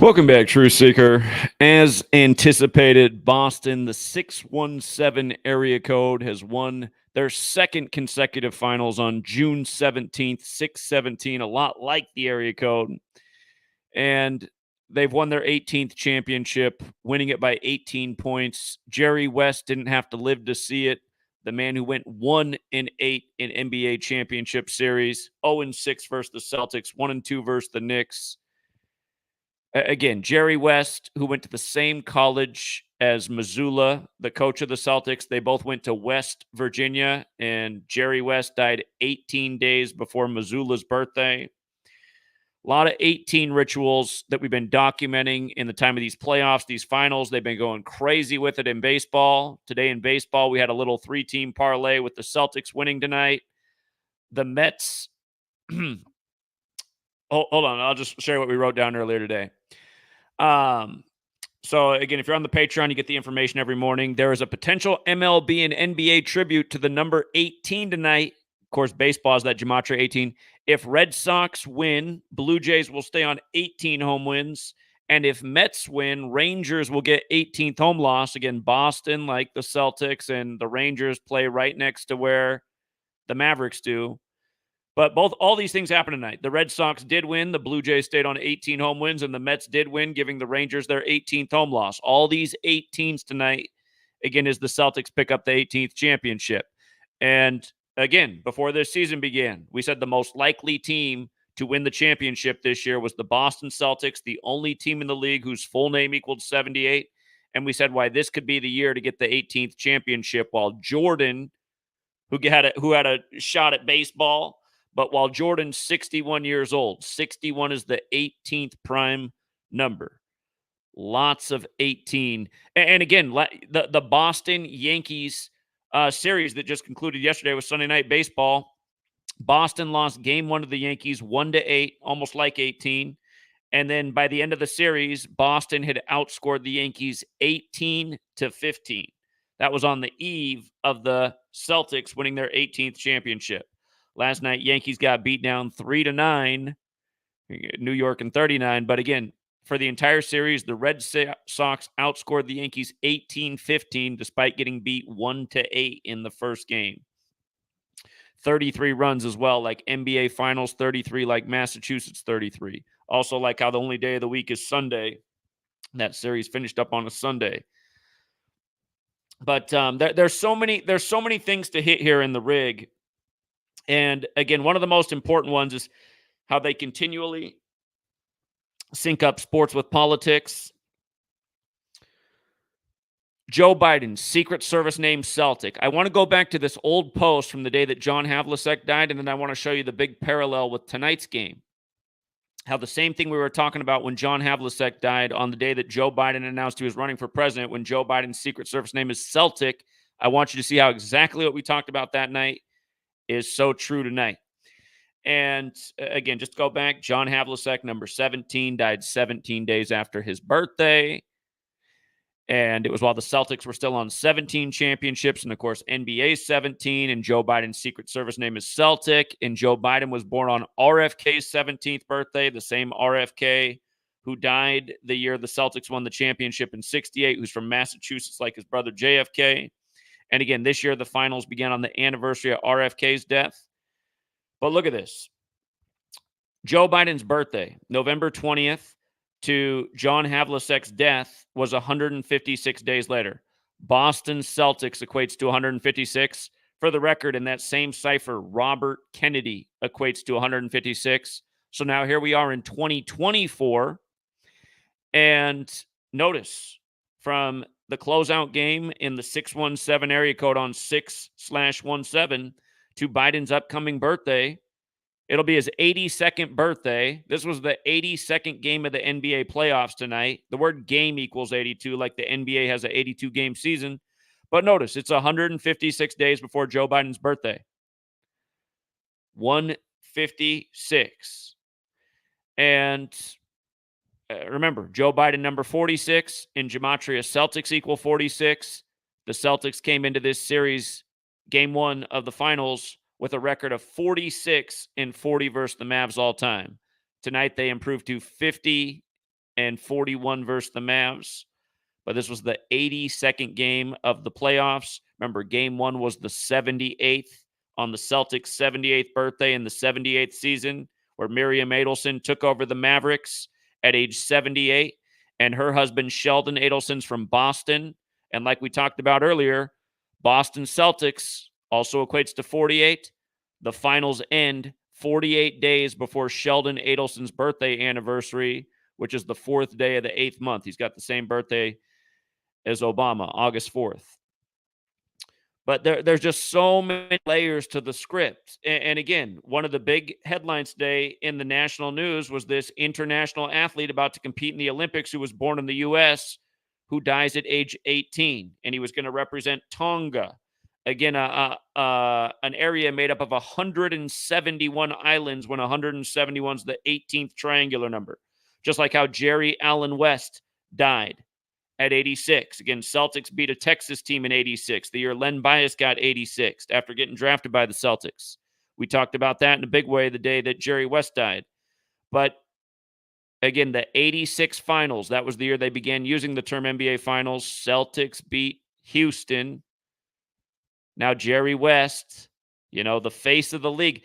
Welcome back, Truth Seeker. As anticipated, Boston, the 617 area code, has won their second consecutive finals on June 17th, 617, a lot like the area code. And they've won their 18th championship, winning it by 18 points. Jerry West didn't have to live to see it. The man who went 1-8 in NBA championship series, 0-6 versus the Celtics, 1-2 versus the Knicks. Again, Jerry West, who went to the same college as Missoula, the coach of the Celtics. They both went to West Virginia, and Jerry West died 18 days before Missoula's birthday. A lot of 18 rituals that we've been documenting in the time of these playoffs, these finals. They've been going crazy with it in baseball. Today in baseball, we had a little 3-team parlay with the Celtics winning tonight. The Mets. Hold on. I'll just share what we wrote down earlier today. So again, if you're on the Patreon, you get the information every morning. There is a potential MLB and NBA tribute to the number 18 tonight. Of course, baseball is that Gematria 18. If Red Sox win, Blue Jays will stay on 18 home wins. And if Mets win, Rangers will get 18th home loss. Again, Boston, like the Celtics, and the Rangers play right next to where the Mavericks do. But all these things happen tonight. The Red Sox did win. The Blue Jays stayed on 18 home wins, and the Mets did win, giving the Rangers their 18th home loss. All these 18s tonight, again, as the Celtics pick up the 18th championship. And again, before this season began, we said the most likely team to win the championship this year was the Boston Celtics, the only team in the league whose full name equaled 78. And we said why this could be the year to get the 18th championship, while Jordan, who had a shot at baseball, but while Jordan's 61 years old, 61 is the 18th prime number. Lots of 18. And again, the Boston Yankees series that just concluded yesterday was Sunday Night Baseball. Boston lost game 1 to the Yankees 1-8, almost like 18. And then by the end of the series, Boston had outscored the Yankees 18-15. That was on the eve of the Celtics winning their 18th championship. Last night, Yankees got beat down 3-9, New York in 39. But again, for the entire series, the Red Sox outscored the Yankees 18-15, despite getting beat 1-8 in the first game. 33 runs as well, like NBA Finals 33, like Massachusetts 33. Also, like how the only day of the week is Sunday. That series finished up on a Sunday. But there's so many things to hit here in the rig. And again, one of the most important ones is how they continually sync up sports with politics. Joe Biden, Secret Service name Celtic. I want to go back to this old post from the day that John Havlicek died, and then I want to show you the big parallel with tonight's game. How the same thing we were talking about when John Havlicek died on the day that Joe Biden announced he was running for president, when Joe Biden's Secret Service name is Celtic. I want you to see how exactly what we talked about that night is so true tonight. And again, just to go back, John Havlicek, number 17, died 17 days after his birthday. And it was while the Celtics were still on 17 championships. And of course, NBA 17. And Joe Biden's Secret Service name is Celtic. And Joe Biden was born on RFK's 17th birthday, the same RFK who died the year the Celtics won the championship in 68, who's from Massachusetts like his brother JFK. And again, this year, the finals began on the anniversary of RFK's death. But look at this. Joe Biden's birthday, November 20th, to John Havlicek's death was 156 days later. Boston Celtics equates to 156. For the record, in that same cipher, Robert Kennedy equates to 156. So now here we are in 2024. And notice, from the closeout game in the 617 area code on 6/17 to Biden's upcoming birthday, it'll be his 82nd birthday. This was the 82nd game of the NBA playoffs tonight. The word game equals 82, like the NBA has an 82-game season. But notice, it's 156 days before Joe Biden's birthday. 156. And remember, Joe Biden, number 46, in Gematria, Celtics equal 46. The Celtics came into this series, game 1 of the finals, with a record of 46-40 versus the Mavs all time. Tonight, they improved to 50-40 and 41 versus the Mavs. But this was the 82nd game of the playoffs. Remember, game 1 was the 78th on the Celtics' 78th birthday in the 78th season, where Miriam Adelson took over the Mavericks at age 78. And her husband, Sheldon Adelson's from Boston. And like we talked about earlier, Boston Celtics also equates to 48. The finals end 48 days before Sheldon Adelson's birthday anniversary, which is the 4th day of the 8th month. He's got the same birthday as Obama, August 4th. But there's just so many layers to the script. And again, one of the big headlines today in the national news was this international athlete about to compete in the Olympics who was born in the U.S., who dies at age 18. And he was going to represent Tonga. Again, an area made up of 171 islands when 171 is the 18th triangular number. Just like how Jerry Allen West died at 86. Again, Celtics beat a Texas team in 86, the year Len Bias got 86 after getting drafted by the Celtics. We talked about that in a big way the day that Jerry West died. But again, the 86 finals, that was the year they began using the term NBA Finals. Celtics beat Houston. Now Jerry West, the face of the league.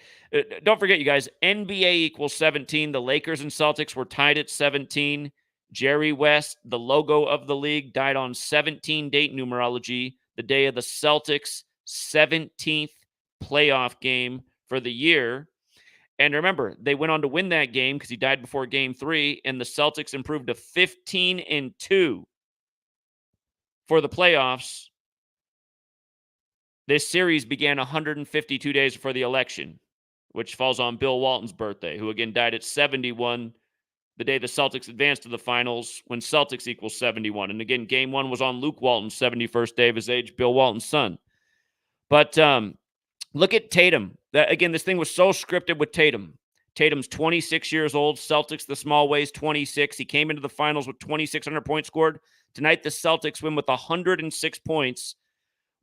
Don't forget, you guys, NBA equals 17. The Lakers and Celtics were tied at 17. Jerry West, the logo of the league, died on 17 date numerology, the day of the Celtics' 17th playoff game for the year. And remember, they went on to win that game because he died before game 3, and the Celtics improved to 15-2 for the playoffs. This series began 152 days before the election, which falls on Bill Walton's birthday, who again died at 71, the day the Celtics advanced to the finals when Celtics equals 71. And again, game 1 was on Luke Walton's 71st day of his age, Bill Walton's son. But look at Tatum. Again, this thing was so scripted with Tatum. Tatum's 26 years old. Celtics, the small ways, 26. He came into the finals with 2,600 points scored. Tonight, the Celtics win with 106 points.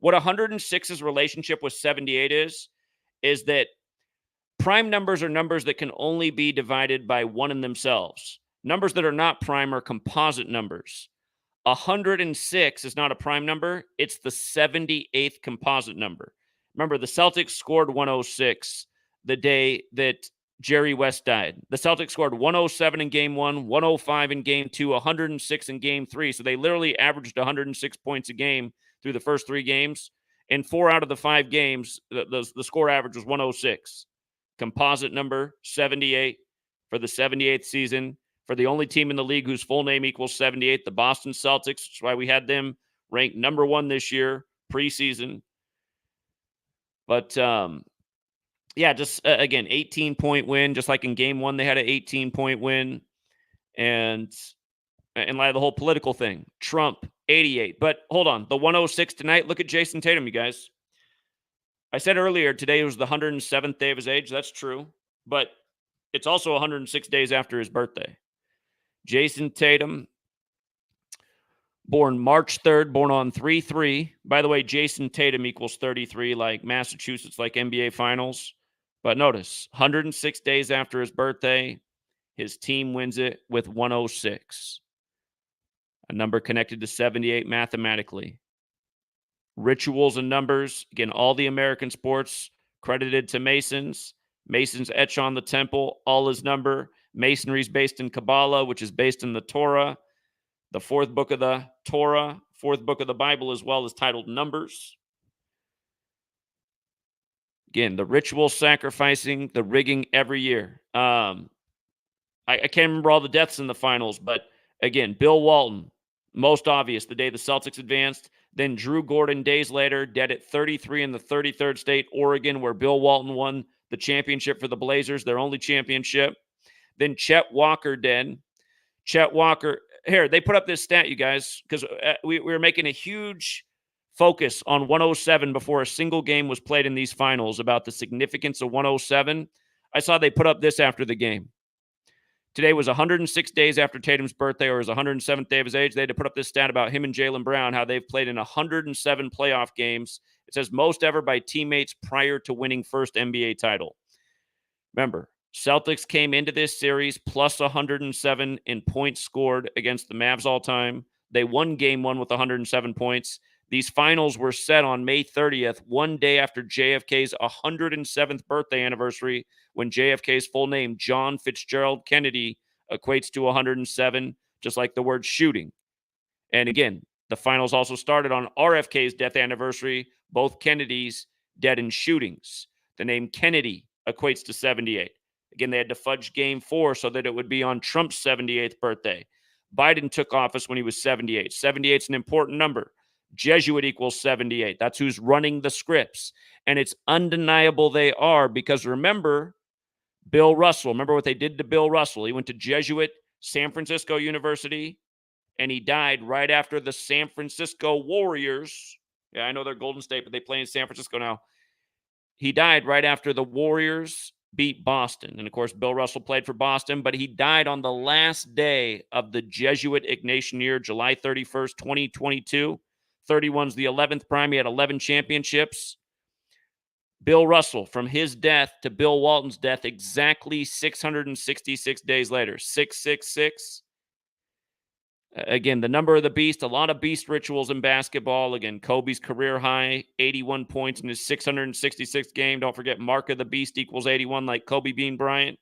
What 106's relationship with 78 is that prime numbers are numbers that can only be divided by one in themselves. Numbers that are not prime are composite numbers. 106 is not a prime number. It's the 78th composite number. Remember, the Celtics scored 106 the day that Jerry West died. The Celtics scored 107 in game 1, 105 in game 2, 106 in game 3. So they literally averaged 106 points a game through the first 3 games. In 4 out of the 5 games, the score average was 106. Composite number, 78 for the 78th season. For the only team in the league whose full name equals 78, the Boston Celtics. That's why we had them ranked number 1 this year, preseason. But, just, again, 18-point win. Just like in game 1, they had an 18-point win. And in light of the whole political thing, Trump, 88. But hold on, the 106 tonight, look at Jason Tatum, you guys. I said earlier, today was the 107th day of his age. That's true. But it's also 106 days after his birthday. Jason Tatum, born March 3rd, born on 3-3. By the way, Jason Tatum equals 33, like Massachusetts, like NBA Finals. But notice, 106 days after his birthday, his team wins it with 106. A number connected to 78 mathematically. Rituals and numbers, again, all the American sports credited to Masons. Masons etch on the temple, all his number. Masonry is based in Kabbalah, which is based in the Torah. The 4th book of the Torah, 4th book of the Bible as well, is titled Numbers. Again, the ritual sacrificing, the rigging every year. I can't remember all the deaths in the finals, but again, Bill Walton, most obvious, the day the Celtics advanced. Then Drew Gordon days later, dead at 33 in the 33rd state, Oregon, where Bill Walton won the championship for the Blazers, their only championship. Then Chet Walker dead. Chet Walker, here, they put up this stat, you guys, because we were making a huge focus on 107 before a single game was played in these finals about the significance of 107. I saw they put up this after the game. Today was 106 days after Tatum's birthday, or his 107th day of his age. They had to put up this stat about him and Jaylen Brown, how they've played in 107 playoff games. It says most ever by teammates prior to winning first NBA title. Remember, Celtics came into this series plus 107 in points scored against the Mavs all time. They won game one with 107 points. These finals were set on May 30th, one day after JFK's 107th birthday anniversary, when JFK's full name, John Fitzgerald Kennedy, equates to 107, just like the word shooting. And again, the finals also started on RFK's death anniversary, both Kennedys dead in shootings. The name Kennedy equates to 78. Again, they had to fudge game 4 so that it would be on Trump's 78th birthday. Biden took office when he was 78. 78 is an important number. Jesuit equals 78. That's who's running the scripts. And it's undeniable they are, because remember Bill Russell. Remember what they did to Bill Russell. He went to Jesuit San Francisco University, and he died right after the San Francisco Warriors. Yeah, I know they're Golden State, but they play in San Francisco now. He died right after the Warriors beat Boston. And, of course, Bill Russell played for Boston, but he died on the last day of the Jesuit Ignatian year, July 31st, 2022. 31's the 11th prime. He had 11 championships. Bill Russell, from his death to Bill Walton's death, exactly 666 days later. 666. Again, the number of the beast, a lot of beast rituals in basketball. Again, Kobe's career high, 81 points in his 666th game. Don't forget, mark of the beast equals 81, like Kobe Bean Bryant.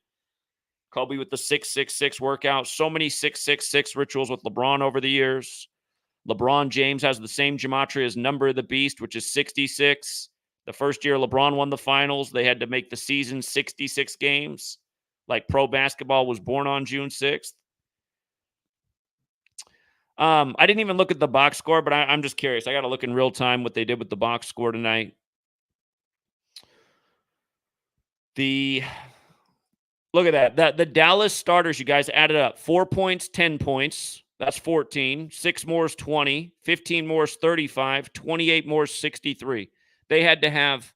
Kobe with the 666 workout. So many 666 rituals with LeBron over the years. LeBron James has the same gematria as number of the beast, which is 66. The first year LeBron won the finals, they had to make the season 66 games. Like pro basketball was born on June 6th. I didn't even look at the box score, but I'm just curious. I got to look in real time what they did with the box score tonight. Look at that. The Dallas starters, you guys added up. 4 points, 10 points. That's 14. 6 more is 20. 15 more is 35. 28 more is 63. They had to have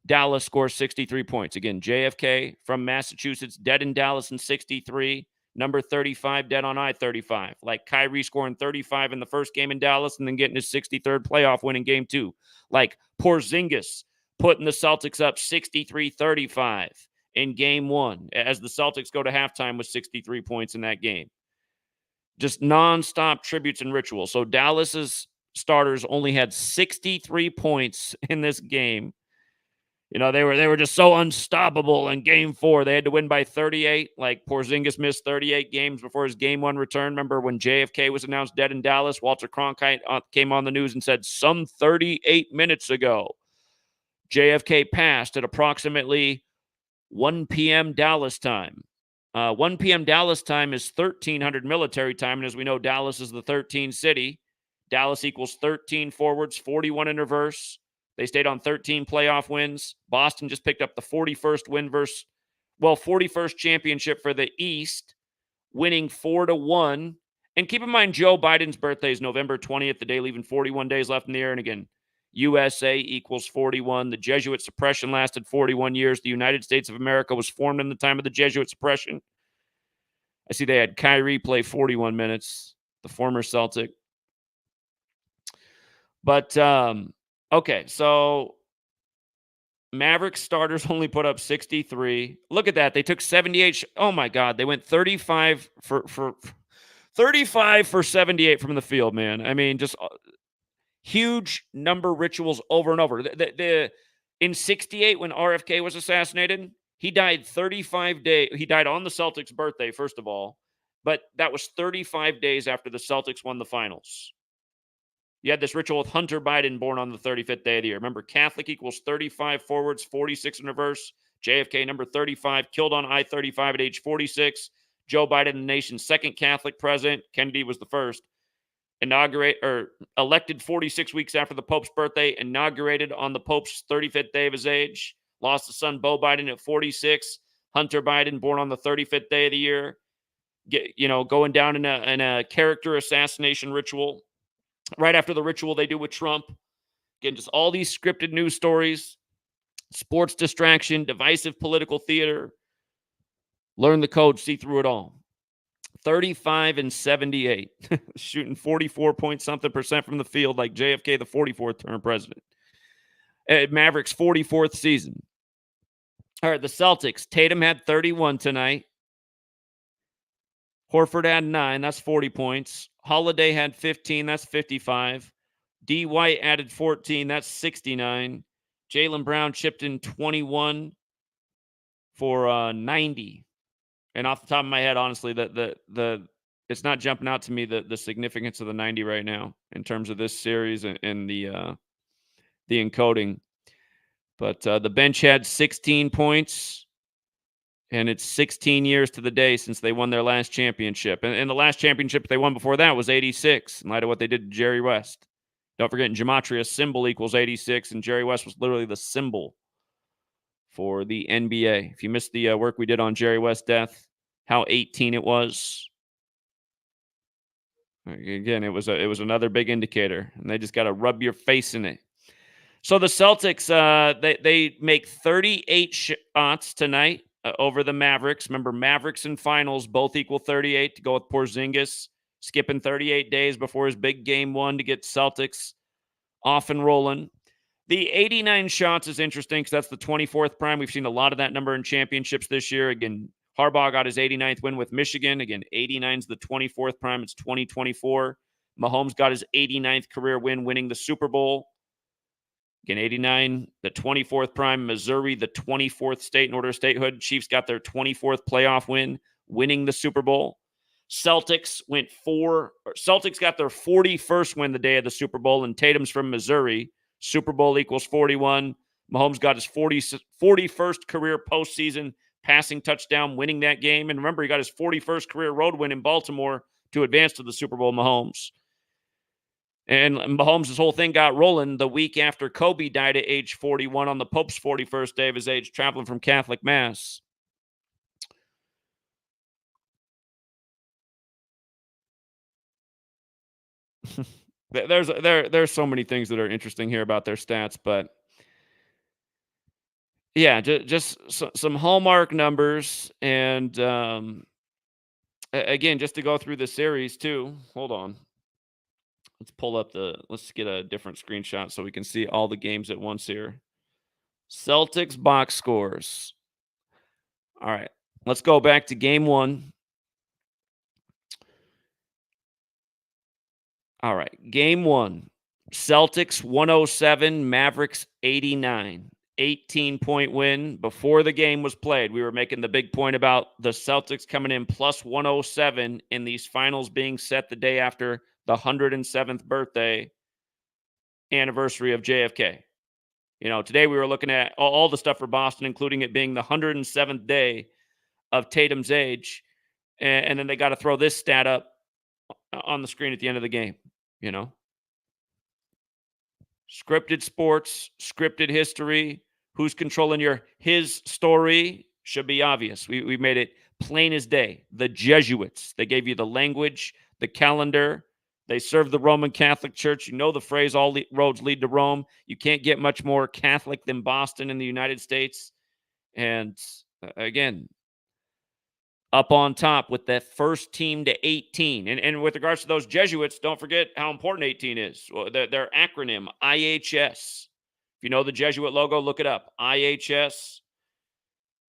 Dallas score 63 points. Again, JFK from Massachusetts, dead in Dallas in 63. Number 35, dead on I-35. Like Kyrie scoring 35 in the first game in Dallas and then getting his 63rd playoff win in game 2. Like Porzingis putting the Celtics up 63-35 in game 1 as the Celtics go to halftime with 63 points in that game. Just nonstop tributes and rituals. So Dallas's starters only had 63 points in this game. You know, they were just so unstoppable in game 4. They had to win by 38. Like Porzingis missed 38 games before his game 1 return. Remember when JFK was announced dead in Dallas? Walter Cronkite came on the news and said, some 38 minutes ago, JFK passed at approximately 1 p.m. Dallas time. 1 p.m. Dallas time is 1300 military time. And as we know, Dallas is the 13 city. Dallas equals 13 forwards, 41 in reverse. They stayed on 13 playoff wins. Boston just picked up the 41st 41st championship for the East, winning 4-1. And keep in mind, Joe Biden's birthday is November 20th, the day leaving 41 days left in the year. And again, USA equals 41. The Jesuit suppression lasted 41 years. The United States of America was formed in the time of the Jesuit suppression. I see they had Kyrie play 41 minutes, the former Celtic. But, okay, so Mavericks starters only put up 63. Look at that. They took 78. Oh, my God. They went 35 for 78 from the field, man. I mean, just huge number rituals over and over. In 68, when RFK was assassinated, he died 35 days. He died on the Celtics' birthday, first of all, but that was 35 days after the Celtics won the finals. You had this ritual with Hunter Biden born on the 35th day of the year. Remember, Catholic equals 35 forwards, 46 in reverse. JFK, number 35, killed on I-35 at age 46. Joe Biden, the nation's second Catholic president. Kennedy was the first. Elected 46 weeks after the Pope's birthday, inaugurated on the Pope's 35th day of his age. Lost his son, Beau Biden, at 46. Hunter Biden, born on the 35th day of the year. Going down in a character assassination ritual. Right after the ritual they do with Trump. Again, just all these scripted news stories, sports distraction, divisive political theater. Learn the code, see through it all. 35-78, shooting 44-point-something% from the field like JFK, the 44th term president. Mavericks' 44th season. All right, the Celtics. Tatum had 31 tonight. Horford had 9. That's 40 points. Holiday had 15. That's 55. D. White added 14. That's 69. Jaylen Brown chipped in 21 for 90. And off the top of my head, honestly, the it's not jumping out to me the significance of the 90 right now in terms of this series and the encoding. But the bench had 16 points, and it's 16 years to the day since they won their last championship. And the last championship they won before that was 86, in light of what they did to Jerry West. Don't forget, in Gematria, symbol equals 86, and Jerry West was literally the symbol for the NBA. If you missed the work we did on Jerry West's death, how 18 it was. Again, it was another big indicator, and they just got to rub your face in it. So the Celtics, they make 38 shots tonight over the Mavericks. Remember, Mavericks and finals both equal 38 to go with Porzingis, skipping 38 days before his big game one to get Celtics off and rolling. The 89 shots is interesting because that's the 24th prime. We've seen a lot of that number in championships this year. Again, Harbaugh got his 89th win with Michigan. Again, 89 is the 24th prime. It's 2024. Mahomes got his 89th career win, winning the Super Bowl. Again, 89, the 24th prime. Missouri, the 24th state in order of statehood. Chiefs got their 24th playoff win, winning the Super Bowl. Celtics got their 41st win the day of the Super Bowl, and Tatum's from Missouri. Super Bowl equals 41. Mahomes got his 41st career postseason passing touchdown, winning that game. And remember, he got his 41st career road win in Baltimore to advance to the Super Bowl, Mahomes. And Mahomes' whole thing got rolling the week after Kobe died at age 41 on the Pope's 41st day of his age, traveling from Catholic Mass. There's so many things that are interesting here about their stats, but yeah, just some hallmark numbers, and again, just to go through the series too. Hold on, let's get a different screenshot so we can see all the games at once here. Celtics box scores. All right, let's go back to game one. All right, game one. Celtics 107, Mavericks 89. 18-point win before the game was played. We were making the big point about the Celtics coming in plus 107 in these finals being set the day after the 107th birthday anniversary of JFK. You know, today we were looking at all the stuff for Boston, including it being the 107th day of Tatum's age. And then they got to throw this stat up on the screen at the end of the game, you know? Scripted sports, scripted history. Who's controlling his story should be obvious. We made it plain as day. The Jesuits. They gave you the language, the calendar. They served the Roman Catholic Church. You know the phrase, all roads lead to Rome. You can't get much more Catholic than Boston in the United States. And again, up on top with that first team to 18. And with regards to those Jesuits, don't forget how important 18 is. Well, their acronym, IHS. If you know the Jesuit logo, look it up. IHS.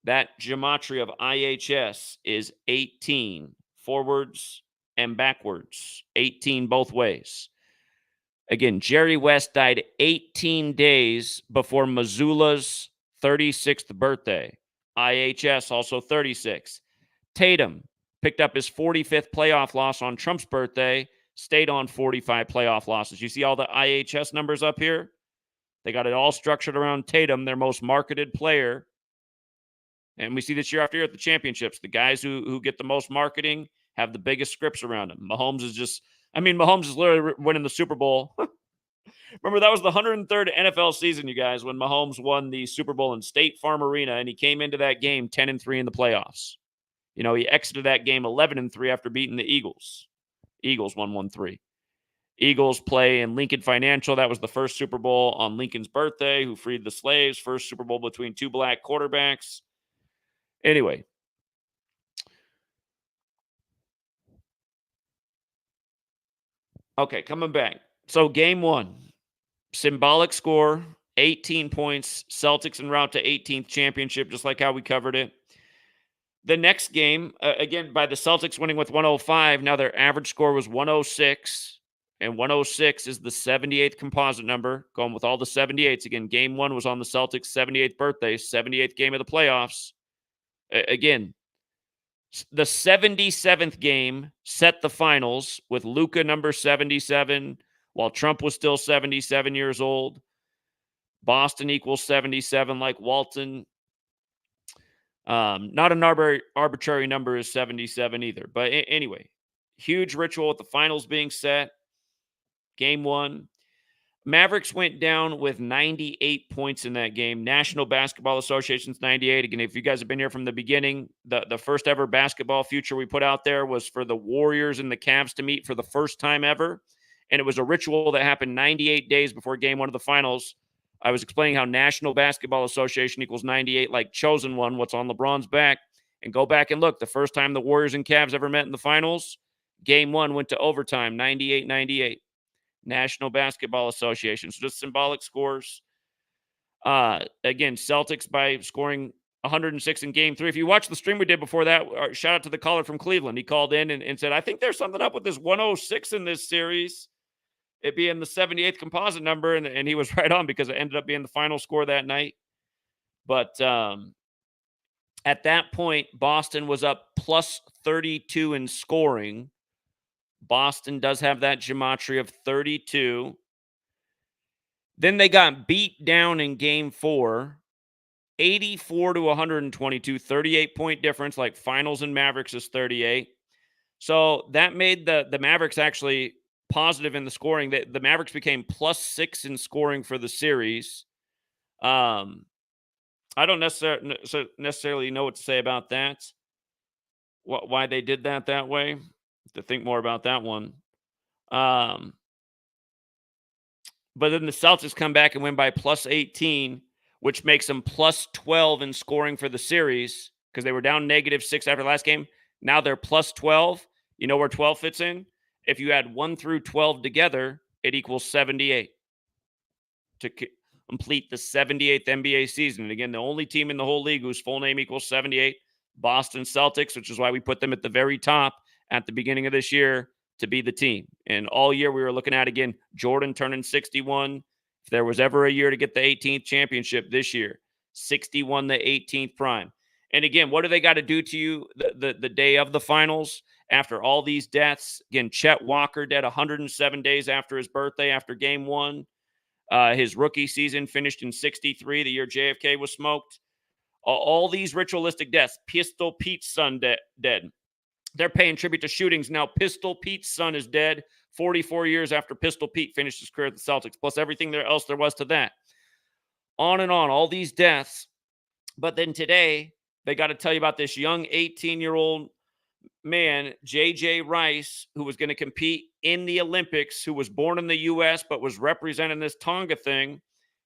That gematria of IHS is 18 forwards and backwards. 18 both ways. Again, Jerry West died 18 days before Missoula's 36th birthday. IHS also 36. Tatum picked up his 45th playoff loss on Trump's birthday, stayed on 45 playoff losses. You see all the IHS numbers up here? They got it all structured around Tatum, their most marketed player. And we see this year after year at the championships. The guys who get the most marketing have the biggest scripts around them. Mahomes is literally winning the Super Bowl. Remember, that was the 103rd NFL season, you guys, when Mahomes won the Super Bowl in State Farm Arena, and he came into that game 10-3 in the playoffs. You know, he exited that game 11-3 after beating the Eagles. Eagles won 1-3. Eagles play in Lincoln Financial. That was the first Super Bowl on Lincoln's birthday, who freed the slaves. First Super Bowl between two black quarterbacks. Anyway. Okay, coming back. So game one, symbolic score, 18 points. Celtics en route to 18th championship, just like how we covered it. The next game, again, by the Celtics winning with 105, now their average score was 106, and 106 is the 78th composite number, going with all the 78s. Again, game one was on the Celtics' 78th birthday, 78th game of the playoffs. Again, the 77th game set the finals with Luka number 77, while Trump was still 77 years old. Boston equals 77 like Walton. Not an arbitrary number is 77 either. But anyway, huge ritual with the finals being set. Game one. Mavericks went down with 98 points in that game. National Basketball Association's 98. Again, if you guys have been here from the beginning, the first ever basketball future we put out there was for the Warriors and the Cavs to meet for the first time ever. And it was a ritual that happened 98 days before game one of the finals. I was explaining how National Basketball Association equals 98, like chosen one, what's on LeBron's back. And go back and look. The first time the Warriors and Cavs ever met in the finals, game one went to overtime, 98-98. National Basketball Association. So just symbolic scores. Again, Celtics by scoring 106 in game three. If you watch the stream we did before that, shout out to the caller from Cleveland. He called in and said, I think there's something up with this 106 in this series. It being the 78th composite number, and he was right on because it ended up being the final score that night. But at that point, Boston was up plus 32 in scoring. Boston does have that gematria of 32. Then they got beat down in game four, 84 to 122, 38-point difference, like finals and Mavericks is 38. So that made the Mavericks actually positive in the scoring. The Mavericks became plus 6 in scoring for the series. I don't necessarily know what to say about that. Why they did that way. To think more about that one. But then the Celtics come back and win by plus 18, which makes them plus 12 in scoring for the series because they were down -6 after the last game. Now they're plus 12. You know where 12 fits in? If you add 1 through 12 together, it equals 78 to complete the 78th NBA season. And again, the only team in the whole league whose full name equals 78, Boston Celtics, which is why we put them at the very top at the beginning of this year to be the team. And all year we were looking at, again, Jordan turning 61. If there was ever a year to get the 18th championship this year, 61 the 18th prime. And again, what do they got to do to you the day of the finals after all these deaths? Again, Chet Walker dead 107 days after his birthday after game one. His rookie season finished in 63, the year JFK was smoked. All these ritualistic deaths. Pistol Pete's son dead. They're paying tribute to shootings. Now, Pistol Pete's son is dead 44 years after Pistol Pete finished his career at the Celtics, plus everything else there was to that. On and on, all these deaths. But then today, they got to tell you about this young 18-year-old man, J.J. Rice, who was going to compete in the Olympics, who was born in the U.S. but was representing this Tonga thing.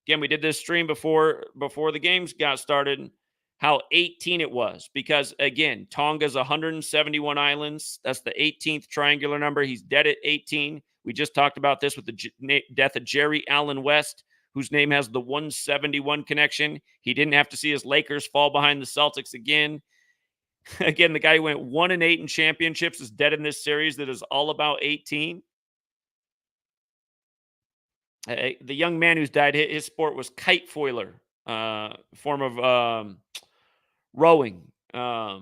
Again, we did this stream before the games got started, how 18 it was. Because, again, Tonga's 171 islands. That's the 18th triangular number. He's dead at 18. We just talked about this with the death of Jerry Allen West, whose name has the 171 connection. He didn't have to see his Lakers fall behind the Celtics again. Again, the guy who went 1-8 in championships is dead in this series that is all about 18. The young man who's died, his sport was kite foiler, form of rowing. But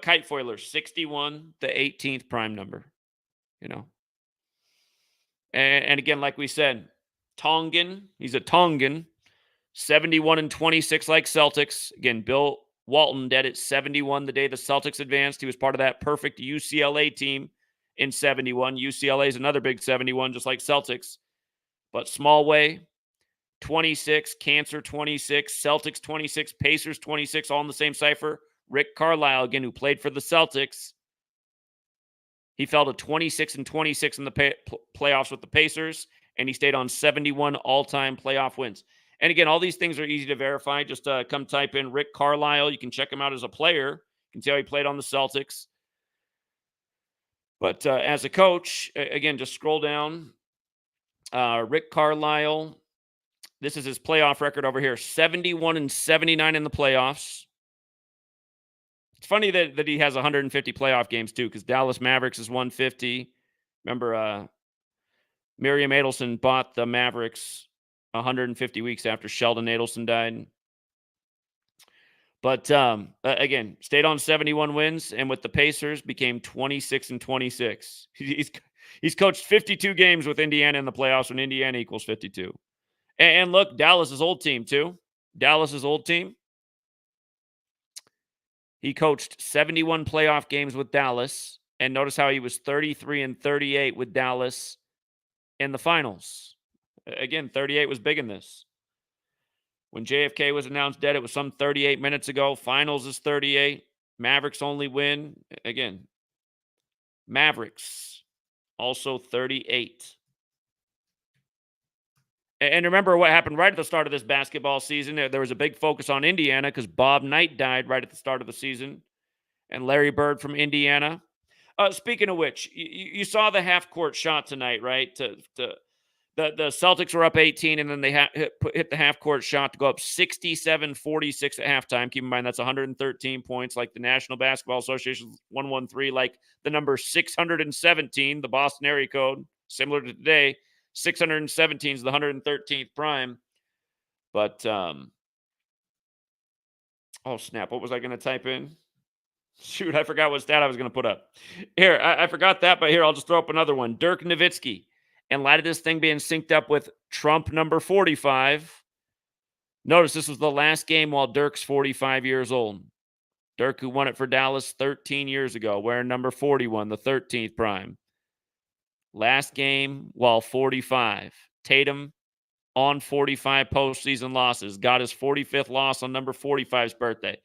kite foiler, 61, the 18th prime number, you know. And again, like we said, Tongan, he's a Tongan, 71 and 26 like Celtics. Again, Bill Walton dead at 71 the day the Celtics advanced. He was part of that perfect UCLA team in 71. UCLA is another big 71, just like Celtics. But small way, 26, Cancer 26, Celtics 26, Pacers 26, all in the same cipher. Rick Carlisle, again, who played for the Celtics. He fell to 26 and 26 in the playoffs with the Pacers, and he stayed on 71 all-time playoff wins. And again, all these things are easy to verify. Just come type in Rick Carlisle. You can check him out as a player. You can see how he played on the Celtics. But as a coach, again, just scroll down. Rick Carlisle, This is his playoff record over here, 71-79 in the playoffs. It's funny that he has 150 playoff games, too, because Dallas Mavericks is 150. Remember, Miriam Adelson bought the Mavericks 150 weeks after Sheldon Adelson died. But again, stayed on 71 wins, and with the Pacers became 26-26. He's coached 52 games with Indiana in the playoffs when Indiana equals 52. And look, Dallas's old team too. Dallas's old team. He coached 71 playoff games with Dallas, and notice how he was 33-38 with Dallas in the finals. Again, 38 was big in this. When JFK was announced dead, it was some 38 minutes ago. Finals is 38. Mavericks only win. Again, Mavericks also 38. And remember what happened right at the start of this basketball season. There was a big focus on Indiana because Bob Knight died right at the start of the season. And Larry Bird from Indiana. Speaking of which, you saw the half-court shot tonight, right? The Celtics were up 18, and then they hit the half-court shot to go up 67-46 at halftime. Keep in mind, that's 113 points, like the National Basketball Association's 113, like the number 617, the Boston area code, similar to today. 617 is the 113th prime. But, oh, snap. What was I going to type in? Shoot, I forgot what stat I was going to put up. Here, I forgot that, but here, I'll just throw up another one. Dirk Nowitzki. In light of this thing being synced up with Trump number 45, notice this was the last game while Dirk's 45 years old. Dirk, who won it for Dallas 13 years ago, wearing number 41, the 13th prime. Last game while 45. Tatum on 45 postseason losses. Got his 45th loss on number 45's birthday.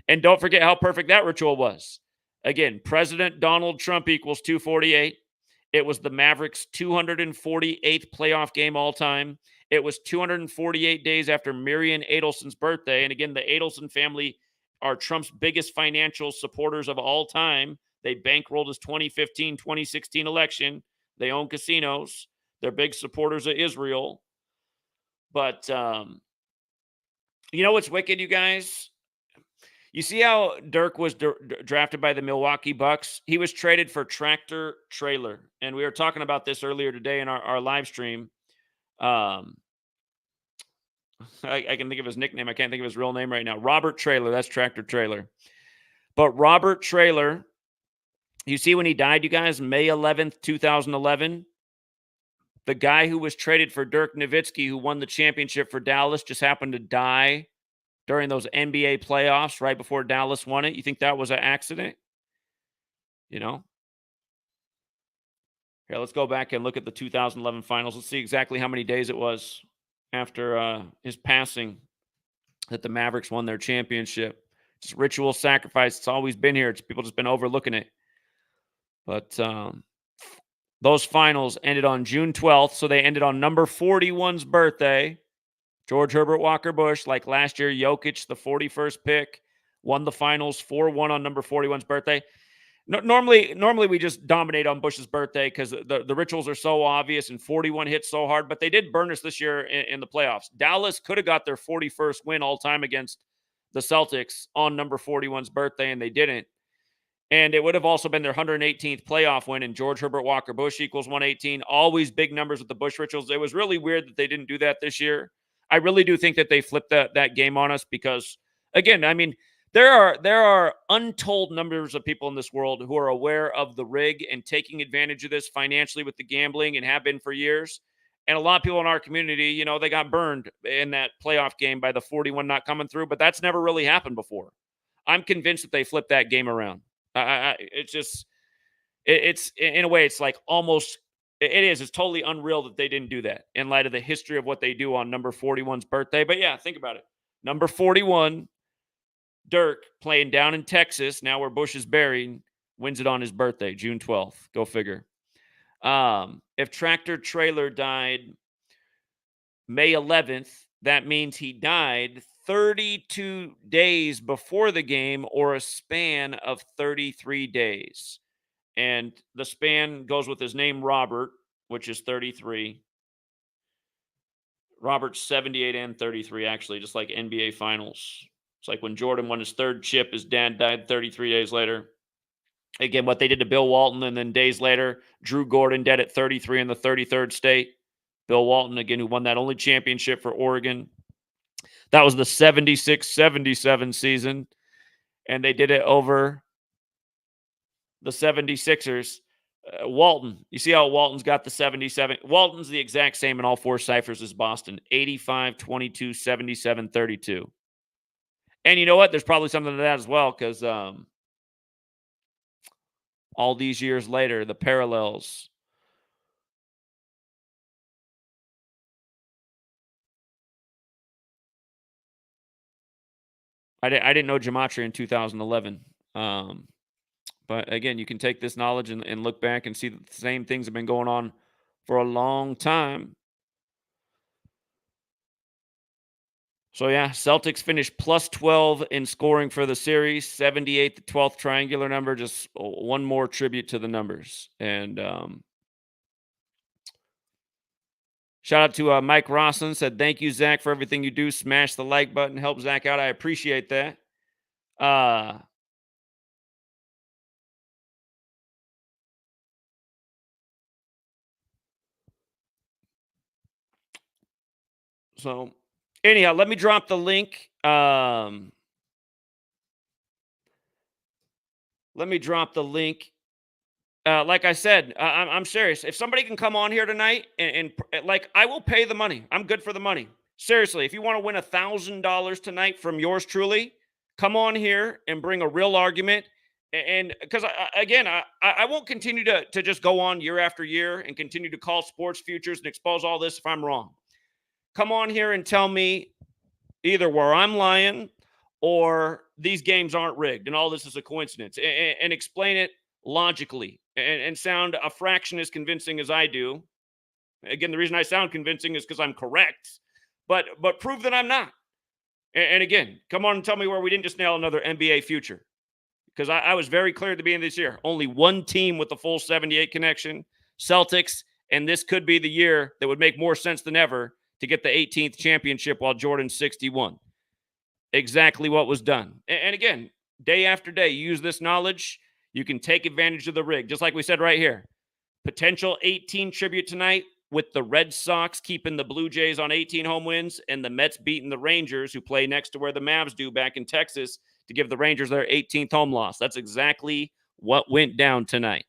And don't forget how perfect that ritual was. Again, President Donald Trump equals 248. It was the Mavericks' 248th playoff game all time. It was 248 days after Miriam Adelson's birthday. And again, the Adelson family are Trump's biggest financial supporters of all time. They bankrolled his 2015-2016 election. They own casinos. They're big supporters of Israel. But you know what's wicked, you guys? You see how Dirk was drafted by the Milwaukee Bucks? He was traded for Tractor Trailer. And we were talking about this earlier today in our live stream. I can think of his nickname. I can't think of his real name right now. Robert Trailer. That's Tractor Trailer. But Robert Trailer, you see when he died, you guys, May 11th, 2011, the guy who was traded for Dirk Nowitzki, who won the championship for Dallas, just happened to die during those NBA playoffs right before Dallas won it. You think that was an accident? You know? Here, let's go back and look at the 2011 finals. Let's see exactly how many days it was after his passing that the Mavericks won their championship. It's ritual sacrifice. It's always been here. It's people just been overlooking it. But those finals ended on June 12th, so they ended on number 41's birthday. George Herbert Walker Bush, like last year, Jokic, the 41st pick, won the finals 4-1 on number 41's birthday. Normally we just dominate on Bush's birthday because the rituals are so obvious and 41 hits so hard, but they did burn us this year in the playoffs. Dallas could have got their 41st win all time against the Celtics on number 41's birthday, and they didn't. And it would have also been their 118th playoff win, and George Herbert Walker Bush equals 118. Always big numbers with the Bush rituals. It was really weird that they didn't do that this year. I really do think that they flipped that game on us because, again, I mean, there are untold numbers of people in this world who are aware of the rig and taking advantage of this financially with the gambling and have been for years. And a lot of people in our community, you know, they got burned in that playoff game by the 41 not coming through, but that's never really happened before. I'm convinced that they flipped that game around. It's in a way, it's like almost, it's totally unreal that they didn't do that in light of the history of what they do on number 41's birthday. But yeah, think about it. Number 41, Dirk, playing down in Texas, now where Bush is buried, wins it on his birthday, June 12th. Go figure. If Tractor Trailer died May 11th, that means he died 32 days before the game, or a span of 33 days. And the span goes with his name, Robert, which is 33. Robert's 78 and 33, actually, just like NBA Finals. It's like when Jordan won his third chip, his dad died 33 days later. Again, what they did to Bill Walton, and then days later, Drew Gordon dead at 33 in the 33rd state. Bill Walton, again, who won that only championship for Oregon. That was the 76-77 season, and they did it over the 76ers. Walton, you see how Walton's got the 77? Walton's the exact same in all four ciphers as Boston, 85, 22, 77, 32. And you know what? There's probably something to that as well, because all these years later, the parallels. I didn't know Gematria in 2011. But again, you can take this knowledge and look back and see that the same things have been going on for a long time. So yeah, Celtics finished plus 12 in scoring for the series, 78, the 12th triangular number, just one more tribute to the numbers. And shout out to Mike Rosson, said, thank you, Zach, for everything you do. Smash the like button, help Zach out. I appreciate that. So anyhow, let me drop the link. Let me drop the link. Like I said, I'm serious. If somebody can come on here tonight and like, I will pay the money. I'm good for the money. Seriously, if you want to win $1,000 tonight from yours truly, come on here and bring a real argument. And because again, I won't continue to just go on year after year and continue to call sports futures and expose all this if I'm wrong. Come on here and tell me either where I'm lying or these games aren't rigged and all this is a coincidence, and explain it logically and sound a fraction as convincing as I do. Again, the reason I sound convincing is because I'm correct, but prove that I'm not. And again, come on and tell me where we didn't just nail another NBA future. Because I was very clear at the beginning of this year. Only one team with the full 78 connection, Celtics, and this could be the year that would make more sense than ever to get the 18th championship while Jordan's 61. Exactly what was done. And again, day after day, you use this knowledge, you can take advantage of the rig. Just like we said right here. Potential 18 tribute tonight with the Red Sox keeping the Blue Jays on 18 home wins and the Mets beating the Rangers, who play next to where the Mavs do back in Texas, to give the Rangers their 18th home loss. That's exactly what went down tonight.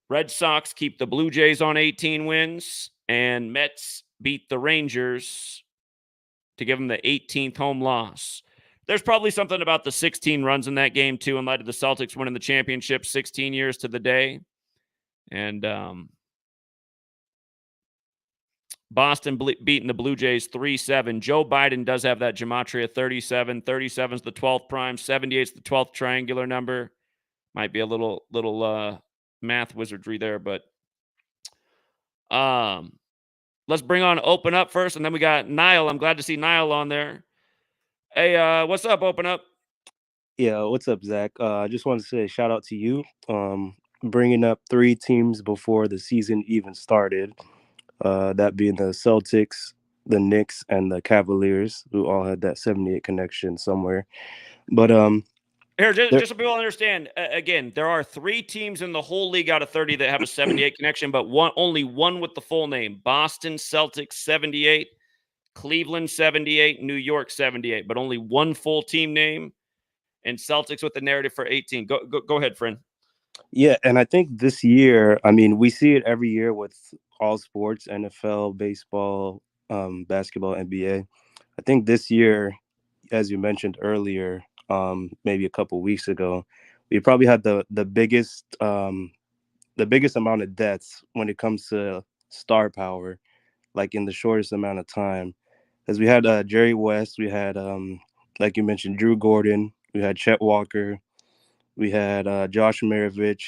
Red Sox keep the Blue Jays on 18 wins, and Mets beat the Rangers to give them the 18th home loss. There's probably something about the 16 runs in that game, too, in light of the Celtics winning the championship 16 years to the day. And Boston beating the Blue Jays 3-7. Joe Biden does have that gematria 37. 37 is the 12th prime. 78 is the 12th triangular number. Might be a little math wizardry there, but let's bring on Open Up first, and then we got Niall. I'm glad to see Niall on there. Hey, what's up, Open Up? Yeah, what's up, Zach? I just wanted to say a shout out to you, bringing up 3 teams before the season even started. That being the Celtics, the Knicks, and the Cavaliers, who all had that 78 connection somewhere. But here, just so people understand, again, there are 3 teams in the whole league out of 30 that have a 78 connection, but only one with the full name: Boston Celtics 78, Cleveland 78, New York 78, but only one full team name. And Celtics with the narrative for 18. Go ahead, friend. Yeah, and I think this year, I mean, we see it every year with all sports, NFL, baseball, basketball, NBA. I think this year, as you mentioned earlier, maybe a couple weeks ago, we probably had the biggest amount of deaths when it comes to star power, like in the shortest amount of time. Because we had Jerry West, we had, like you mentioned, Drew Gordon, we had Chet Walker, we had Josh Maravich,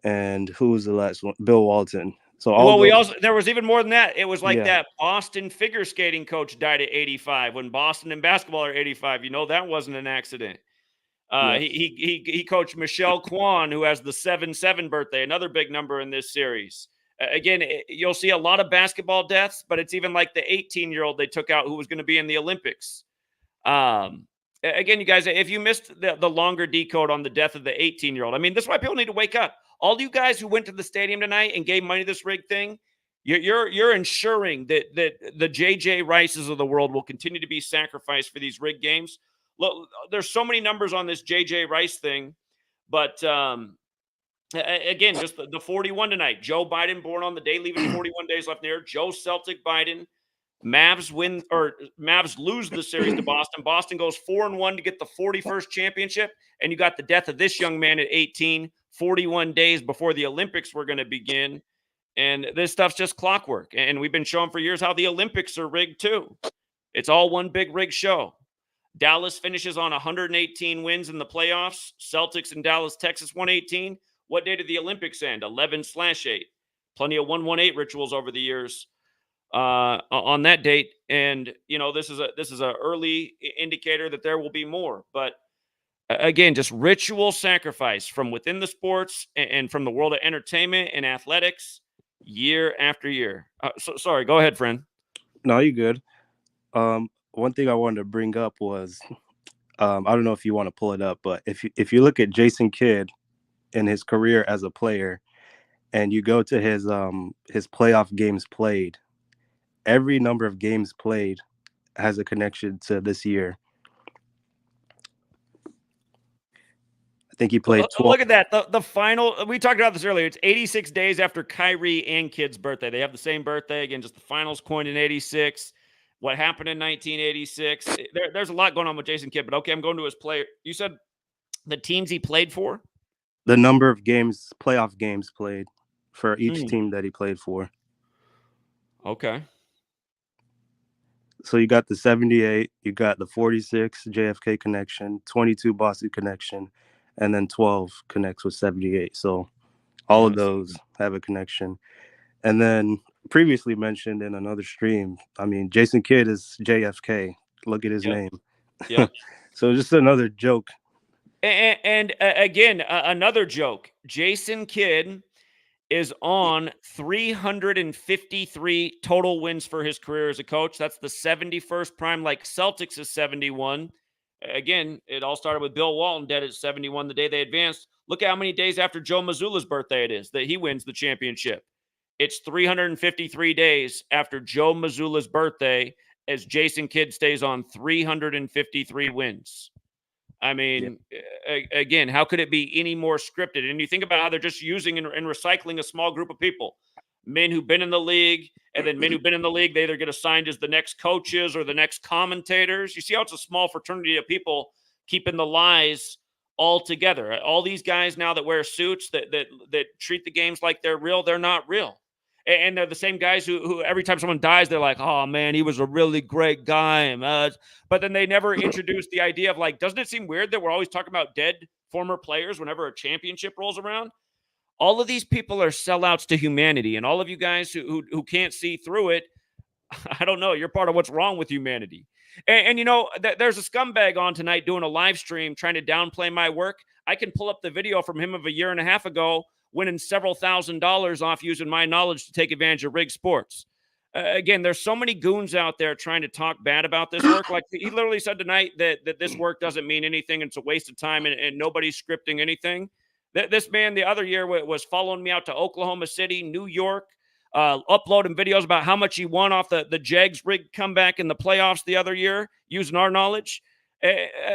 and who was the last one? Bill Walton. So all those. There was even more than that. It was like that Boston figure skating coach died at 85 when Boston and basketball are 85. You know, that wasn't an accident. He coached Michelle Kwan, who has the 7-7 birthday, another big number in this series. Again, you'll see a lot of basketball deaths, but it's even like the 18-year-old they took out who was going to be in the Olympics. Again, you guys, if you missed the longer decode on the death of the 18-year-old, I mean, this is why people need to wake up. All you guys who went to the stadium tonight and gave money to this rig thing, you're ensuring that the JJ Rices of the world will continue to be sacrificed for these rig games. Look, there's so many numbers on this JJ Rice thing, but again, just the 41 tonight. Joe Biden born on the day, leaving 41 days left there. Joe Celtic Biden. Mavs win or Mavs lose the series to Boston. Boston goes 4-1 to get the 41st championship. And you got the death of this young man at 18, 41 days before the Olympics were going to begin. And this stuff's just clockwork. And we've been showing for years how the Olympics are rigged too. It's all one big rig show. Dallas finishes on 118 wins in the playoffs. Celtics and Dallas, Texas 118. What day did the Olympics end? 11/8. Plenty of 118 rituals over the years on that date. And, this is a early indicator that there will be more. But again, just ritual sacrifice from within the sports and from the world of entertainment and athletics year after year. Sorry, go ahead, friend. No, you're good. One thing I wanted to bring up was, I don't know if you want to pull it up, but if you look at Jason Kidd in his career as a player, and you go to his playoff games played, every number of games played has a connection to this year. I think he played 12. Look at that. The final, we talked about this earlier. It's 86 days after Kyrie and Kidd's birthday. They have the same birthday. Again, just the finals coined in 86. What happened in 1986? There's a lot going on with Jason Kidd, but okay, I'm going to his player. You said the teams he played for? The number of games, playoff games played for each team that he played for. Okay. So you got the 78, you got the 46 JFK connection, 22 Boston connection, and then 12 connects with 78. So all of those have a connection. And then previously mentioned in another stream, I mean, Jason Kidd is JFK. Look at his name. Yeah. So just another joke. And again, another joke. Jason Kidd is on 353 total wins for his career as a coach. That's the 71st prime, like Celtics is 71. Again, it all started with Bill Walton dead at 71 the day they advanced. Look at how many days after Joe Mazzulla's birthday it is that he wins the championship. It's 353 days after Joe Mazzulla's birthday as Jason Kidd stays on 353 wins. I mean, again, how could it be any more scripted? And you think about how they're just using and recycling a small group of people, men who've been in the league, and then men who've been in the league, they either get assigned as the next coaches or the next commentators. You see how it's a small fraternity of people keeping the lies all together. All these guys now that wear suits that treat the games like they're real, they're not real. And they're the same guys who every time someone dies, they're like, oh, man, he was a really great guy. But then they never introduce the idea of, like, doesn't it seem weird that we're always talking about dead former players whenever a championship rolls around? All of these people are sellouts to humanity. And all of you guys who can't see through it, I don't know. You're part of what's wrong with humanity. And there's a scumbag on tonight doing a live stream trying to downplay my work. I can pull up the video from him of a year and a half ago winning several $1,000s off using my knowledge to take advantage of rig sports. Again, there's so many goons out there trying to talk bad about this work. Like he literally said tonight that this work doesn't mean anything. It's a waste of time and nobody's scripting anything. This man the other year was following me out to Oklahoma City, New York, uploading videos about how much he won off the Jags rig comeback in the playoffs the other year using our knowledge.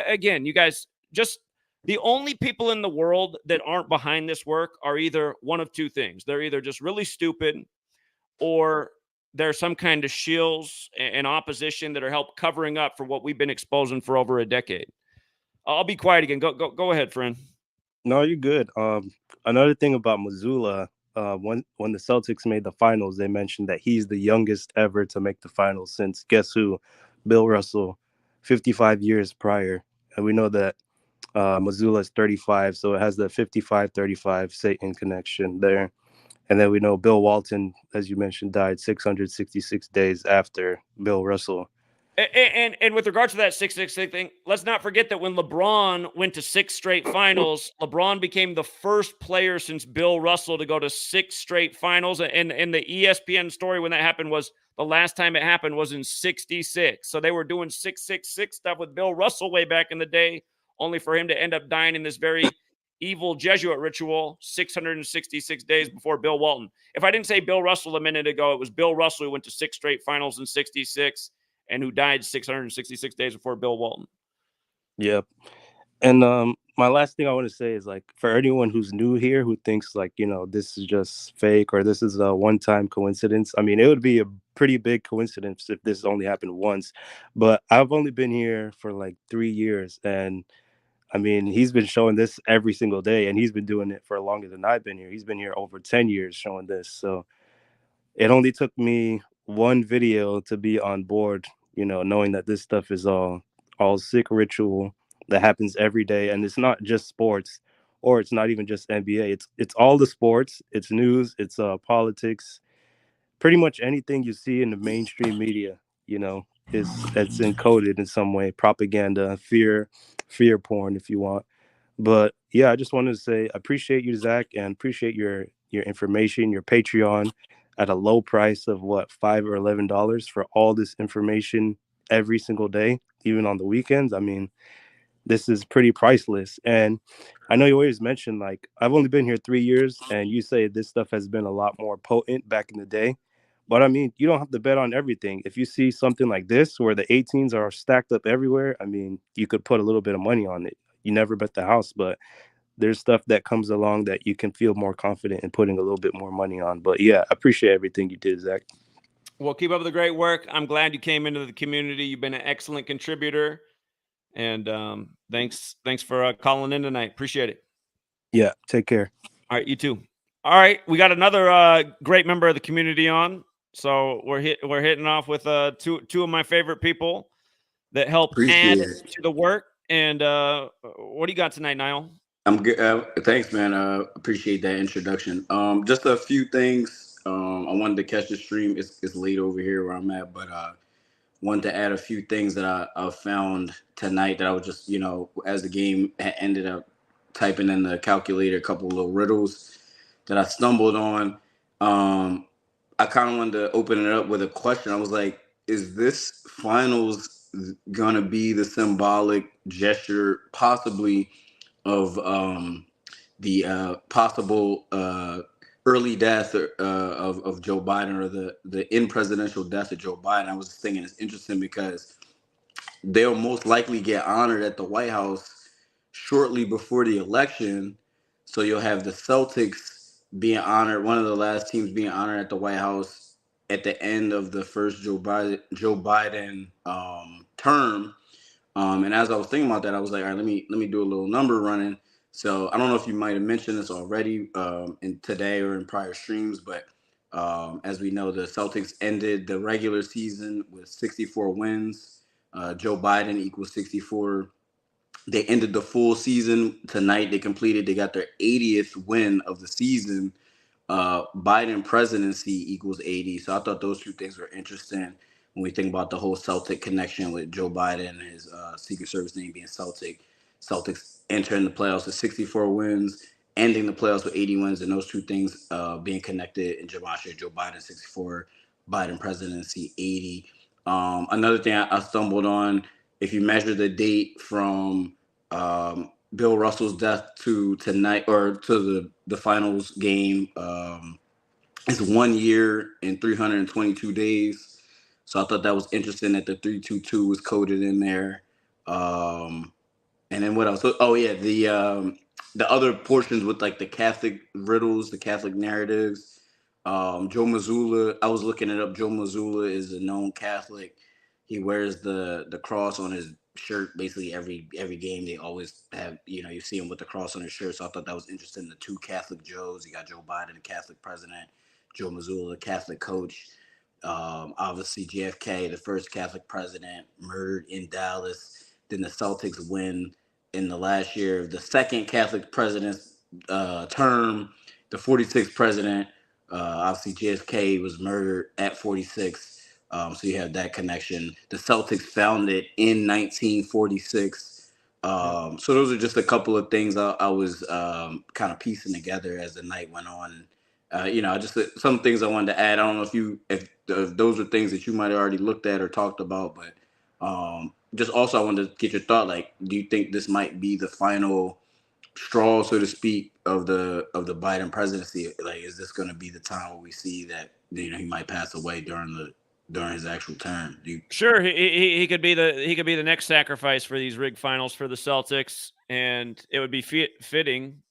Again, you guys, just the only people in the world that aren't behind this work are either one of two things. They're either just really stupid or there's some kind of shills and opposition that are help covering up for what we've been exposing for over a decade. I'll be quiet again. Go ahead, friend. No, you're good. Another thing about Mazzulla, when the Celtics made the finals, they mentioned that he's the youngest ever to make the finals since, guess who? Bill Russell, 55 years prior. And we know that Mazzulla is 35, so it has the 55-35 Satan connection there. And then we know Bill Walton, as you mentioned, died 666 days after Bill Russell. And with regards to that 666 thing, let's not forget that when LeBron went to 6 straight finals, LeBron became the first player since Bill Russell to go to 6 straight finals. And the ESPN story when that happened was the last time it happened was in 66. So they were doing 666 stuff with Bill Russell way back in the day, only for him to end up dying in this very evil Jesuit ritual 666 days before Bill Walton. If I didn't say Bill Russell a minute ago, it was Bill Russell who went to 6 straight finals in 66 and who died 666 days before Bill Walton. Yep. And my last thing I want to say is, like, for anyone who's new here who thinks, like, this is just fake or this is a one-time coincidence. I mean, it would be a pretty big coincidence if this only happened once. But I've only been here for like 3 years, and I mean, he's been showing this every single day, and he's been doing it for longer than I've been here. He's been here over 10 years showing this. So it only took me one video to be on board, knowing that this stuff is all sick ritual that happens every day. And it's not just sports, or it's not even just NBA. It's all the sports, it's news, it's politics, pretty much anything you see in the mainstream media, is it's encoded in some way, propaganda, fear porn, if you want. But yeah, I just wanted to say I appreciate you, Zach, and appreciate your information, your Patreon, at a low price of what, $5 or $11 for all this information every single day, even on the weekends. I mean, this is pretty priceless. And I know you always mention, like, I've only been here 3 years, and you say this stuff has been a lot more potent back in the day. But I mean, you don't have to bet on everything. If you see something like this where the 18s are stacked up everywhere, I mean, you could put a little bit of money on it. You never bet the house, but there's stuff that comes along that you can feel more confident in putting a little bit more money on. But yeah, I appreciate everything you did, Zach. Well, keep up the great work. I'm glad you came into the community. You've been an excellent contributor. And thanks for calling in tonight. Appreciate it. Yeah, take care. All right, you too. All right, we got another great member of the community on. So we're hitting off with two of my favorite people that help add Appreciate it. to the work. And what do you got tonight, Niall? I'm good. Thanks, man. Appreciate that introduction. Just a few things. I wanted to catch the stream. It's late over here where I'm at, but wanted to add a few things that I found tonight that I was just, as the game ended up typing in the calculator, a couple of little riddles that I stumbled on. I kind of wanted to open it up with a question. I was like, is this finals gonna be the symbolic gesture, possibly, of the possible early death of Joe Biden, or the in presidential death of Joe Biden? I was just thinking it's interesting because they'll most likely get honored at the White House shortly before the election. So you'll have the Celtics being honored, one of the last teams being honored at the White House at the end of the first Joe Biden term. And as I was thinking about that, I was like, all right, let me do a little number running. So I don't know if you might have mentioned this already in today or in prior streams, but as we know, the Celtics ended the regular season with 64 wins. Joe Biden equals 64. They ended the full season tonight. They got their 80th win of the season. Biden presidency equals 80. So I thought those two things were interesting when we think about the whole Celtic connection with Joe Biden and his Secret Service name being Celtic. Celtics entering the playoffs with 64 wins, ending the playoffs with 80 wins, and those two things being connected in Gematria. Joe Biden 64, Biden presidency 80. Another thing I stumbled on, if you measure the date from Bill Russell's death to tonight, or to the finals game, it's 1 year and 322 days. So I thought that was interesting that the 322 was coded in there. And then what else? Oh yeah, the other portions with, like, the Catholic riddles, the Catholic narratives. Joe Mazzulla, I was looking it up. Joe Mazzulla is a known Catholic. He wears the cross on his shirt basically every game. They always have, you see him with the cross on his shirt. So I thought that was interesting. The two Catholic Joes. You got Joe Biden, the Catholic president, Joe Mazzulla, the Catholic coach. Obviously JFK, the first Catholic president, murdered in Dallas. Then the Celtics win in the last year of the second Catholic president's term. The 46th president, obviously JFK, was murdered at 46. So you have that connection. The Celtics founded in 1946. So those are just a couple of things I was kind of piecing together as the night went on. Just some things I wanted to add. I don't know if those are things that you might have already looked at or talked about, but just also I wanted to get your thought. Like, do you think this might be the final straw, so to speak, of the Biden presidency? Like, is this going to be the time where we see that he might pass away during his actual term? Sure, he could be the next sacrifice for these rigged finals for the Celtics, and it would be fitting.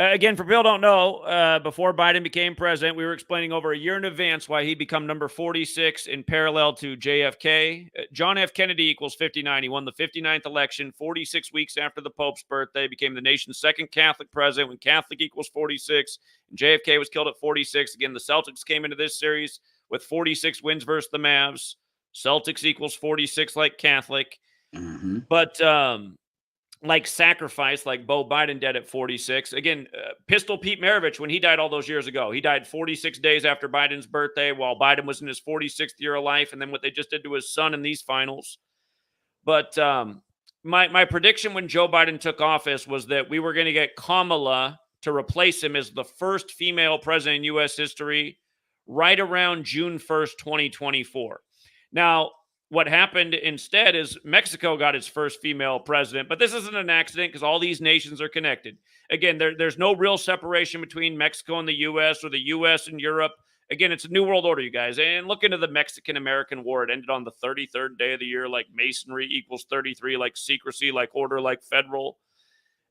Again, for people who don't know, before Biden became president, we were explaining over a year in advance why he'd become number 46 in parallel to JFK. John F. Kennedy equals 59. He won the 59th election 46 weeks after the Pope's birthday, became the nation's second Catholic president when Catholic equals 46. And JFK was killed at 46. Again, the Celtics came into this series with 46 wins versus the Mavs. Celtics equals 46 like Catholic. Mm-hmm. But like sacrifice, like Bo Biden did at 46. Again, Pistol Pete Maravich, when he died all those years ago, he died 46 days after Biden's birthday while Biden was in his 46th year of life, and then what they just did to his son in these finals. But my prediction when Joe Biden took office was that we were going to get Kamala to replace him as the first female president in U.S. history right around June 1st, 2024. Now, what happened instead is Mexico got its first female president, but this isn't an accident because all these nations are connected. Again, there's no real separation between Mexico and the U.S. or the U.S. and Europe. Again, it's a new world order, you guys. And look into the Mexican-American War. It ended on the 33rd day of the year, like masonry equals 33, like secrecy, like order, like federal.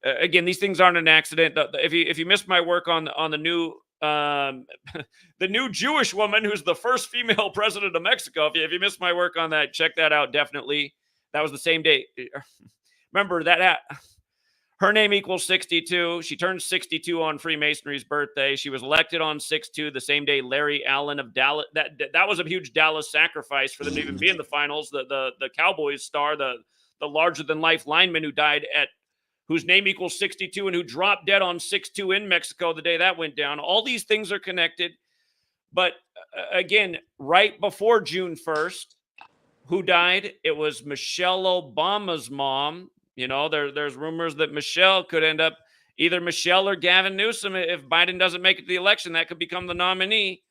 Again, these things aren't an accident. If you missed my work on the new the new Jewish woman who's the first female president of Mexico. If you missed my work on that, check that out. Definitely. That was the same day. Remember that her name equals 62. She turned 62 on Freemasonry's birthday. She was elected on 6/2, the same day Larry Allen of Dallas. That was a huge Dallas sacrifice for them to even be in the finals. The Cowboys star, the larger than life lineman who died whose name equals 62 and who dropped dead on 6/2 in Mexico the day that went down. All these things are connected. But again, right before June 1st, who died? It was Michelle Obama's mom. There's rumors that Michelle could end up either Michelle or Gavin Newsom. If Biden doesn't make it to the election, that could become the nominee.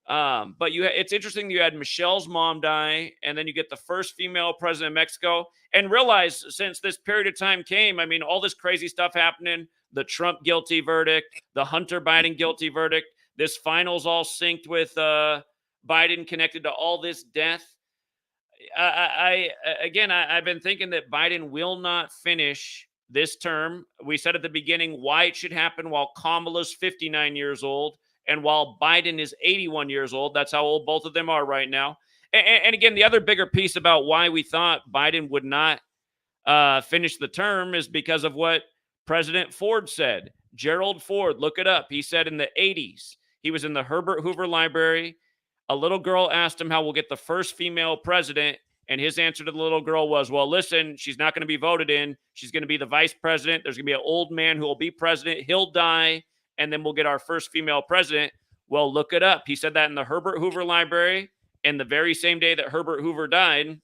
But it's interesting you had Michelle's mom die, and then you get the first female president of Mexico. And realize since this period of time came, I mean, all this crazy stuff happening, the Trump guilty verdict, the Hunter Biden guilty verdict, this finals all synced with Biden connected to all this death. I've been thinking that Biden will not finish this term. We said at the beginning why it should happen while Kamala's 59 years old. And while Biden is 81 years old, that's how old both of them are right now. And again, the other bigger piece about why we thought Biden would not finish the term is because of what President Ford said. Gerald Ford, look it up. He said in the 80s, he was in the Herbert Hoover Library. A little girl asked him how we'll get the first female president. And his answer to the little girl was, well, listen, she's not going to be voted in. She's going to be the vice president. There's going to be an old man who will be president. He'll die. And then we'll get our first female president. Well, look it up. He said that in the Herbert Hoover Library. And the very same day that Herbert Hoover died,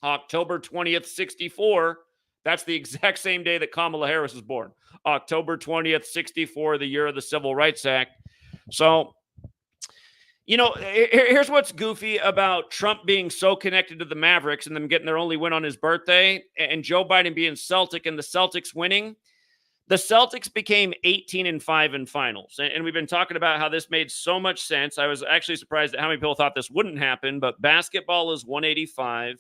October 20th, 64, that's the exact same day that Kamala Harris was born. October 20th, 64, the year of the Civil Rights Act. So, here's what's goofy about Trump being so connected to the Mavericks and them getting their only win on his birthday, and Joe Biden being Celtic and the Celtics winning. The Celtics became 18-5 in finals. And we've been talking about how this made so much sense. I was actually surprised at how many people thought this wouldn't happen, but basketball is 185.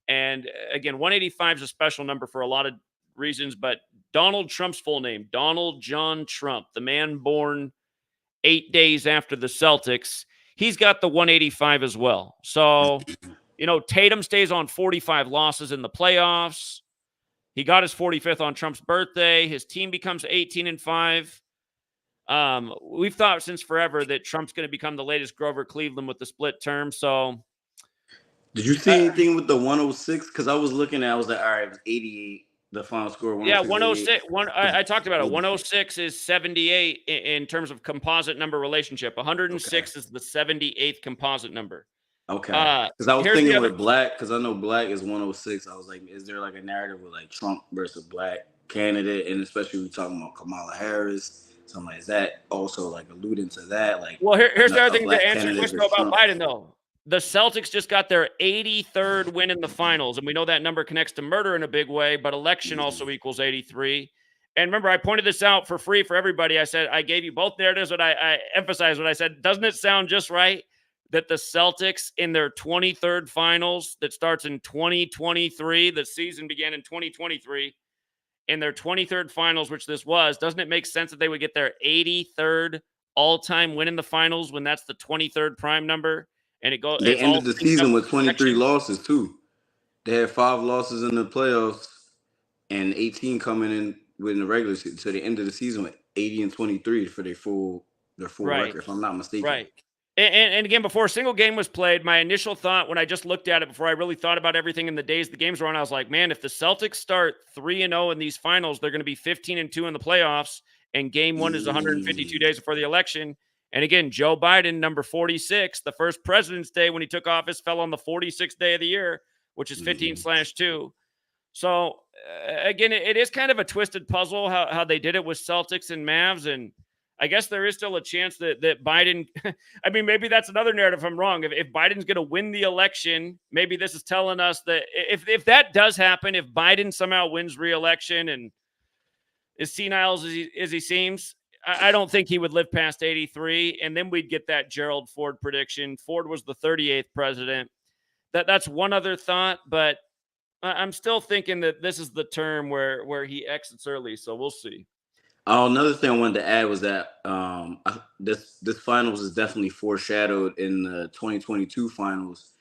And again, 185 is a special number for a lot of reasons, but Donald Trump's full name, Donald John Trump, the man born 8 days after the Celtics, he's got the 185 as well. So, Tatum stays on 45 losses in the playoffs. He got his 45th on Trump's birthday. His team becomes 18-5. We've thought since forever that Trump's going to become the latest Grover Cleveland with the split term. So, did you see anything with the 106? Because I was looking at, I was like, all right, it was 88 The final score, Yeah, 106. 106. I talked about it. 106 is 78 in terms of composite number relationship. Okay. 106 is the 78th composite number. Okay. Because I was Here's the thinking other. with black, because I know black is 106. I was like, is there like a narrative with like Trump versus black candidate? And especially we talking about Kamala Harris. So I'm like, is that also like alluding to that? Like, Well, here's the other a thing black to answer your candidate question versus about Trump? Biden, though. The Celtics just got their 83rd win in the finals, and we know that number connects to murder in a big way, but election also equals 83. And remember, I pointed this out for free for everybody. I said I gave you both narratives, but I emphasized what I said. Doesn't it sound just right that the Celtics in their 23rd finals that starts in 2023, the season began in 2023, in their 23rd finals, which this was, doesn't it make sense that they would get their 83rd all-time win in the finals when that's the 23rd prime number? And They it's all ended the synced up season with with 23 election. losses too. They had 5 losses in the playoffs and 18 coming in within the regular season. So they ended the season with 80 and 23 for their full Right. record, if I'm not mistaken. Right. And again, before a single game was played, my initial thought when I just looked at it, before I really thought about everything in the days the games were on, I was like, man, if the Celtics start 3-0 in these finals, they're going to be 15-2 in the playoffs. And game one is 152 days before the election. And again, Joe Biden, number 46, the first President's Day when he took office fell on the 46th day of the year, which is 15/2. So again, it is kind of a twisted puzzle how they did it with Celtics and Mavs. And I guess there is still a chance that Biden, I mean, maybe that's another narrative if I'm wrong. If Biden's going to win the election, maybe this is telling us that if that does happen, if Biden somehow wins re-election and as senile as he seems, I don't think he would live past 83. And then we'd get that Gerald Ford prediction. Ford was the 38th president. That's one other thought, but I'm still thinking that this is the term where he exits early. So we'll see. Oh, another thing I wanted to add was that this finals is definitely foreshadowed in the 2022 finals.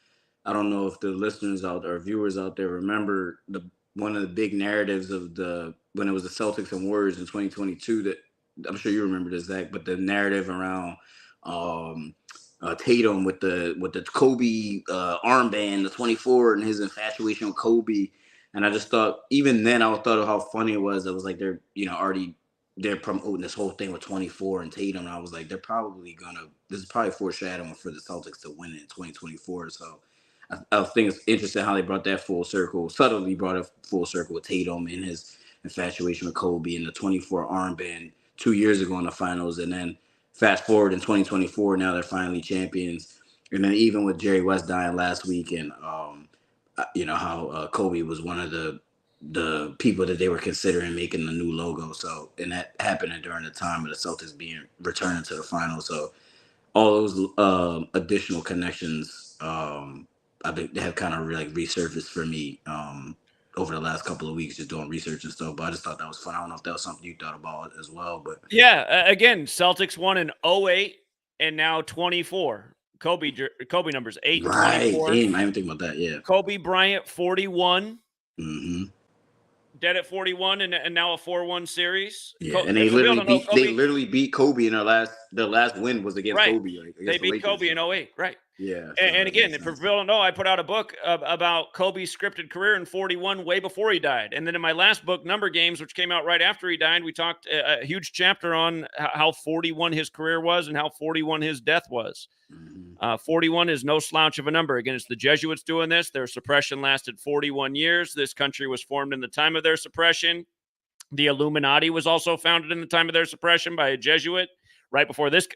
I don't know if the listeners out or viewers out there remember one of the big narratives of when it was the Celtics and Warriors in 2022. That I'm sure you remember this, Zach, but the narrative around Tatum with the Kobe armband, the 24, and his infatuation with Kobe. And I just thought, even then, I thought of how funny it was. It was like they're promoting this whole thing with 24 and Tatum. And I was like, this is probably foreshadowing for the Celtics to win it in 2024. So I think it's interesting how they brought that full circle, subtly brought it full circle with Tatum and his infatuation with Kobe and the 24 armband 2 years ago in the finals. And then fast forward in 2024, now they're finally champions. And then even with Jerry West dying last week and, how Kobe was one of the people that they were considering making the new logo. So, and that happened during the time of the Celtics being returning to the finals. So all those additional connections, I think they have kind of like resurfaced for me over the last couple of weeks, just doing research and stuff. But I just thought that was fun. I don't know if that was something you thought about as well, but yeah, again, Celtics won in 08 and now 24. Kobe numbers 8 and 24. Damn, I didn't think about that. Yeah. Kobe Bryant 41. Mm-hmm. Dead at 41 and now a 4-1 series. Yeah, and they literally beat Kobe in their last win was against Kobe. Like, they beat Kobe in 08, right? Yeah. And again, for people don't know, I put out a book about Kobe's scripted career in 41 way before he died. And then in my last book, Number Games, which came out right after he died, we talked a huge chapter on how 41 his career was and how 41 his death was. 41 is no slouch of a number. Again, it's the Jesuits doing this. Their suppression lasted 41 years. This country was formed in the time of their suppression. The Illuminati was also founded in the time of their suppression by a Jesuit right before this.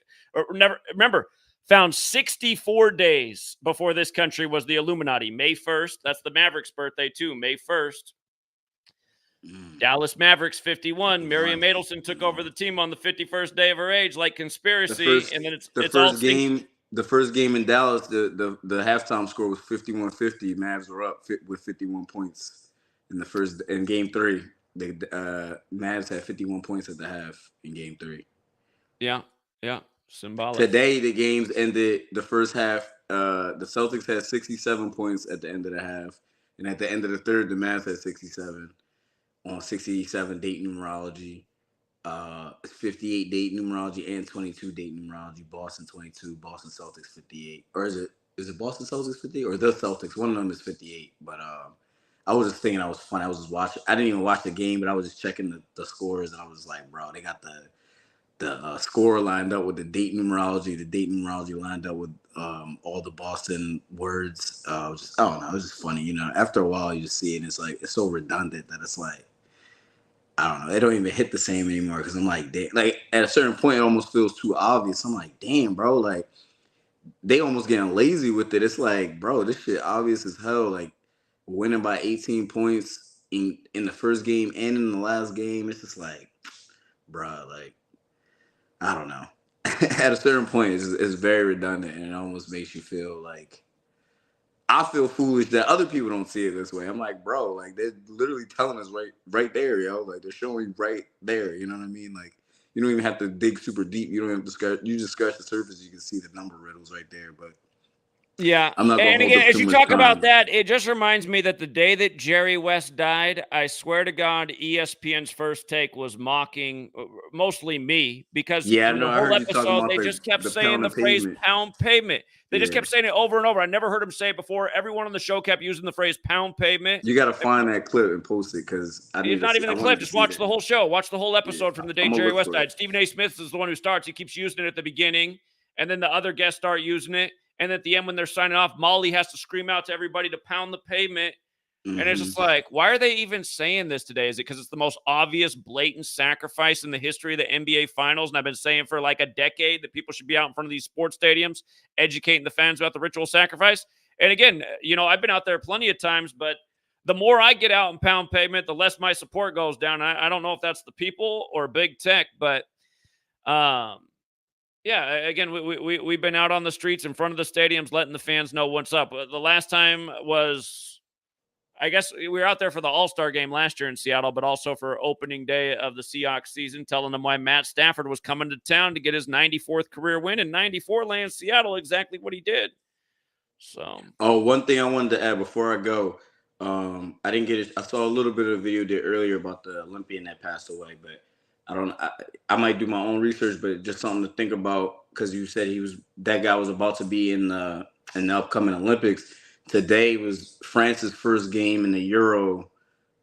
Found 64 days before this country was the Illuminati. May 1st. That's the Mavericks' birthday, too. May 1st. Dallas Mavericks 51. Miriam Adelson took over the team on the 51st day of her age, like conspiracy. And then the first game in Dallas, the halftime score was 51-50. Mavs were up with 51 points in game 3. The Mavs had 51 points at the half in game 3. Yeah. Symbolic. Today, the games ended the first half. The Celtics had 67 points at the end of the half. And at the end of the third, the Mavs had 67 on 67 date numerology. 58 date numerology and 22 date numerology. Boston 22, Boston Celtics 58. Or is it Boston Celtics 58 or the Celtics? One of them is 58. But I was just thinking I was fun. I was just watching. I didn't even watch the game, but I was just checking the scores, and I was like, bro, they got the score lined up with the date numerology. The date numerology lined up with all the Boston words. I don't know. It was just funny, you know. After a while, you just see it, and it's like it's so redundant that it's like I don't know. It don't even hit the same anymore because I'm like, like at a certain point, it almost feels too obvious. I'm like, damn, bro, like they almost getting lazy with it. It's like, bro, this shit obvious as hell. Like winning by 18 points in the first game and in the last game. It's just like, bro, like I don't know. At a certain point, it's very redundant, and it almost makes you feel like I feel foolish that other people don't see it this way. I'm like, bro, like they're literally telling us right there, yo. Like they're showing right there. You know what I mean? Like you don't even have to dig super deep. You don't have to scratch. You just scratch the surface. You can see the number riddles right there. But Yeah. I'm not gonna And hold again, up as too you much talk time. about that, it just reminds me that the day that Jerry West died, I swear to God, ESPN's First Take was mocking mostly me because Yeah, I through the know. I whole heard you talking episode, about they just kept the saying pound the of phrase pavement. pound pavement. They just Yeah. kept saying it over and over. I never heard him say it before. Everyone on the show kept using the phrase pound pavement. You got to find that clip and post it because I need It's to not see. even I the wanted clip. to Just see watch that. the whole show. Watch the whole Yeah, episode from the day I'm gonna Jerry look West for it. died. Stephen A. Smith is the one who starts. He keeps using it at the beginning, and then the other guests start using it. And at the end, when they're signing off, Molly has to scream out to everybody to pound the pavement. And it's just like, why are they even saying this today? Is it because it's the most obvious, blatant sacrifice in the history of the NBA Finals? And I've been saying for like a decade that people should be out in front of these sports stadiums educating the fans about the ritual sacrifice. And again, you know, I've been out there plenty of times, but the more I get out and pound pavement, the less my support goes down. I don't know if that's the people or big tech, but yeah, again, we've been out on the streets in front of the stadiums letting the fans know what's up. The last time was, I guess we were out there for the All-Star game last year in Seattle, but also for opening day of the Seahawks season, telling them why Matt Stafford was coming to town to get his 94th career win, and 94 lands Seattle exactly what he did. So, oh, one thing I wanted to add before I go, I didn't get it. I saw a little bit of a video there earlier about the Olympian that passed away, but I might do my own research, but just something to think about because you said that guy was about to be in the upcoming Olympics. Today was France's first game in the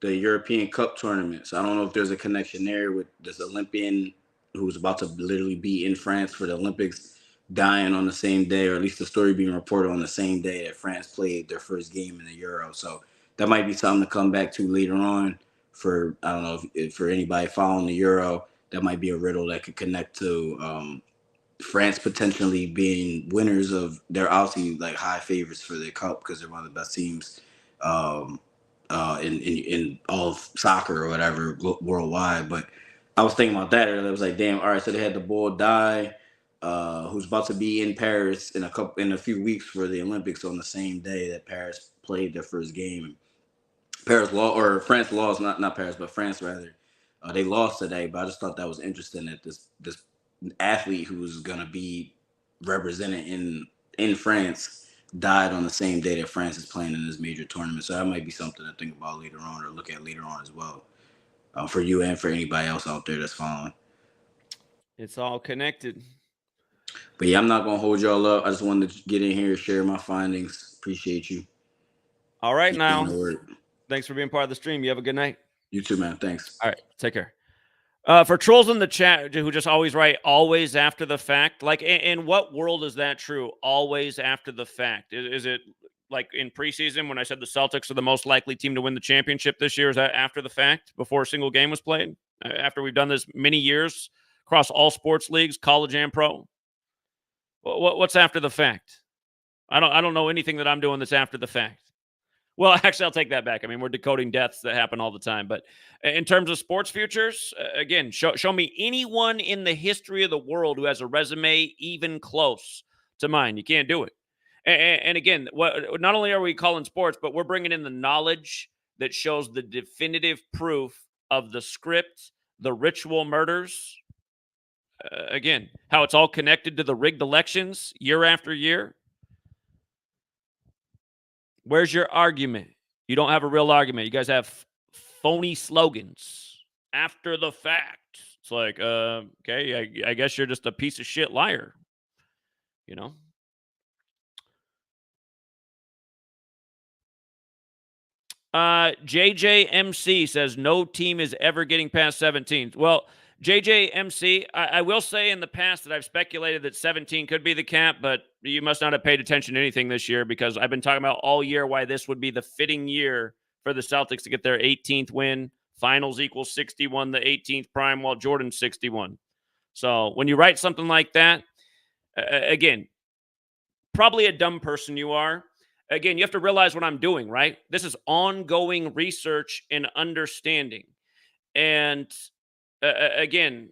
European Cup tournament. So I don't know if there's a connection there with this Olympian who's about to literally be in France for the Olympics dying on the same day, or at least the story being reported on the same day that France played their first game in the Euro. So that might be something to come back to later on for, I don't know, if for anybody following the Euro, that might be a riddle that could connect to France potentially being winners of, they're obviously like high favorites for the cup because they're one of the best teams in all of soccer or whatever worldwide. But I was thinking about that earlier. I was like, damn, all right, so they had the bull die, who's about to be in Paris in a few weeks for the Olympics on the same day that Paris played their first game. France lost, not Paris, but France rather. They lost today, but I just thought that was interesting that this athlete who was gonna be represented in France died on the same day that France is playing in this major tournament. So that might be something to think about later on or look at later on as well, for you and for anybody else out there that's following. it's all connected. But yeah, I'm not gonna hold y'all up. I just wanted to get in here, share my findings. Appreciate you. All right, Keep doing now. the work. Thanks for being part of the stream. You have a good night. You too, man. Thanks. All right, take care. For trolls in the chat who just always write always after the fact, like in what world is that true? Always after the fact. Is it like in preseason when I said the Celtics are the most likely team to win the championship this year? Is that after the fact, before a single game was played? After we've done this many years across all sports leagues, college and pro? What's after the fact? I don't know anything that I'm doing that's after the fact. Well, actually, I'll take that back. I mean, we're decoding deaths that happen all the time. But in terms of sports futures, again, show me anyone in the history of the world who has a resume even close to mine. You can't do it. And again, not only are we calling sports, but we're bringing in the knowledge that shows the definitive proof of the script, the ritual murders. Again, how it's all connected to the rigged elections year after year. Where's your argument? You don't have a real argument. You guys have phony slogans after the fact. It's like, okay, I guess you're just a piece of shit liar. You know? JJMC says no team is ever getting past 17. Well, JJMC, I will say in the past that I've speculated that 17 could be the cap, but you must not have paid attention to anything this year because I've been talking about all year why this would be the fitting year for the Celtics to get their 18th win. Finals equals 61, the 18th prime, while Jordan's 61. So when you write something like that, again, probably a dumb person you are. Again, you have to realize what I'm doing, right? This is ongoing research and understanding. And again,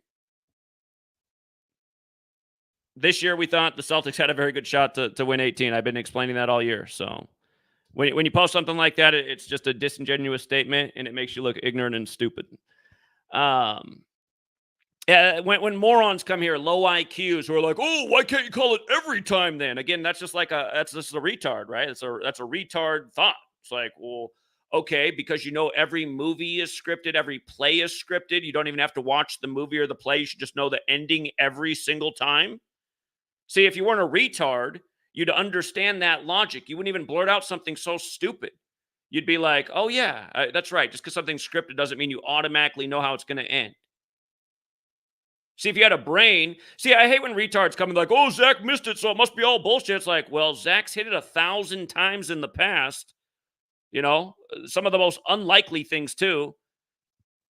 this year we thought the Celtics had a very good shot to win 18. I've been explaining that all year. So when you post something like that, it's just a disingenuous statement and it makes you look ignorant and stupid. Yeah, when morons come here, low IQs who are like, "Oh, why can't you call it every time?" Then again, that's just a retard, right? That's a retard thought. It's like, well, okay, because you know every movie is scripted, every play is scripted. You don't even have to watch the movie or the play. You should just know the ending every single time. See, if you weren't a retard, you'd understand that logic. You wouldn't even blurt out something so stupid. You'd be like, "Oh yeah, that's right." Just because something's scripted doesn't mean you automatically know how it's going to end. See, if you had a brain, I hate when retards come and like, oh, Zach missed it, so it must be all bullshit. It's like, well, Zach's hit it 1,000 times in the past. You know, some of the most unlikely things too.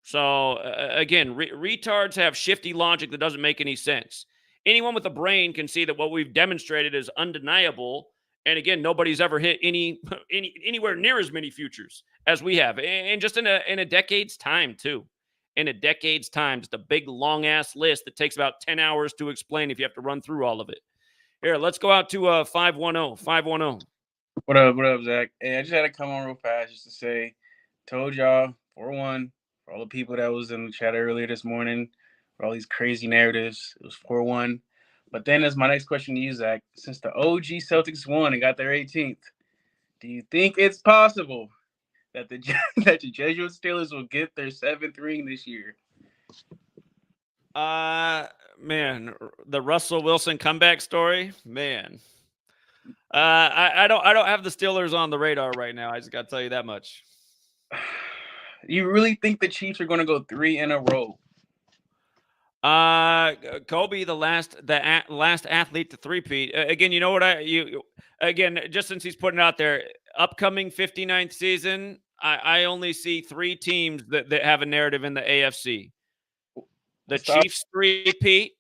So again, retards have shifty logic that doesn't make any sense. Anyone with a brain can see that what we've demonstrated is undeniable. And again, nobody's ever hit anywhere near as many futures as we have, and just in a decade's time too. In a decade's time, just a big long ass list that takes about 10 hours to explain if you have to run through all of it. Here, let's go out to 510. 510. What up, Zach? Hey, I just had to come on real fast just to say, told y'all, 4-1, for all the people that was in the chat earlier this morning, for all these crazy narratives, it was 4-1. But then as my next question to you, Zach, since the OG Celtics won and got their 18th, do you think it's possible that the Jesuit Steelers will get their 7th ring this year? Man, the Russell Wilson comeback story, man. I don't have the Steelers on the radar right now. I just got to tell you that much. You really think the Chiefs are going to go 3 in a row? Kobe, the last athlete to three-peat. Again, you know what again, just since he's putting it out there, upcoming 59th season, I only see 3 teams that have a narrative in the AFC. The Chiefs three-peat,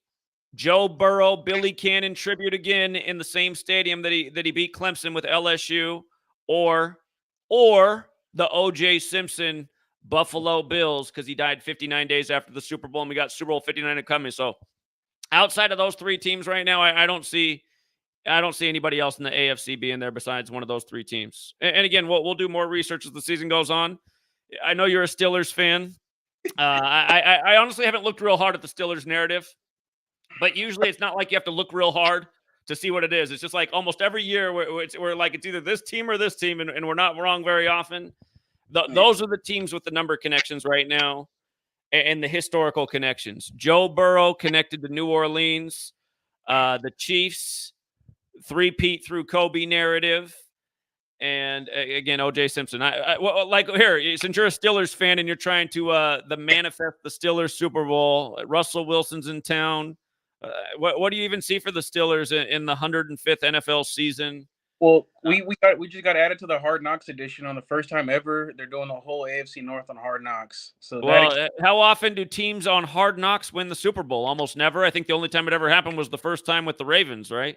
Joe Burrow, Billy Cannon tribute again in the same stadium that he beat Clemson with LSU, or the O.J. Simpson Buffalo Bills because he died 59 days after the Super Bowl and we got Super Bowl 59 coming. So outside of those 3 teams right now, I don't see anybody else in the AFC being there besides one of those 3 teams. And again, we'll do more research as the season goes on. I know you're a Steelers fan. I honestly haven't looked real hard at the Steelers narrative, but usually it's not like you have to look real hard to see what it is. It's just like almost every year we're like, it's either this team or this team, and we're not wrong very often. Those are the teams with the number connections right now and the historical connections. Joe Burrow connected to New Orleans, the Chiefs, three-peat through Kobe narrative. And again, O.J. Simpson. Like here, since you're a Steelers fan and you're trying to manifest the Steelers Super Bowl, Russell Wilson's in town. What do you even see for the Steelers in the 105th NFL season? Well, we just got added to the Hard Knocks edition on the first time ever. They're doing the whole AFC North on Hard Knocks. So how often do teams on Hard Knocks win the Super Bowl? Almost never. I think the only time it ever happened was the first time with the Ravens, right?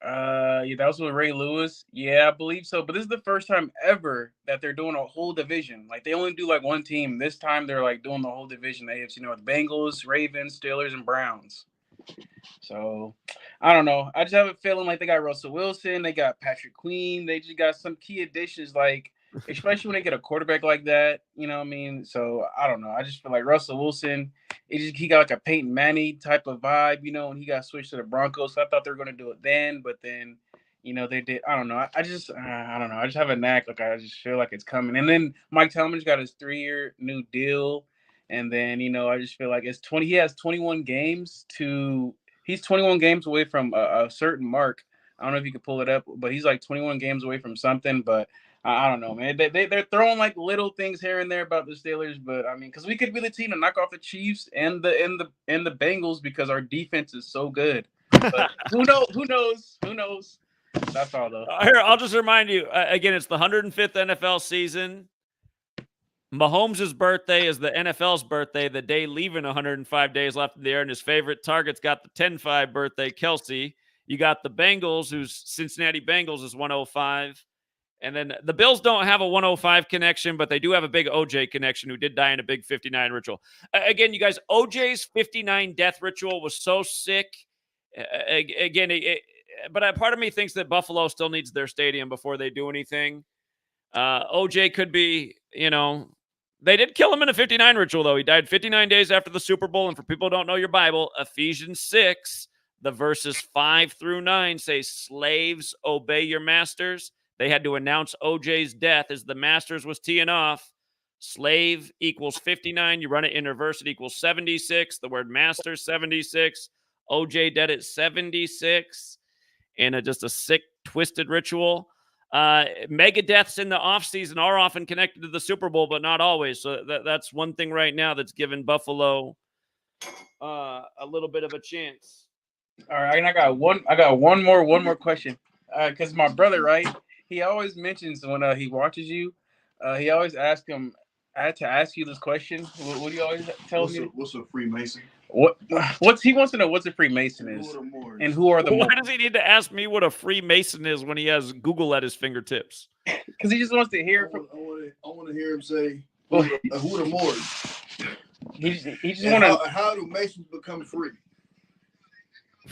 Yeah, that was with Ray Lewis. Yeah, I believe so. But this is the first time ever that they're doing a whole division. Like they only do like one team. This time they're like doing the whole division. The AFC North: Bengals, Ravens, Steelers, and Browns. So I don't know. I just have a feeling like they got Russell Wilson, they got Patrick Queen, they just got some key additions, like especially when they get a quarterback like that, you know what I mean? So I don't know. I just feel like Russell Wilson, he got like a Peyton Manning type of vibe, you know, and he got switched to the Broncos. So I thought they were gonna do it then, but then, you know, they did. I don't know. I don't know. I just have a knack. Like I just feel like it's coming. And then Mike Tomlin's got his 3-year new deal. And then, you know, I just feel like he has 21 games he's 21 games away from a certain mark. I don't know if you could pull it up, but he's like 21 games away from something. But I don't know, man. They're throwing like little things here and there about the Steelers, but I mean, because we could be the team to knock off the Chiefs and the Bengals because our defense is so good. But who knows? Who knows? Who knows? That's all though. Here, I'll just remind you again. It's the 105th NFL season. Mahomes' birthday is the NFL's birthday. The day leaving 105 days left in the year, and his favorite target's got the 10-5 birthday, Kelsey. You got the Bengals, whose Cincinnati Bengals is 105. And then the Bills don't have a 105 connection, but they do have a big OJ connection who did die in a big 59 ritual. Again, you guys, OJ's 59 death ritual was so sick. But part of me thinks that Buffalo still needs their stadium before they do anything. OJ could be, they did kill him in a 59 ritual, though. He died 59 days after the Super Bowl. And for people who don't know your Bible, Ephesians 6, the verses 5 through 9 say, slaves, obey your masters. They had to announce OJ's death as the masters was teeing off. Slave equals 59. You run it in reverse, it equals 76. The word master, 76. OJ dead at 76. And just a sick, twisted ritual. Mega deaths in the offseason are often connected to the Super Bowl, but not always. So that's one thing right now that's given Buffalo a little bit of a chance. All right, and I got one more question. Because my brother, right? He always mentions when he watches you, he always asks him, I had to ask you this question. What do you always tell me? What's a Freemason? He wants to know what's a Freemason is. And who are the Why does he need to ask me what a Freemason is when he has Google at his fingertips? Because he just wants to hear from. I want to hear him say, who are the Moors? He just want to. How do Masons become free?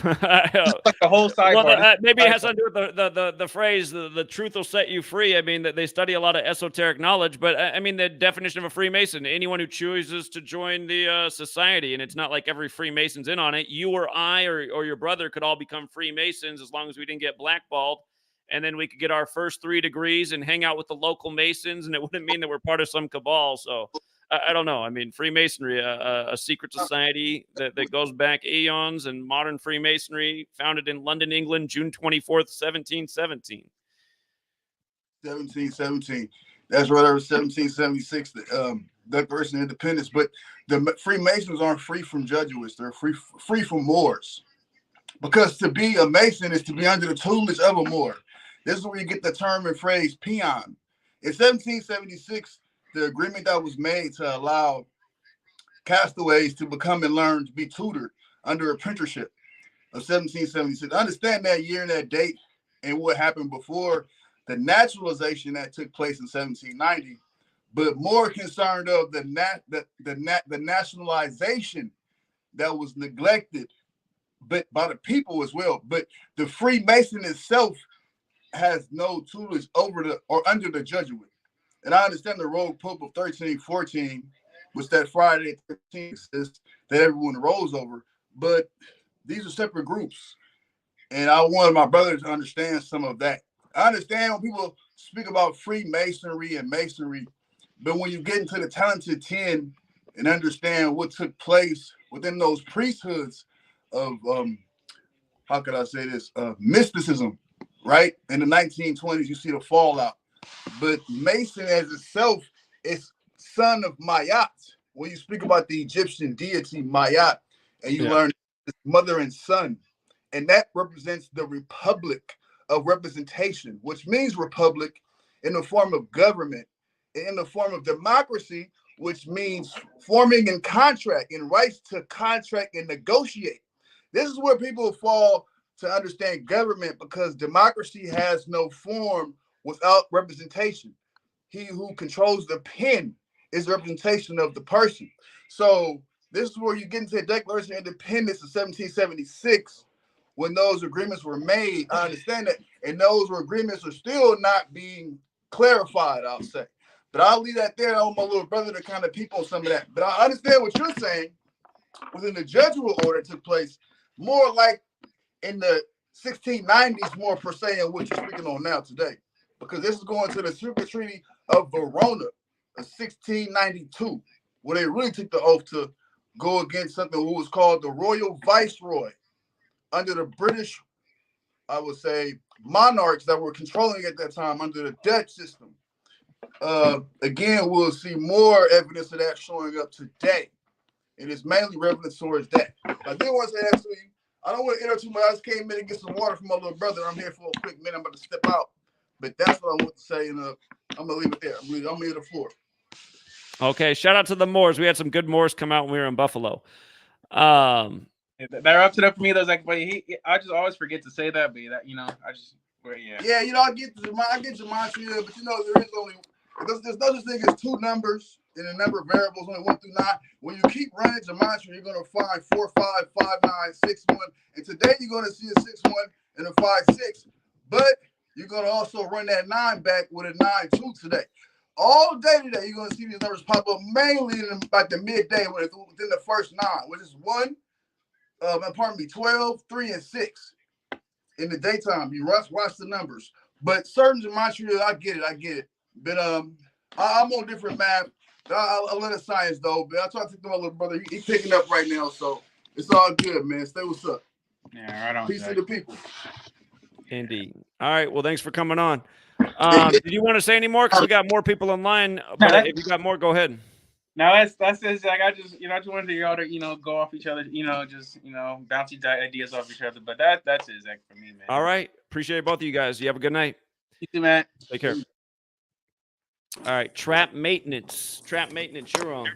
Like the whole sidebar. Well, maybe it has something to do with the phrase, the truth will set you free. I mean, that they study a lot of esoteric knowledge, but I mean, the definition of a Freemason, anyone who chooses to join the society, and it's not like every Freemason's in on it. You or I or your brother could all become Freemasons as long as we didn't get blackballed, and then we could get our first 3 degrees and hang out with the local Masons, and it wouldn't mean that we're part of some cabal. So I don't know. I mean, Freemasonry, a secret society that goes back eons, and modern Freemasonry founded in London, England, June 24th, 1717. 1717. That's right, 1776, the Declaration of Independence. But the Freemasons aren't free from Jesuits. They're free from Moors. Because to be a Mason is to be under the tutelage of a Moor. This is where you get the term and phrase peon. In 1776, the agreement that was made to allow castaways to become and learn to be tutored under apprenticeship of 1776. I understand that year and that date and what happened before the naturalization that took place in 1790, but more concerned of the nationalization that was neglected, but by the people as well. But the Freemason itself has no tutelage over or under the Jesuit. And I understand the rogue pope of 1314, which that Friday 13th is that everyone rolls over, but these are separate groups. And I wanted my brother to understand some of that. I understand when people speak about Freemasonry and Masonry, but when you get into the talented 10 and understand what took place within those priesthoods of, how could I say this, mysticism, right? In the 1920s, you see the fallout. But Mason as itself is son of Mayat. When you speak about the Egyptian deity Mayat, and you learn mother and son, and that represents the republic of representation, which means republic in the form of government, in the form of democracy, which means forming in contract and rights to contract and negotiate. This is where people fall to understand government, because democracy has no form without representation. He who controls the pen is the representation of the person. So this is where you get into the Declaration of Independence of 1776, when those agreements were made. I understand that, and those agreements are still not being clarified, I'll say. But I'll leave that there. I want my little brother to kind of peep on some of that. But I understand what you're saying. Within the Jesuit order took place, more like in the 1690s, more per se, in what you're speaking on now today. Because this is going to the Secret Treaty of Verona of 1692, where they really took the oath to go against something who was called the Royal Viceroy under the British, I would say, monarchs that were controlling at that time under the Dutch system. Again, we'll see more evidence of that showing up today. And it's mainly relevant towards that. I did want to say that to you. I don't want to enter too much. I just came in and get some water from my little brother. I'm here for a quick minute. I'm about to step out. But that's what I want to say. And I'm going to leave it there. I'm going to leave the floor. Okay. Shout out to the Moors. We had some good Moors come out when we were in Buffalo. That wraps it up for me. Those like, but I just always forget to say that, but that I just yeah. I get Gematria, but there is only there's no such thing as two numbers in a number of variables, only 1 through 9. When you keep running Gematria, you're gonna find 4, 5, 5, 9, 6, 1, and today you're gonna see a 6, 1 and a 5, 6. But you're gonna also run that 9 back with a 9, 2 today. All day today, you're gonna see these numbers pop up mainly in like the midday when it's within the first 9, which is 12, 3, and 6. In the daytime, you watch the numbers. But certain gematria, I get it. But I'm on different math. I let it science though. But I try to take my little brother. He's picking up right now, so it's all good, man. Stay what's up. Yeah, right on. Peace to the people. Indeed. All right. Well, thanks for coming on. Did you want to say any more? Because we got more people in line. But if you got more, go ahead. No, that's just like I just wanted y'all to go off each other, bounce ideas off each other. But that's it, Zach, for me, man. All right, appreciate both of you guys. You have a good night. You too, man. Take care. All right, Trap Maintenance, you're on.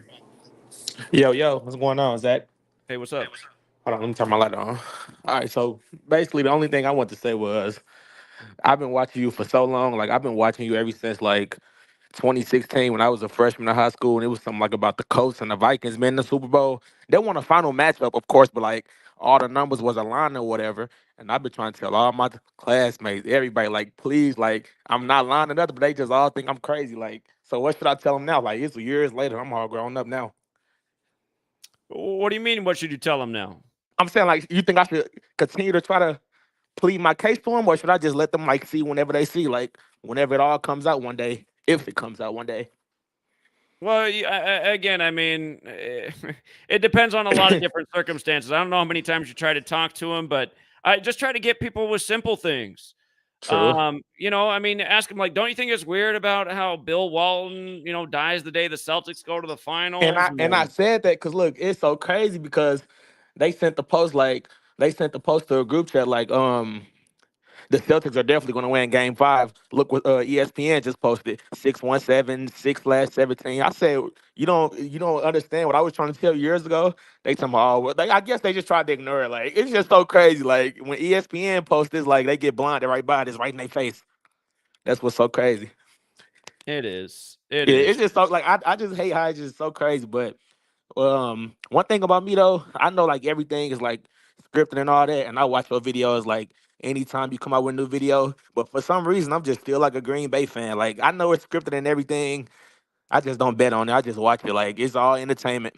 Yo, what's going on, Zach? Hey, what's up? Hold on, let me turn my light on. All right, so basically the only thing I want to say was I've been watching you for so long. Like I've been watching you ever since like 2016 when I was a freshman in high school, and it was something like about the Colts and the Vikings being in the Super Bowl. They won a final matchup, of course, but like all the numbers was aligned or whatever. And I've been trying to tell all my classmates, everybody, like, please, like, I'm not lying or nothing, but they just all think I'm crazy. Like, so what should I tell them now? Like, it's years later. I'm all grown up now. What do you mean? What should you tell them now? I'm saying, like, you think I should continue to try to plead my case to them, or should I just let them, like, see whenever they see, like, whenever it all comes out one day, if it comes out one day? Well, again, I mean, it depends on a lot of different circumstances. I don't know how many times you try to talk to them, but I just try to get people with simple things. True. I mean, ask them, like, don't you think it's weird about how Bill Walton, dies the day the Celtics go to the finals? And I said that because, look, it's so crazy because they sent the post to a group chat like, the Celtics are definitely going to win Game 5. Look what ESPN just posted: 617, 6/17. I said, you don't understand what I was trying to tell you years ago. They talking about, I guess they just tried to ignore it. Like it's just so crazy. Like when ESPN posts this, like they get blinded right by it. It's right in their face. That's what's so crazy. It is. It's just so like I just hate how it's just so crazy. But one thing about me though, I know like everything is like scripted and all that, and I watch your videos like anytime you come out with a new video. But for some reason, I'm just still like a Green Bay fan. Like I know it's scripted and everything. I just don't bet on it. I just watch it. Like it's all entertainment.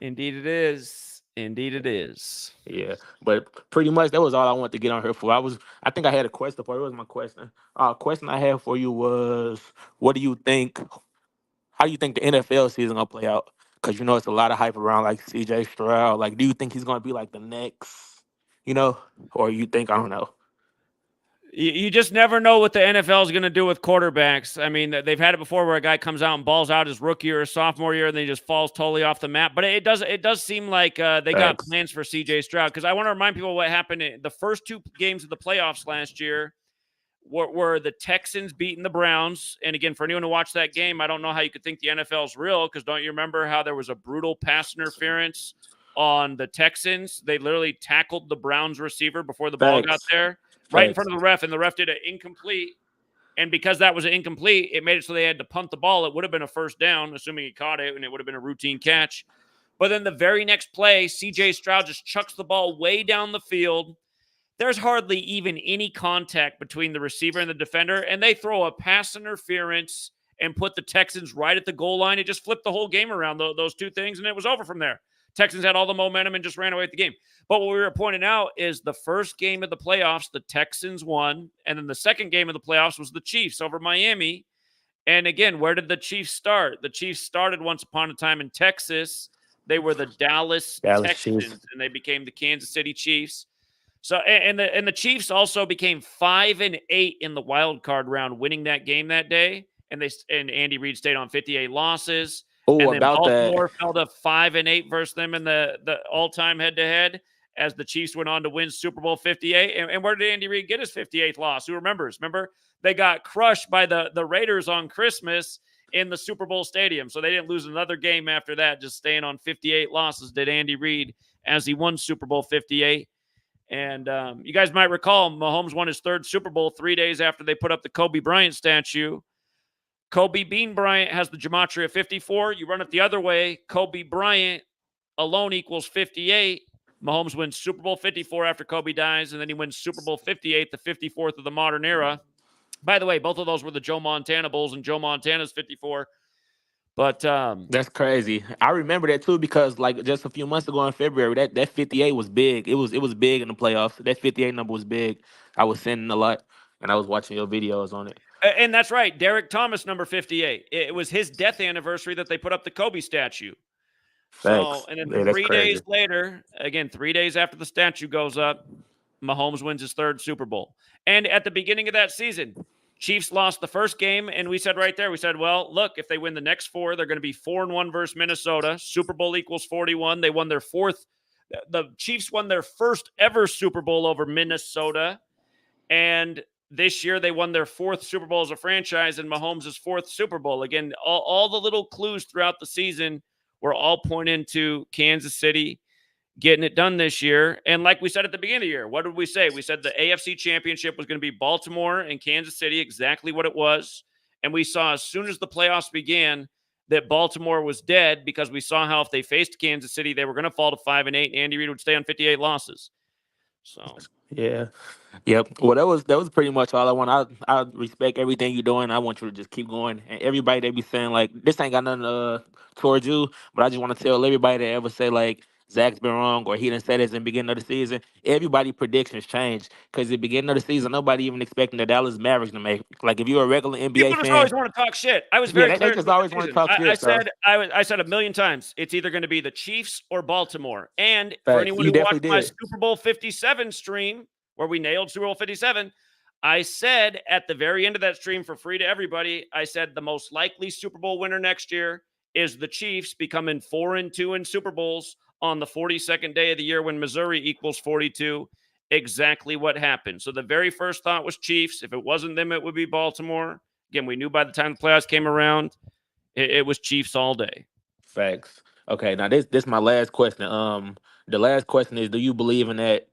Indeed, it is. Yeah, but pretty much that was all I wanted to get on here for. I think I had a question for you. What was my question? Question I had for you was, what do you think? How do you think the NFL season gonna play out? Because it's a lot of hype around like CJ Stroud. Like, do you think he's gonna be like the next, or you think I don't know? You just never know what the NFL is going to do with quarterbacks. I mean, they've had it before where a guy comes out and balls out his rookie or sophomore year, and then he just falls totally off the map. But it does seem like they got plans for CJ Stroud, because I want to remind people what happened in the first 2 games of the playoffs last year. Were the Texans beating the Browns. And again, for anyone who watched that game, I don't know how you could think the NFL is real, because don't you remember how there was a brutal pass interference on the Texans? They literally tackled the Browns receiver before the ball got there, right in front of the ref, and the ref did an incomplete. And because that was an incomplete, it made it so they had to punt the ball. It would have been a first down, assuming he caught it, and it would have been a routine catch. But then the very next play, CJ Stroud just chucks the ball way down the field. There's hardly even any contact between the receiver and the defender, and they throw a pass interference and put the Texans right at the goal line. It just flipped the whole game around, those 2 things, and it was over from there. Texans had all the momentum and just ran away with the game. But what we were pointing out is the first game of the playoffs, the Texans won, and then the second game of the playoffs was the Chiefs over Miami. And again, where did the Chiefs start? The Chiefs started once upon a time in Texas. They were the Dallas Texans, Chiefs. and they became the Kansas City Chiefs. So and the Chiefs also became 5-8 in the wild card round, winning that game that day. And Andy Reid stayed on 58 losses. Oh, And then about that. Baltimore fell to 5-8 versus them in the all-time head-to-head as the Chiefs went on to win Super Bowl 58. And where did Andy Reid get his 58th loss? Who remembers? Remember, they got crushed by the Raiders on Christmas in the Super Bowl stadium. So they didn't lose another game after that, just staying on 58 losses did Andy Reid as he won Super Bowl 58. And you guys might recall Mahomes won his third Super Bowl 3 days after they put up the Kobe Bryant statue. Kobe Bean Bryant has the gematria 54. You run it the other way, Kobe Bryant alone equals 58. Mahomes wins Super Bowl 54 after Kobe dies, and then he wins Super Bowl 58, the 54th of the modern era. By the way, both of those were the Joe Montana Bulls, and Joe Montana's 54. But that's crazy. I remember that too because like just a few months ago in February, that 58 was big. It was big in the playoffs. That 58 number was big. I was sending a lot, and I was watching your videos on it. And that's right, Derek Thomas, number 58. It was his death anniversary that they put up the Kobe statue. Facts. So, and then Yeah, 3 days later, again, 3 days after the statue goes up, Mahomes wins his third Super Bowl. And at the beginning of that season, Chiefs lost the first game, and we said right there, well, look, if they win the next four, they're going to be 4-1 versus Minnesota. Super Bowl equals 41. They won their fourth. The Chiefs won their first ever Super Bowl over Minnesota. And this year they won their fourth Super Bowl as a franchise and Mahomes' fourth Super Bowl. Again, all the little clues throughout the season were all pointing to Kansas City getting it done this year. And like we said at the beginning of the year, what did we say? We said the AFC Championship was going to be Baltimore and Kansas City, exactly what it was. And we saw as soon as the playoffs began that Baltimore was dead because we saw how if they faced Kansas City, they were going to fall to 5-8, and Andy Reid would stay on 58 losses. So yeah. Yep. Well, that was pretty much all I want. I respect everything you're doing. I want you to just keep going. And everybody they be saying like this ain't got nothing towards you, but I just want to tell everybody that ever say like Zach's been wrong or he didn't say this in the beginning of the season. Everybody predictions change because at the beginning of the season nobody even expecting the Dallas Mavericks to make. Like if you're a regular NBA people just fan, always want to talk shit. I was very clear. they just always want to talk shit. I said a million times it's either going to be the Chiefs or Baltimore. And for Facts. anyone You who watched definitely my did. Super Bowl 57 stream where we nailed Super Bowl 57, I said at the very end of that stream for free to everybody, I said the most likely Super Bowl winner next year is the Chiefs becoming 4-2 in Super Bowls on the 42nd day of the year when Missouri equals 42. Exactly what happened. So the very first thought was Chiefs. If it wasn't them, it would be Baltimore. Again, we knew by the time the playoffs came around, it was Chiefs all day. Facts. Okay, now this is my last question. The last question is: do you believe in that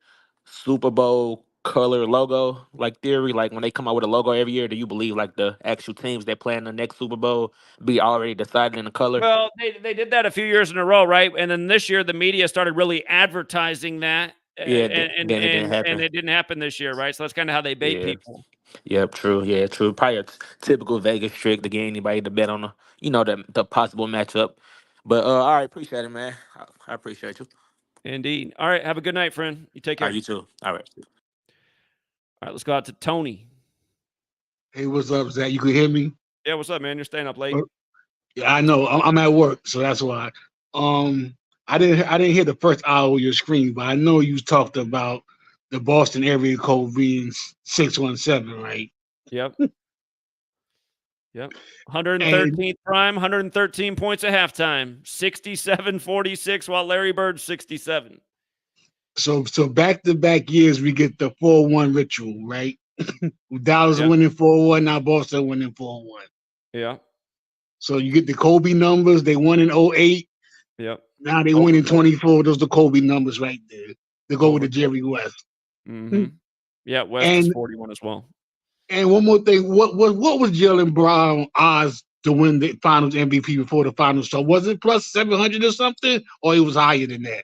Super Bowl color logo like theory? Like when they come out with a logo every year, do you believe like the actual teams that play in the next Super Bowl be already decided in the color? Well, they did that a few years in a row, right? And then this year, the media started really advertising that. Yeah, then it didn't happen. And it didn't happen this year, right? So that's kind of how they bait people. Yep, true. Yeah, true. Probably a typical Vegas trick to get anybody to bet on the possible matchup. But all right, appreciate it, man. I appreciate you. Indeed. All right, have a good night, friend. You take care. All right, you too. All right. All right, let's go out to Tony. Hey, what's up, Zach? You can hear me? Yeah, what's up, man? You're staying up late. Yeah, I know. I'm at work, so that's why. I didn't hear the first hour of your screen, but I know you talked about the Boston area code being 617, right? Yep. Yep. 113th prime, 113 points at halftime, 67-46 while Larry Bird's 67. So back-to-back years we get the 4-1 ritual, right? Dallas winning 4-1, now Boston winning 4-1. Yeah. So you get the Kobe numbers. They won in 08. Yep. Now they win in 24. Those are the Kobe numbers right there. They go with the Jerry West. Mm-hmm. Yeah, West is 41 as well. And one more thing, what was Jaylen Brown odds to win the Finals MVP before the Finals? So was it plus 700 or something, or it was higher than that?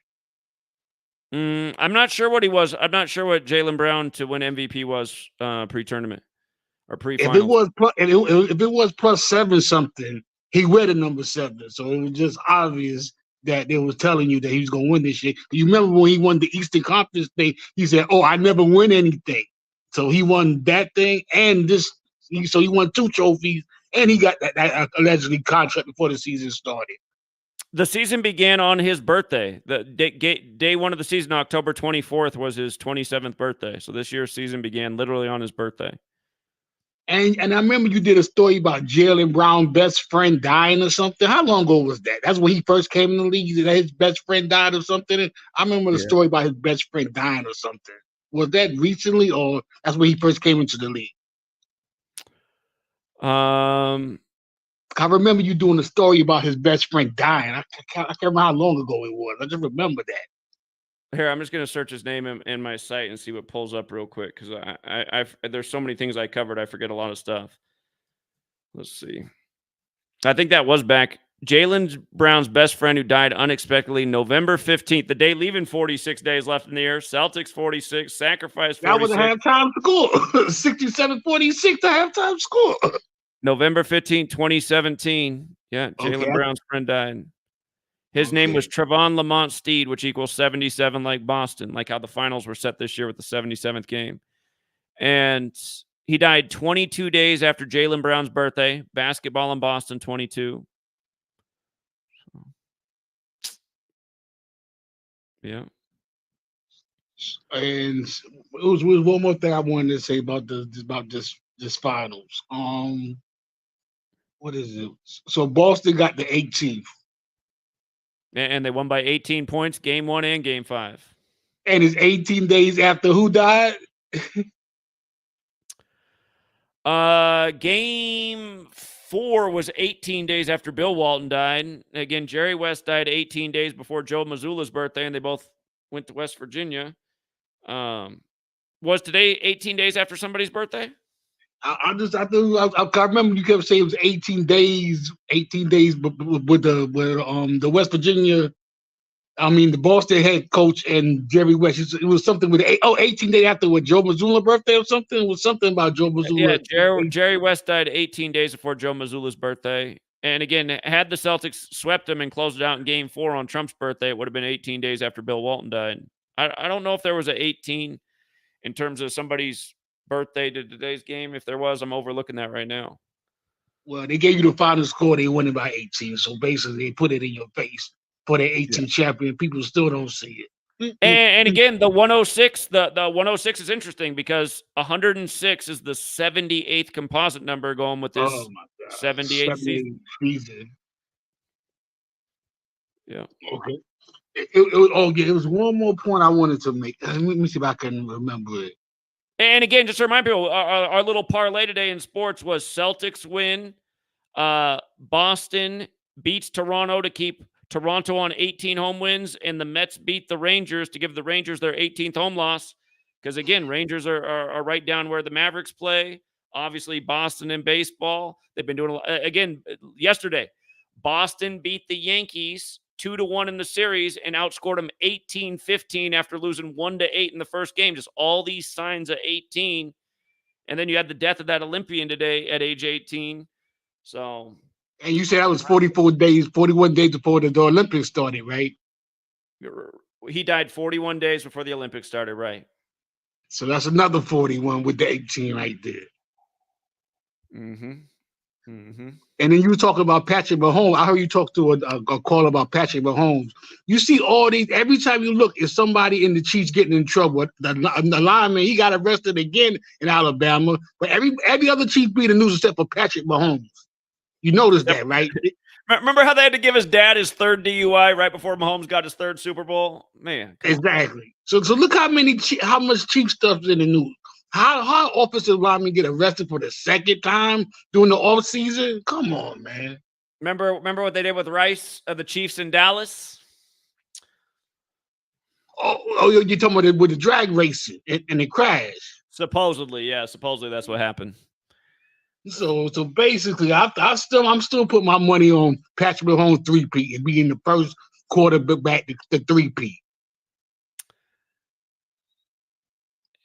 I'm not sure what he was. I'm not sure what Jaylen Brown to win MVP was pre-tournament or pre-finals. If it was plus 7 something, he read the number 7, so it was just obvious that they was telling you that he was going to win this shit. You remember when he won the Eastern Conference thing? He said, "Oh, I never win anything." So he won that thing and this. So he won 2 trophies, and he got that allegedly contract before the season started. The season began on his birthday. The day one of the season, October 24th, was his 27th birthday. So this year's season began literally on his birthday. And I remember you did a story about Jaylen Brown's best friend dying or something. How long ago was that? That's when he first came in the league. That his best friend died or something. I remember the story about his best friend dying or something. Was that recently, or that's when he first came into the league? I remember you doing a story about his best friend dying. I can't remember how long ago it was. I just remember that. Here, I'm just going to search his name in my site and see what pulls up real quick, because there's so many things I covered, I forget a lot of stuff. Let's see. I think that was back. Jaylen Brown's best friend who died unexpectedly November 15th, the day leaving 46 days left in the year. Celtics 46, sacrifice 46. That was a halftime score. 67-46 to halftime score. November 15th, 2017. Yeah, Jaylen Brown's friend died. His name was Trevon Lamont Steed, which equals 77 like Boston, like how the finals were set this year with the 77th game. And he died 22 days after Jaylen Brown's birthday. Basketball in Boston, 22. Yeah. And it was one more thing I wanted to say about this finals. What is it? So Boston got the 18th. And they won by 18 points, game 1 and game 5. And it's 18 days after who died? Game 4 was 18 days after Bill Walton died. Again, Jerry West died 18 days before Joe Mazzulla's birthday, and they both went to West Virginia. Was today 18 days after somebody's birthday? I remember you kept saying it was 18 days, with the West Virginia. I mean, the Boston head coach and Jerry West. It was something with 18 days after what, Joe Mazzulla's birthday or something. It was something about Joe Mazzulla. Yeah, Jerry West died 18 days before Joe Mazzulla's birthday. And again, had the Celtics swept him and closed it out in game 4 on Trump's birthday, it would have been 18 days after Bill Walton died. I don't know if there was an 18 in terms of somebody's birthday to today's game. If there was, I'm overlooking that right now. Well, they gave you the final score. They won it by 18. So basically, they put it in your face for the 18 champion. People still don't see it. And again, the 106, the 106 is interesting because 106 is the 78th composite number going with this 78th season. Yeah. Okay. It was one more point I wanted to make. Let me see if I can remember it. And again, just to remind people, our little parlay today in sports was Celtics win. Boston beats Toronto to keep Toronto on 18 home wins, and the Mets beat the Rangers to give the Rangers their 18th home loss. Because again, Rangers are right down where the Mavericks play. Obviously, Boston in baseball, they've been doing a lot. Again, yesterday, Boston beat the Yankees 2-1 in the series and outscored them 18-15 after losing 1-8 in the first game. Just all these signs of 18. And then you had the death of that Olympian today at age 18. So. And you said that was 41 days before the Olympics started, right? He died 41 days before the Olympics started, right? So that's another 41 with the 18 right there. Mm-hmm. Mm-hmm. And then you were talking about Patrick Mahomes. I heard you talk to a call about Patrick Mahomes. You see all these, every time you look, is somebody in the Chiefs getting in trouble. The lineman, he got arrested again in Alabama. But every other Chief beat the news except for Patrick Mahomes. You noticed that, right? Remember how they had to give his dad his 3rd DUI right before Mahomes got his 3rd Super Bowl? Man. Exactly. So look how much Chief stuff's in the news. How offensive linemen get arrested for the 2nd time during the off season? Come on, man. Remember what they did with Rice of the Chiefs in Dallas? Oh, you're talking about it with the drag racing and the crash. Supposedly, yeah. Supposedly that's what happened. So basically, I'm still putting my money on Patrick Mahomes 3-peat and being the first quarterback to 3-peat.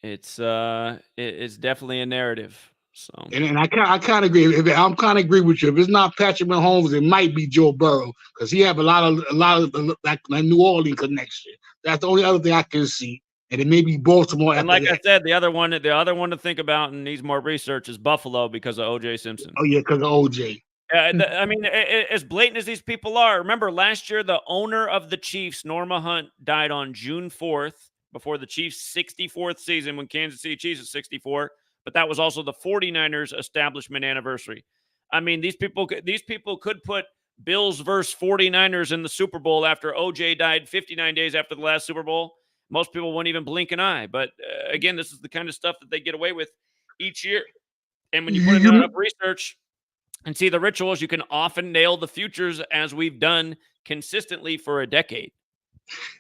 It's definitely a narrative. So and I kind of agree. I'm kind of agree with you. If it's not Patrick Mahomes, it might be Joe Burrow because he have a lot of like New Orleans connection. That's the only other thing I can see. And it may be Baltimore. And like I said, the other one to think about and needs more research is Buffalo because of O.J. Simpson. Oh yeah, because of O.J. I mean, as blatant as these people are, remember last year, the owner of the Chiefs, Norma Hunt, died on June 4th before the Chiefs' 64th season when Kansas City Chiefs is 64. But that was also the 49ers establishment anniversary. I mean, these people could put Bills versus 49ers in the Super Bowl after OJ died 59 days after the last Super Bowl. Most people won't even blink an eye. But again, this is the kind of stuff that they get away with each year. And when you put in enough research and see the rituals, you can often nail the futures, as we've done consistently for a decade.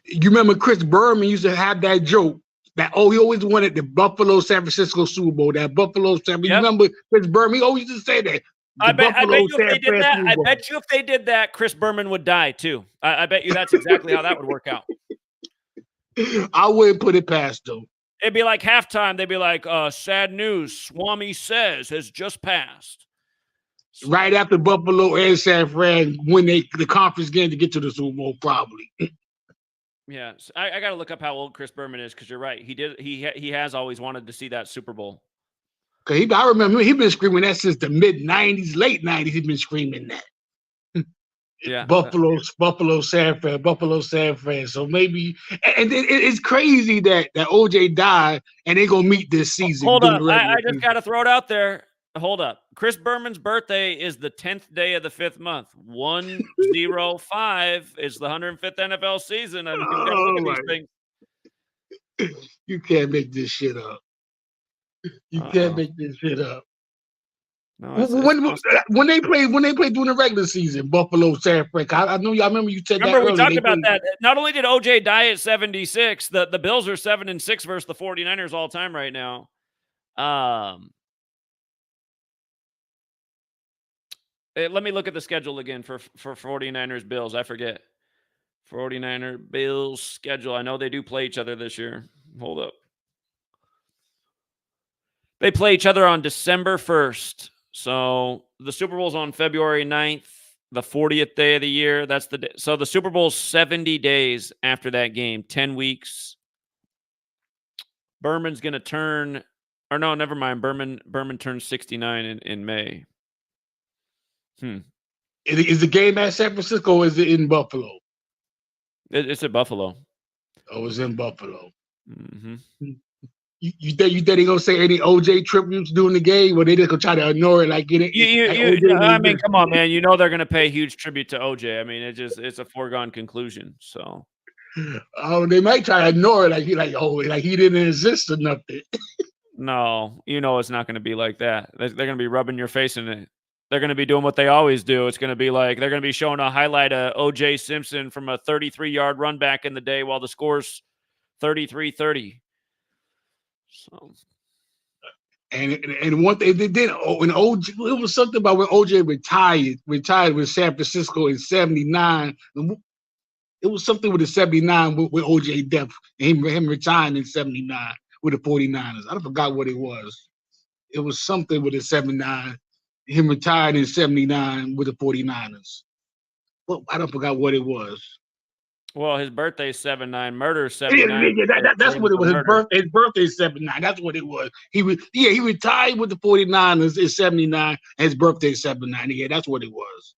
You remember Chris Berman used to have that joke that, he always wanted the Buffalo San Francisco Super Bowl. That Buffalo San. You remember Chris Berman? He always used to say that. I bet you if they did that, Chris Berman would die too. I bet you that's exactly how that would work out. I wouldn't put it past them. It'd be like halftime. They'd be like, sad news, Swami says has just passed. Right after Buffalo and San Fran win the conference game to get to the Super Bowl, probably. Yeah, so I got to look up how old Chris Berman is, because you're right. He has always wanted to see that Super Bowl. I remember he's been screaming that since the mid-'90s, late '90s. He's been screaming that. Yeah, Buffalo, San Fran. So maybe, and it's crazy that OJ died and they're gonna meet this season. Hold up, I just got to throw it out there. Hold up, Chris Berman's birthday is the 10th day of the 5th month. 105 is the 105th NFL season. I mean, you gotta look at these things. You can't make this shit up. You can't make this shit up. No, when they play during the regular season, Buffalo, San Fran. I remember you said that. Remember we talked about that. Not only did OJ die at 76, the Bills are 7-6 versus the 49ers all time right now. Let me look at the schedule again for 49ers Bills. I forget. 49er Bills schedule. I know they do play each other this year. Hold up. They play each other on December 1st. So the Super Bowl's on February 9th, the 40th day of the year. That's the day. So the Super Bowl's 70 days after that game, 10 weeks. Berman's going to turn, or no, never mind. Berman turns 69 in May. Is the game at San Francisco or is it in Buffalo? It's at Buffalo. Oh, it's in Buffalo. Mm-hmm. You think they're gonna say any OJ tributes during the game, or they just gonna try to ignore it? I mean, come on, man. You know they're gonna pay huge tribute to OJ. I mean, it's a foregone conclusion. So, they might try to ignore it, like he didn't exist or nothing. No, it's not gonna be like that. They're gonna be rubbing your face in it. They're going to be doing what they always do. It's going to be like they're going to be showing a highlight of O.J. Simpson from a 33-yard run back in the day while the score's 33-30. So, and one thing they did when OJ, it was something about when OJ retired with San Francisco in '79. It was something with the '79 with OJ death, him retiring in '79 with the 49ers. I forgot what it was. It was something with the '79. Him retired in '79 with the 49ers. Well, I don't forgot what it was. Well, his birthday's 79. Murder's 79. That's what it was. His birthday's 79. That's what it was. He retired with the 49ers in '79. And his birthday's 79. Yeah, that's what it was.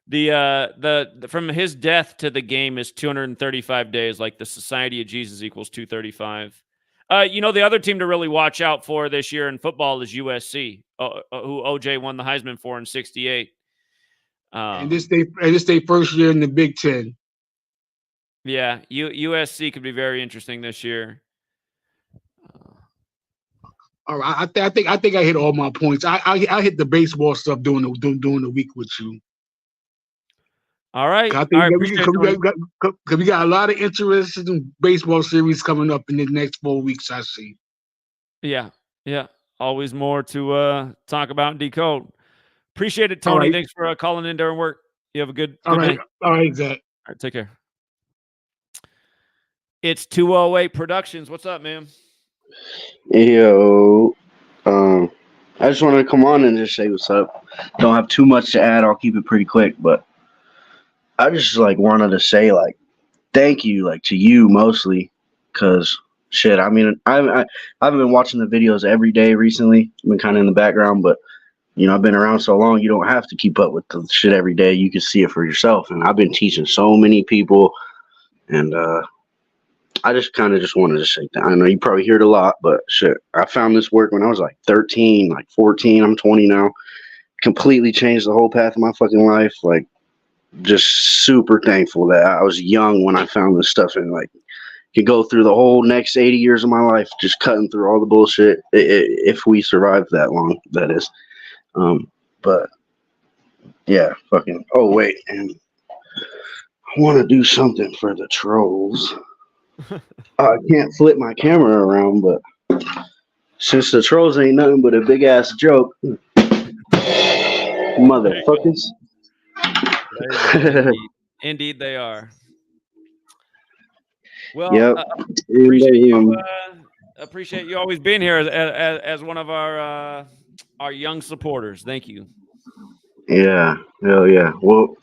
The from his death to the game is 235 days. Like the Society of Jesus equals 235. The other team to really watch out for this year in football is USC, who OJ won the Heisman for in '68. And this their first year in the Big Ten. Yeah, USC could be very interesting this year. All right, I think I hit all my points. I hit the baseball stuff during the week with you. All right. I think we got a lot of interesting baseball series coming up in the next 4 weeks, I see. Yeah. Always more to talk about and decode. Appreciate it, Tony. Right. Thanks for calling in during work. You have a good night. All right, Zach. All right, take care. It's 208 Productions. What's up, man? Yo. I just wanted to come on and just say what's up. Don't have too much to add. I'll keep it pretty quick, but I just wanted to say thank you to you mostly, because shit, I mean I haven't been watching the videos every day recently. I've been kind of in the background, but I've been around so long, you don't have to keep up with the shit every day. You can see it for yourself. And I've been teaching so many people, and I just kind of just wanted to say that. I know you probably hear it a lot, but shit, I found this work when I was like 13, like 14. I'm 20 now. Completely changed the whole path of my fucking life. Like, just super thankful that I was young when I found this stuff, and like could go through the whole next 80 years of my life just cutting through all the bullshit if we survive that long, that is. But yeah, fucking. Oh wait, and I want to do something for the trolls. I can't flip my camera around, but since the trolls ain't nothing but a big ass joke, motherfuckers. Indeed, they are. Well, Yep. Appreciate you always being here as one of our young supporters. Thank you. Yeah, hell yeah. Well,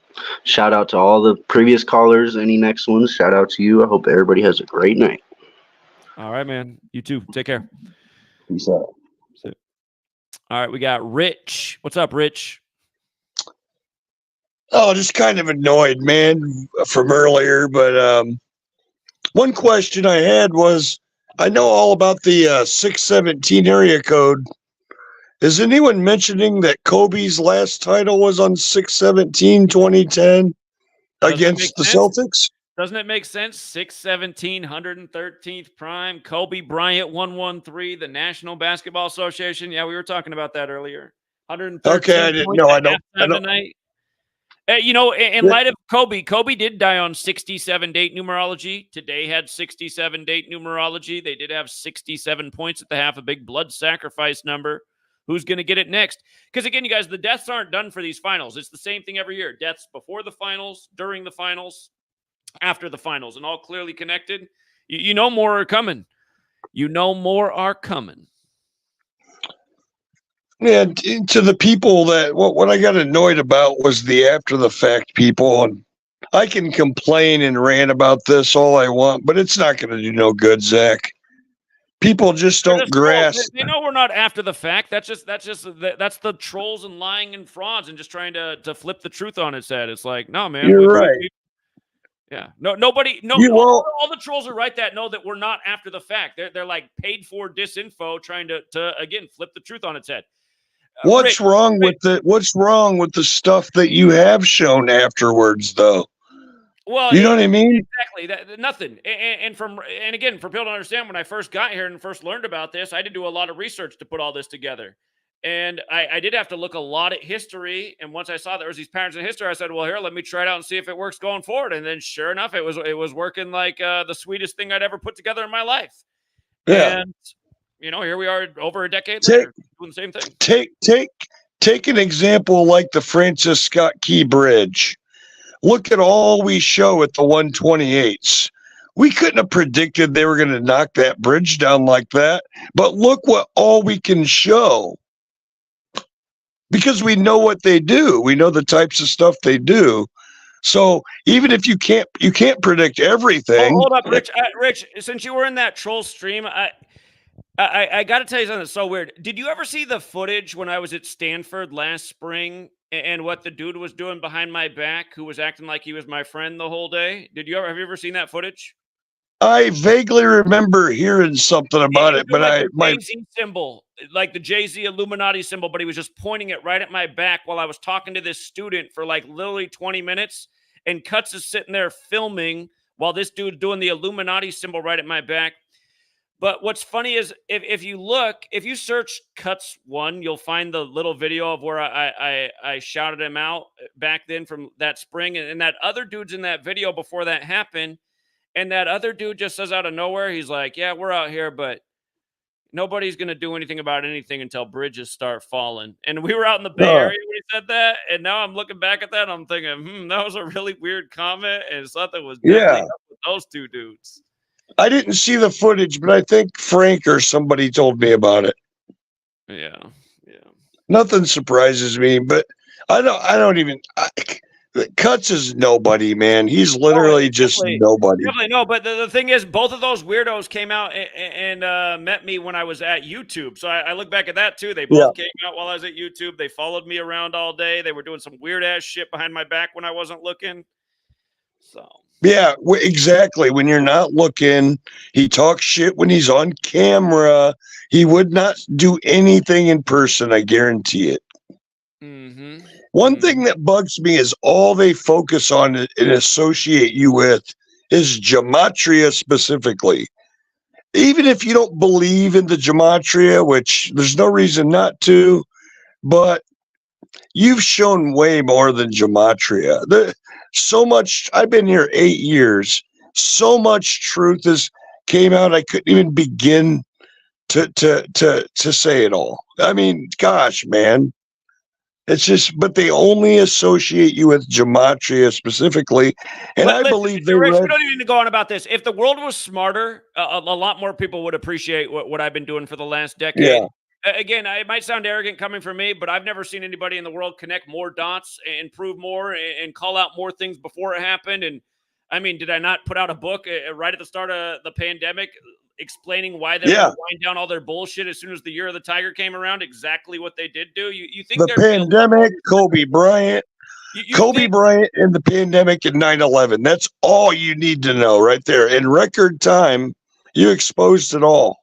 shout out to all the previous callers. Any next ones? Shout out to you. I hope everybody has a great night. All right, man. You too. Take care. Peace out. All right, we got Rich. What's up, Rich? Oh, just kind of annoyed, man, from earlier. But one question I had was, I know all about the 617 area code. Is anyone mentioning that Kobe's last title was on 617 2010 against the Celtics? Doesn't it make sense? 617, 113th prime. Kobe Bryant 113, the National Basketball Association. Yeah, we were talking about that earlier. 113. Okay, I didn't know. I don't. Tonight. In light of Kobe did die on 67 date numerology. Today had 67 date numerology. They did have 67 points at the half, a big blood sacrifice number. Who's going to get it next? Because again, you guys, the deaths aren't done for these finals. It's the same thing every year. Deaths before the finals, during the finals, after the finals, and all clearly connected. You know more are coming. You know more are coming. Yeah, to the people that what I got annoyed about was the after the fact people, and I can complain and rant about this all I want, but it's not going to do no good, Zach. People just don't grasp. They know we're not after the fact. That's the trolls and lying and frauds and just trying to flip the truth on its head. It's like, no, man. You're right. Yeah. All the trolls are right that know that we're not after the fact. They're like paid for disinfo, trying to again flip the truth on its head. What's wrong with the stuff that you have shown afterwards, though? Well, you know what I mean? Exactly. Nothing. And again, for people to understand, when I first got here and first learned about this, I had to do a lot of research to put all this together. And I did have to look a lot at history. And once I saw there was these patterns in history, I said, well, here, let me try it out and see if it works going forward. And then sure enough, it was working like the sweetest thing I'd ever put together in my life. Yeah. And, here we are over a decade later doing the same thing. Take an example like the Francis Scott Key Bridge. Look at all we show at the 128s. We couldn't have predicted they were going to knock that bridge down like that. But look what all we can show. Because we know what they do. We know the types of stuff they do. So even if you can't predict everything. Hold up, Rich. Rich, since you were in that troll stream, I got to tell you something that's so weird. Did you ever see the footage when I was at Stanford last spring and what the dude was doing behind my back, who was acting like he was my friend the whole day? Have you ever seen that footage? I vaguely remember hearing something about it, but Jay-Z symbol, like the Jay-Z Illuminati symbol, but he was just pointing it right at my back while I was talking to this student for like literally 20 minutes, and Cuts is sitting there filming while this dude's doing the Illuminati symbol right at my back. But what's funny is if you search Cuts 1, you'll find the little video of where I shouted him out back then from that spring. And that other dude's in that video before that happened. And that other dude just says out of nowhere, he's like, yeah, we're out here, but nobody's going to do anything about anything until bridges start falling. And we were out in the Bay Area when he said that. And now I'm looking back at that and I'm thinking, that was a really weird comment. And something was definitely up with those two dudes. I didn't see the footage, but I think Frank or somebody told me about it. Yeah. Nothing surprises me, but I don't even. Cuts is nobody, man. He's literally just nobody. Definitely no. But the thing is, both of those weirdos came out and met me when I was at YouTube. So I look back at that too. They both came out while I was at YouTube. They followed me around all day. They were doing some weird ass shit behind my back when I wasn't looking. So yeah, exactly. When you're not looking, he talks shit when he's on camera. He would not do anything in person. I guarantee it. Mm-hmm. One thing that bugs me is all they focus on and associate you with is gematria specifically. Even if you don't believe in the gematria, which there's no reason not to, but you've shown way more than gematria. So much, I've been here 8 years. So much truth has came out. I couldn't even begin to say it all. I mean, gosh, man. It's just, but they only associate you with gematria specifically, and I believe they Rich, we don't even need to go on about this. If the world was smarter, a lot more people would appreciate what I've been doing for the last decade. Yeah. Again, it might sound arrogant coming from me, but I've never seen anybody in the world connect more dots and prove more and call out more things before it happened. And I mean, did I not put out a book right at the start of the pandemic explaining why they were going to wind down all their bullshit as soon as the year of the tiger came around? Exactly what they did do. You think the pandemic, Kobe Bryant, Bryant, and the pandemic and 9/11. That's all you need to know right there. In record time, you exposed it all.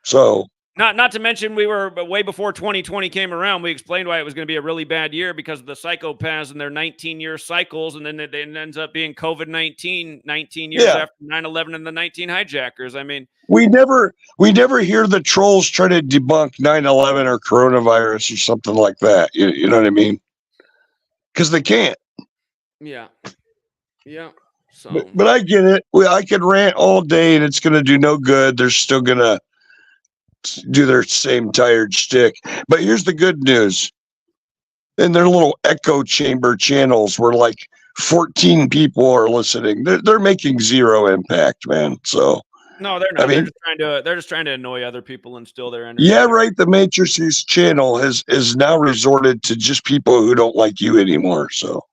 So. Not to mention we were way before 2020 came around. We explained why it was going to be a really bad year because of the psychopaths and their 19-year cycles, and then it ends up being COVID-19 19 years after 9/11 and the 19 hijackers. I mean, we never hear the trolls try to debunk 9/11 or coronavirus or something like that. You know what I mean? Because they can't. Yeah. So, but I get it. I could rant all day and it's going to do no good. They're still going to do their same tired shtick. But here's the good news. In their little echo chamber channels where like 14 people are listening, they're making zero impact, man. So no, they're not. I mean, they're just trying to annoy other people and steal their energy. Yeah, right. The Matrix's channel is now resorted to just people who don't like you anymore. So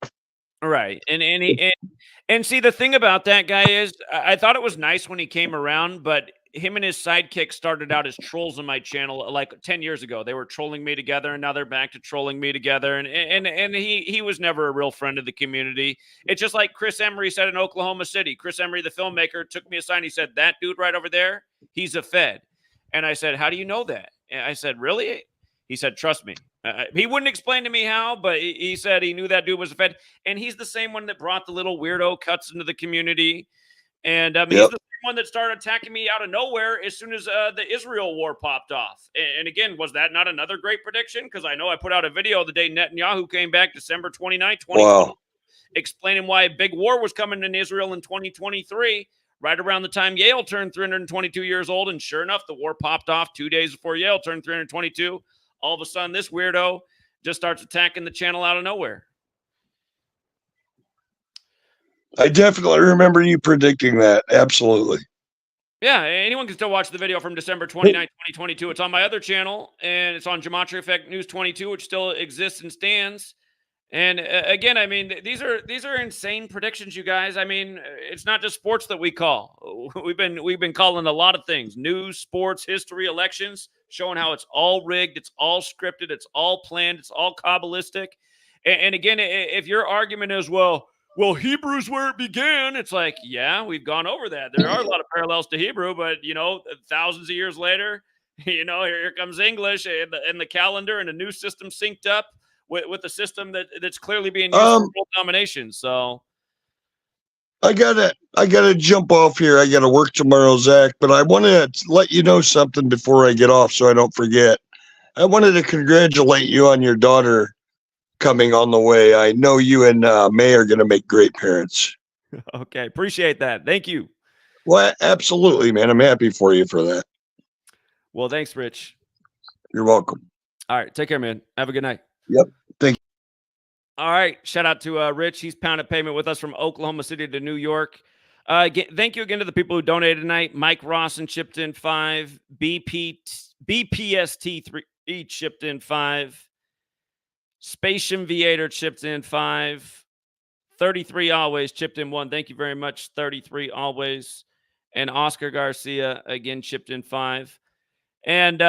right. And see, the thing about that guy is I thought it was nice when he came around, but him and his sidekick started out as trolls on my channel like 10 years ago. They were trolling me together, and now they're back to trolling me together. And he was never a real friend of the community. It's just like Chris Emery said in Oklahoma City. Chris Emery, the filmmaker, took me aside and he said, "That dude right over there, he's a Fed." And I said, "How do you know that?" And I said, "Really?" He said, "Trust me." He wouldn't explain to me how, but he said he knew that dude was a Fed. And he's the same one that brought the little weirdo cuts into the community. And he's the one that started attacking me out of nowhere as soon as the Israel war popped off. And again, was that not another great prediction? Because I know I put out a video the day Netanyahu came back, December 29, 2020, explaining why a big war was coming in Israel in 2023, right around the time Yale turned 322 years old. And sure enough, the war popped off 2 days before Yale turned 322. All of a sudden, this weirdo just starts attacking the channel out of nowhere. I definitely remember you predicting that. Absolutely. Yeah, anyone can still watch the video from December 29, 2022. It's on my other channel, and it's on GematriaEffectNews 22, which still exists and stands. And again, I mean, these are insane predictions, you guys. I mean, it's not just sports that we call. We've been calling a lot of things: news, sports, history, elections, showing how it's all rigged, it's all scripted, it's all planned, it's all Kabbalistic. And again, if your argument is, well, Hebrew's where it began. It's like, yeah, we've gone over that. There are a lot of parallels to Hebrew, but, thousands of years later, here comes English and the calendar and a new system synced up with the system that's clearly being used for world domination. So I gotta jump off here. I gotta work tomorrow, Zach, but I want to let you know something before I get off so I don't forget. I wanted to congratulate you on your daughter coming on the way. I know you and May are going to make great parents. Okay. Appreciate that. Thank you. Well, absolutely, man. I'm happy for you for that. Well, thanks, Rich. You're welcome. All right. Take care, man. Have a good night. Yep. Thank you. All right. Shout out to Rich. He's pounded payment with us from Oklahoma City to New York. Thank you again to the people who donated tonight. Mike Rawson chipped in 5. BPST3 chipped in 5. Spatium Viator chipped in 5. 33 always chipped in 1. Thank you very much, 33 always. And Oscar Garcia again chipped in 5. And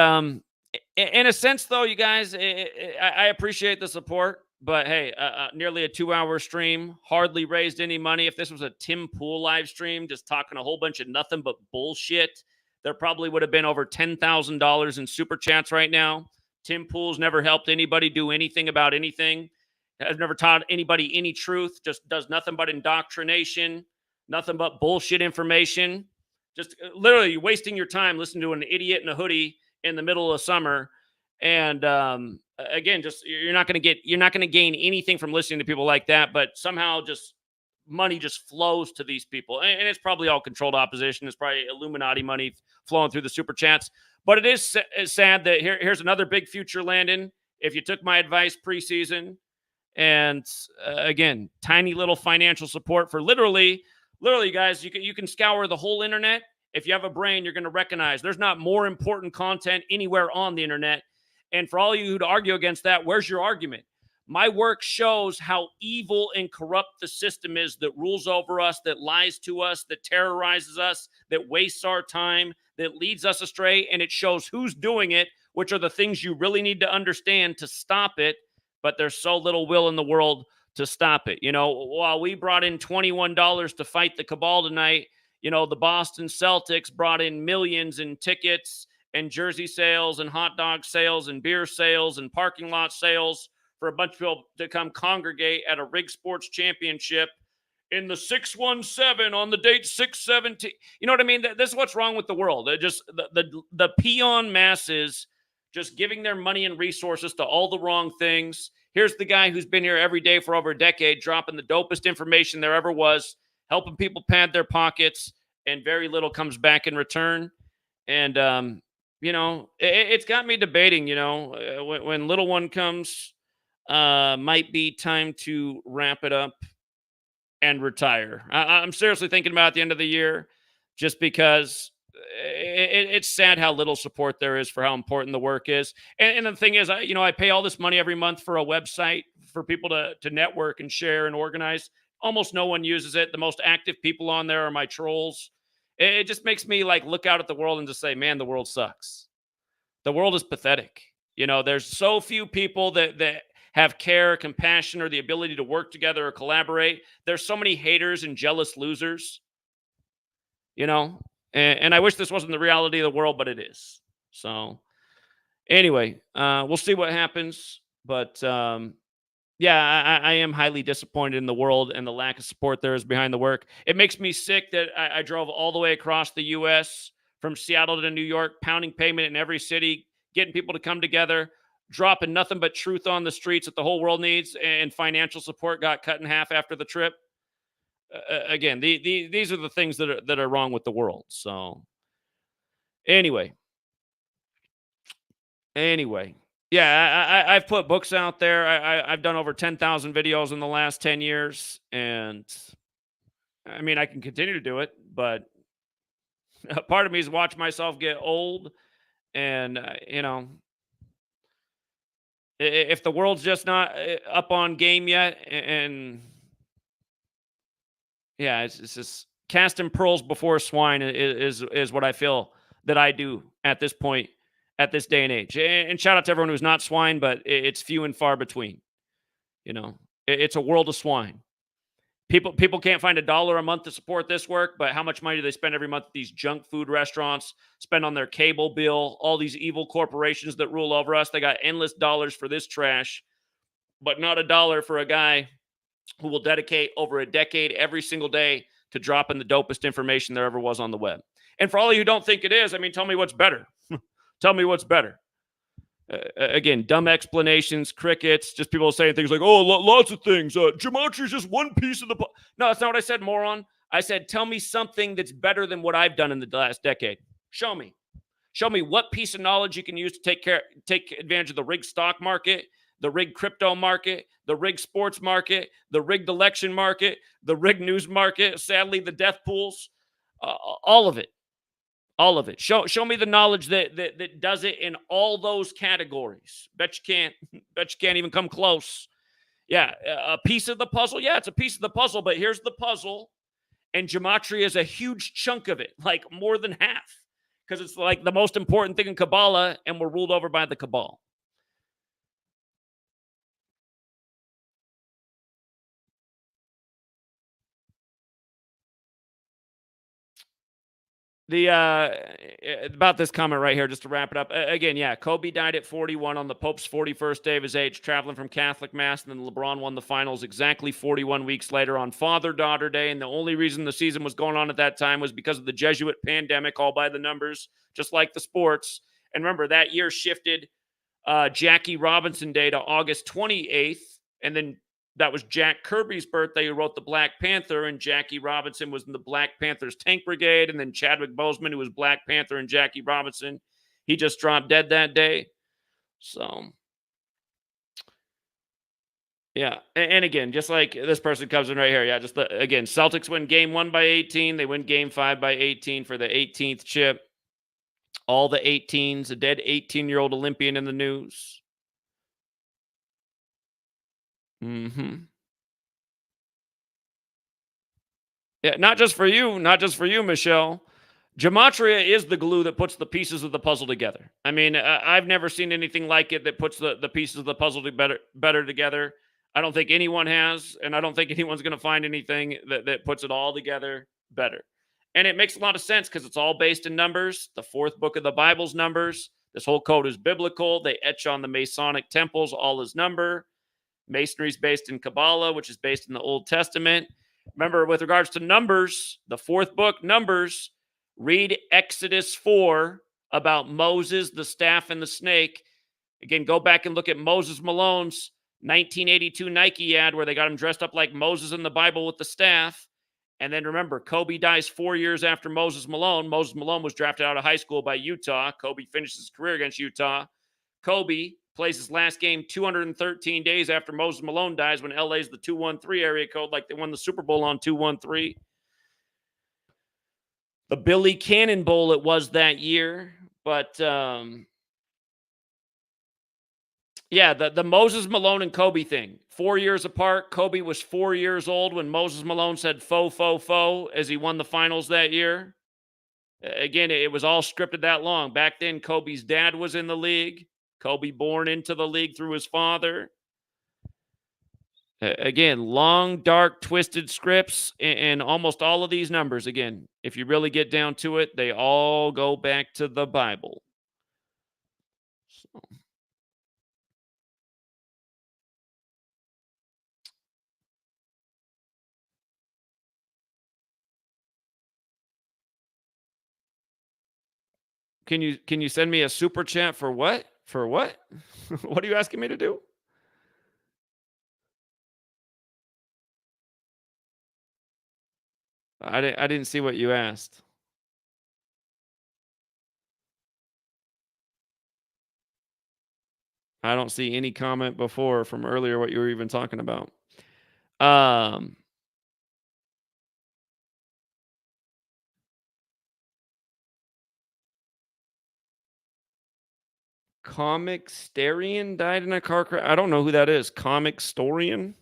in a sense, though, you guys, I appreciate the support. But hey, nearly a 2-hour stream, hardly raised any money. If this was a Tim Pool live stream, just talking a whole bunch of nothing but bullshit, there probably would have been over $10,000 in super chats right now. Tim Pool's never helped anybody do anything about anything. Has never taught anybody any truth. Just does nothing but indoctrination, nothing but bullshit information. Just literally wasting your time listening to an idiot in a hoodie in the middle of summer. And again, just you're not going to gain anything from listening to people like that. But somehow, just money just flows to these people, and it's probably all controlled opposition. It's probably Illuminati money flowing through the super chats. But it is sad that here's another big future, Landon. If you took my advice preseason, and again, tiny little financial support for literally, guys, you can scour the whole internet. If you have a brain, you're going to recognize there's not more important content anywhere on the internet. And for all you who argue against that, where's your argument? My work shows how evil and corrupt the system is that rules over us, that lies to us, that terrorizes us, that wastes our time, that leads us astray. And it shows who's doing it, which are the things you really need to understand to stop it. But there's so little will in the world to stop it. You know, while we brought in $21 to fight the cabal tonight, you know, the Boston Celtics brought in millions in tickets and jersey sales and hot dog sales and beer sales and parking lot sales for a bunch of people to come congregate at a Rig Sports Championship in the 617 on the date 617. You know what I mean? This is what's wrong with the world. They're just the peon masses just giving their money and resources to all the wrong things. Here's the guy who's been here every day for over a decade, dropping the dopest information there ever was, helping people pad their pockets, and very little comes back in return. And, you know, it's got me debating, you know, when little one comes, might be time to wrap it up and retire. I'm seriously thinking about at the end of the year, just because it's sad how little support there is for how important the work is. And the thing is, I pay all this money every month for a website for people to network and share and organize. Almost no one uses it. The most active people on there are my trolls. It just makes me like look out at the world and just say, man, the world sucks. The world is pathetic. You know, there's so few people that have care, compassion, or the ability to work together or collaborate. There's so many haters and jealous losers, you know, and I wish this wasn't the reality of the world, but it is. So anyway, we'll see what happens. But yeah, I am highly disappointed in the world and the lack of support there is behind the work. It makes me sick that I drove all the way across the U.S. from Seattle to New York, pounding pavement in every city, getting people to come together, dropping nothing but truth on the streets that the whole world needs, and financial support got cut in half after the trip. Again, these are the things that are wrong with the world. So anyway. Yeah, I've put books out there. I've done over 10,000 videos in the last 10 years. And I mean, I can continue to do it, but a part of me is watch myself get old. And, you know, if the world's just not up on game yet, and yeah, it's just casting pearls before swine is what I feel that I do at this point, at this day and age. And shout out to everyone who's not swine, but it's few and far between. You know, it's a world of swine. People can't find $1 a month to support this work, but how much money do they spend every month at these junk food restaurants, spend on their cable bill, all these evil corporations that rule over us? They got endless dollars for this trash, but not $1 for a guy who will dedicate over a decade every single day to dropping the dopest information there ever was on the web. And for all of you who don't think it is, I mean, tell me what's better. Tell me what's better. Again, dumb explanations, crickets, just people saying things like, oh, lots of things. Gematria is just one piece of the... No, that's not what I said, moron. I said, tell me something that's better than what I've done in the last decade. Show me. Show me what piece of knowledge you can use to take advantage of the rigged stock market, the rigged crypto market, the rigged sports market, the rigged election market, the rigged news market, sadly, the death pools, all of it. All of it. Show me the knowledge that does it in all those categories. Bet you can't even come close. Yeah, a piece of the puzzle. Yeah, it's a piece of the puzzle, but here's the puzzle. And gematria is a huge chunk of it, like more than half, because it's like the most important thing in Kabbalah, and we're ruled over by the Cabal. The about this comment right here, just to wrap it up. Again, yeah, Kobe died at 41 on the Pope's 41st day of his age, traveling from Catholic Mass, and then LeBron won the finals exactly 41 weeks later on Father-Daughter Day. And the only reason the season was going on at that time was because of the Jesuit pandemic, all by the numbers, just like the sports. And remember, that year shifted Jackie Robinson Day to August 28th, and then that was Jack Kirby's birthday, who wrote the Black Panther, and Jackie Robinson was in the Black Panther's Tank Brigade, and then Chadwick Boseman, who was Black Panther and Jackie Robinson, he just dropped dead that day. So, yeah. And again, just like this person comes in right here, yeah, again, Celtics win game 1 by 18. They win game 5 by 18 for the 18th chip. All the 18s, a dead 18-year-old Olympian in the news. Mm-hmm. Yeah, not just for you, Michelle. Gematria is the glue that puts the pieces of the puzzle together. I mean, I've never seen anything like it that puts the pieces of the puzzle better together. I don't think anyone has, and I don't think anyone's going to find anything that puts it all together better. And it makes a lot of sense because it's all based in numbers. The 4th book of the Bible's numbers. This whole code is biblical. They etch on the Masonic temples all as number. Masonry is based in Kabbalah, which is based in the Old Testament. Remember, with regards to Numbers, the 4th book, Numbers, read Exodus 4 about Moses, the staff, and the snake. Again, go back and look at Moses Malone's 1982 Nike ad where they got him dressed up like Moses in the Bible with the staff. And then remember, Kobe dies 4 years after Moses Malone. Moses Malone was drafted out of high school by Utah. Kobe finished his career against Utah. Kobe plays his last game 213 days after Moses Malone dies when LA's the 213 area code, like they won the Super Bowl on 213. The Billy Cannon Bowl it was that year. But, yeah, the Moses Malone and Kobe thing. 4 years apart. Kobe was 4 years old when Moses Malone said faux, faux, faux as he won the finals that year. Again, it was all scripted that long. Back then, Kobe's dad was in the league. Kobe born into the league through his father. Again, long, dark, twisted scripts, and almost all of these numbers, again, if you really get down to it, they all go back to the Bible. So. Can you send me a super chat for what? For what? What are you asking me to do? I didn't see what you asked. I don't see any comment before from earlier what you were even talking about. Comic Starian died in a car crash. I don't know who that is. Comic Storian?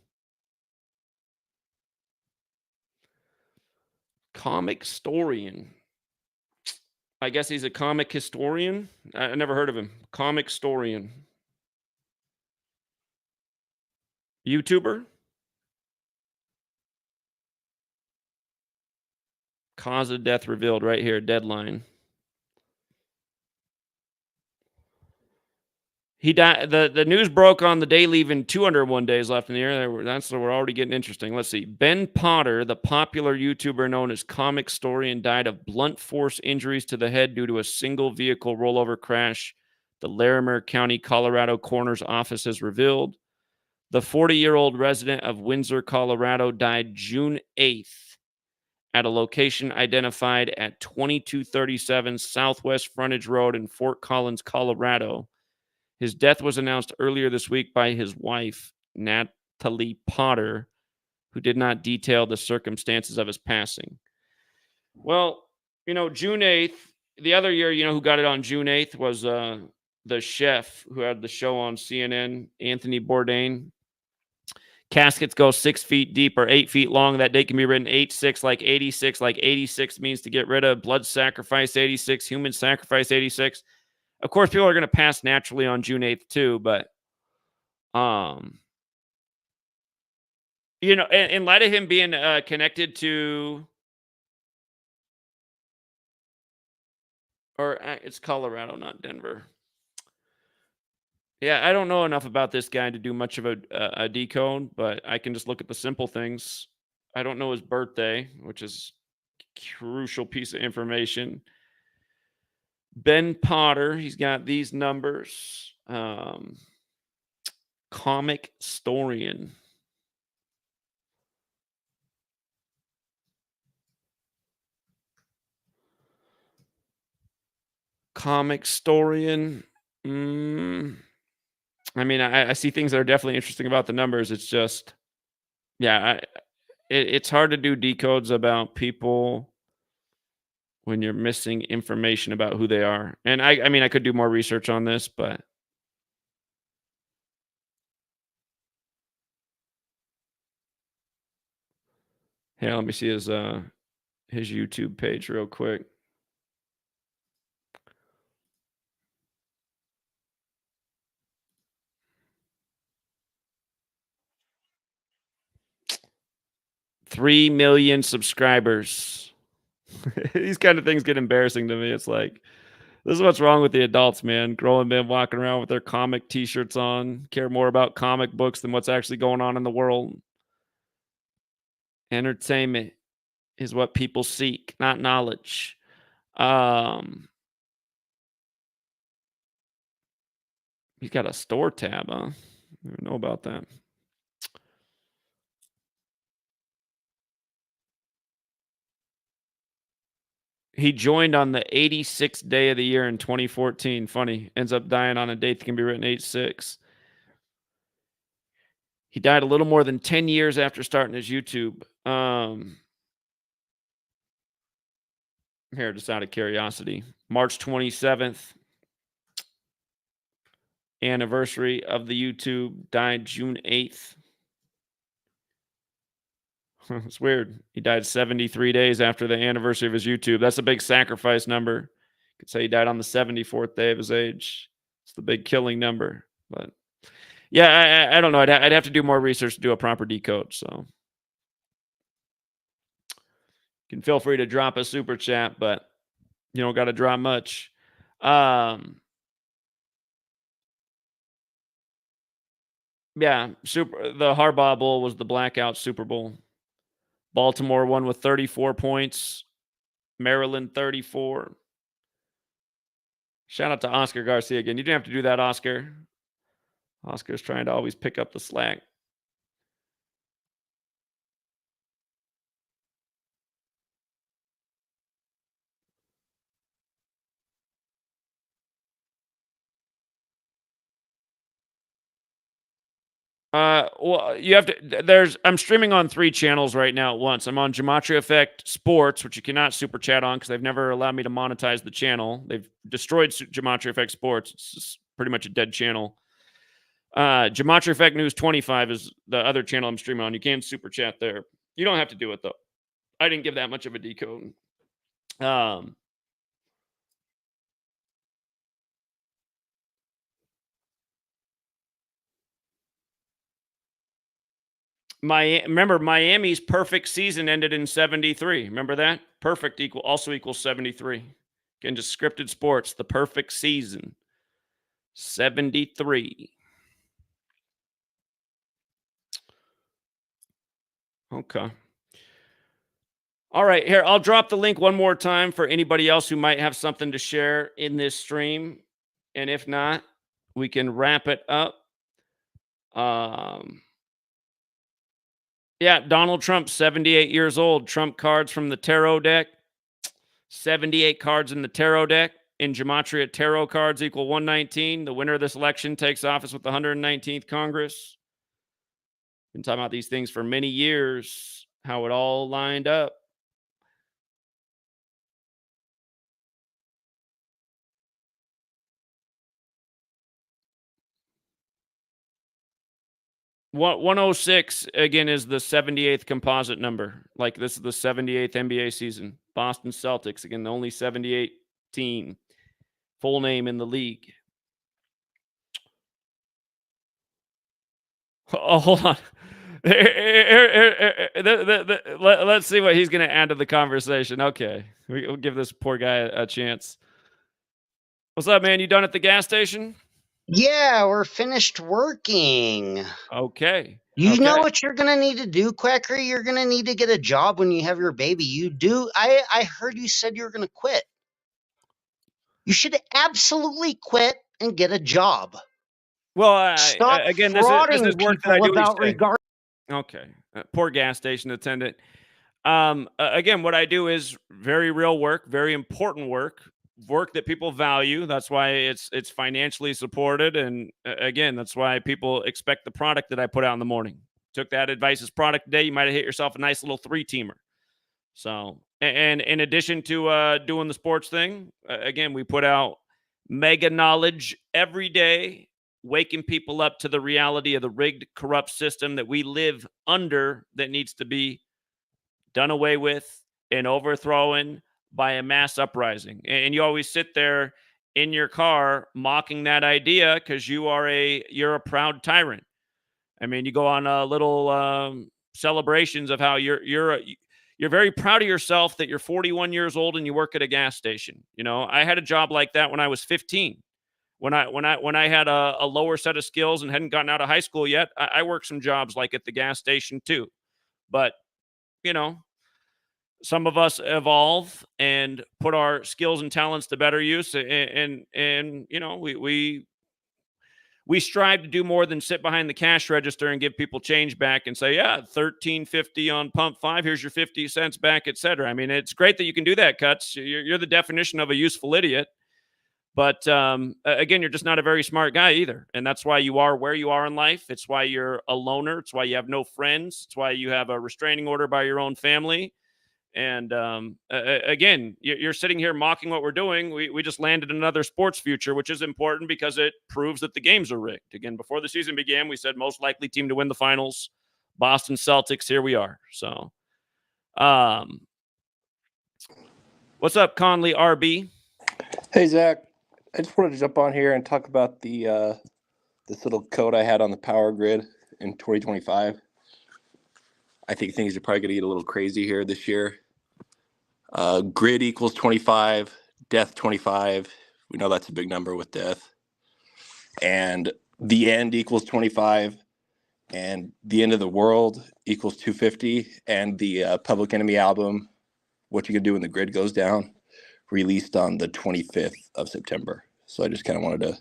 Comic Storian. I guess he's a comic historian. I never heard of him. Comic Storian. YouTuber? Cause of death revealed right here. Deadline. He died. The news broke on the day, leaving 201 days left in the year. We're already getting interesting. Let's see. Ben Potter, the popular YouTuber known as Comic Storian, died of blunt force injuries to the head due to a single vehicle rollover crash. The Larimer County, Colorado coroner's office has revealed. The 40-year-old resident of Windsor, Colorado, died June 8th at a location identified at 2237 Southwest Frontage Road in Fort Collins, Colorado. His death was announced earlier this week by his wife, Natalie Potter, who did not detail the circumstances of his passing. Well, June 8th, the other year, who got it on June 8th was the chef who had the show on CNN, Anthony Bourdain. Caskets go 6 feet deep or 8 feet long. That date can be written 8-6, like 86. Like 86 means to get rid of. Blood sacrifice 86. Human sacrifice 86. Of course, people are going to pass naturally on June 8th too, but in light of him being connected to, or it's Colorado, not Denver. Yeah, I don't know enough about this guy to do much of a decode, but I can just look at the simple things. I don't know his birthday, which is a crucial piece of information. Ben Potter, he's got these numbers. Comic Storian. Comic Storian. I mean, I see things that are definitely interesting about the numbers. It's just, yeah, it's hard to do decodes about people when you're missing information about who they are. And I mean, I could do more research on this, but here, let me see his YouTube page real quick. $3 million subscribers. These kind of things get embarrassing to me. It's like, this is what's wrong with the adults, man. Grown men walking around with their comic t-shirts on, care more about comic books than what's actually going on in the world. Entertainment is what people seek, not knowledge. He's got a store tab, huh? I don't know about that. He joined on the 86th day of the year in 2014. Funny. Ends up dying on a date that can be written 86. He died a little more than 10 years after starting his YouTube. Here, just out of curiosity. March 27th. Anniversary of the YouTube. Died June 8th. It's weird. He died 73 days after the anniversary of his YouTube. That's a big sacrifice number. You could say he died on the 74th day of his age. It's the big killing number. But yeah, I don't know. I'd have to do more research to do a proper decode. So you can feel free to drop a super chat, but you don't got to drop much. Yeah, the Harbaugh Bowl was the blackout Super Bowl. Baltimore won with 34 points. Maryland 34. Shout out to Oscar Garcia again. You didn't have to do that, Oscar. Oscar's trying to always pick up the slack. Well, you have to. I'm streaming on 3 channels right now at once. I'm on Gematria Effect Sports, which you cannot super chat on because they've never allowed me to monetize the channel. They've destroyed Gematria Effect Sports. It's just pretty much a dead channel. GematriaEffectNews 25 is the other channel I'm streaming on. You can super chat there. You don't have to do it though. I didn't give that much of a decode. Remember, Miami's perfect season ended in 73. Remember that? Perfect also equals 73. Again, just scripted sports. The perfect season. 73. Okay. All right, here, I'll drop the link one more time for anybody else who might have something to share in this stream. And if not, we can wrap it up. Yeah, Donald Trump, 78 years old. Trump cards from the tarot deck. 78 cards in the tarot deck. In Gematria, tarot cards equal 119. The winner of this election takes office with the 119th Congress. Been talking about these things for many years, how it all lined up. 106 again is the 78th composite number. Like this is the 78th NBA season. Boston Celtics again, the only 78 team. Full name in the league. Oh, hold on. Let's see what he's going to add to the conversation. Okay, we'll give this poor guy a chance. What's up, man? You done at the gas station? Yeah, we're finished working. Okay. You know what you're going to need to do, Quacker? You're going to need to get a job when you have your baby. You do. I heard you said you were going to quit. You should absolutely quit and get a job. Well, Stop again, this is work that I do each day. Okay. Poor gas station attendant. Again, what I do is very real work, very important work that people value. That's why it's financially supported. And again, that's why people expect the product that I put out in the morning. Took that advice as product today. You might have hit yourself a nice little 3-teamer. So, and in addition to doing the sports thing, again, we put out mega knowledge every day, waking people up to the reality of the rigged, corrupt system that we live under that needs to be done away with and overthrown by a mass uprising. And you always sit there in your car mocking that idea because you're a proud tyrant. I mean, you go on little celebrations of how you're very proud of yourself that you're 41 years old and you work at a gas station. You know, I had a job like that when I was 15. When I had a lower set of skills and hadn't gotten out of high school yet, I worked some jobs like at the gas station too. But, you know, some of us evolve and put our skills and talents to better use. And you know, we strive to do more than sit behind the cash register and give people change back and say, yeah, $13.50 on pump 5. Here's your 50 cents back, etc. I mean, it's great that you can do that, Cuts. You're the definition of a useful idiot. But again, you're just not a very smart guy either. And that's why you are where you are in life. It's why you're a loner. It's why you have no friends. It's why you have a restraining order by your own family. And again, you're sitting here mocking what we're doing. We just landed another sports future, which is important because it proves that the games are rigged. Again, before the season began, we said most likely team to win the finals, Boston Celtics. Here we are. So what's up, Conley RB? Hey, Zach. I just wanted to jump on here and talk about this little code I had on the power grid in 2025. I think things are probably going to get a little crazy here this year. Grid equals 25, death 25. We know that's a big number with death. And the end equals 25, and the end of the world equals 250. And the Public Enemy album, What You Can Do When the Grid Goes Down, released on the 25th of September. So I just kind of wanted to.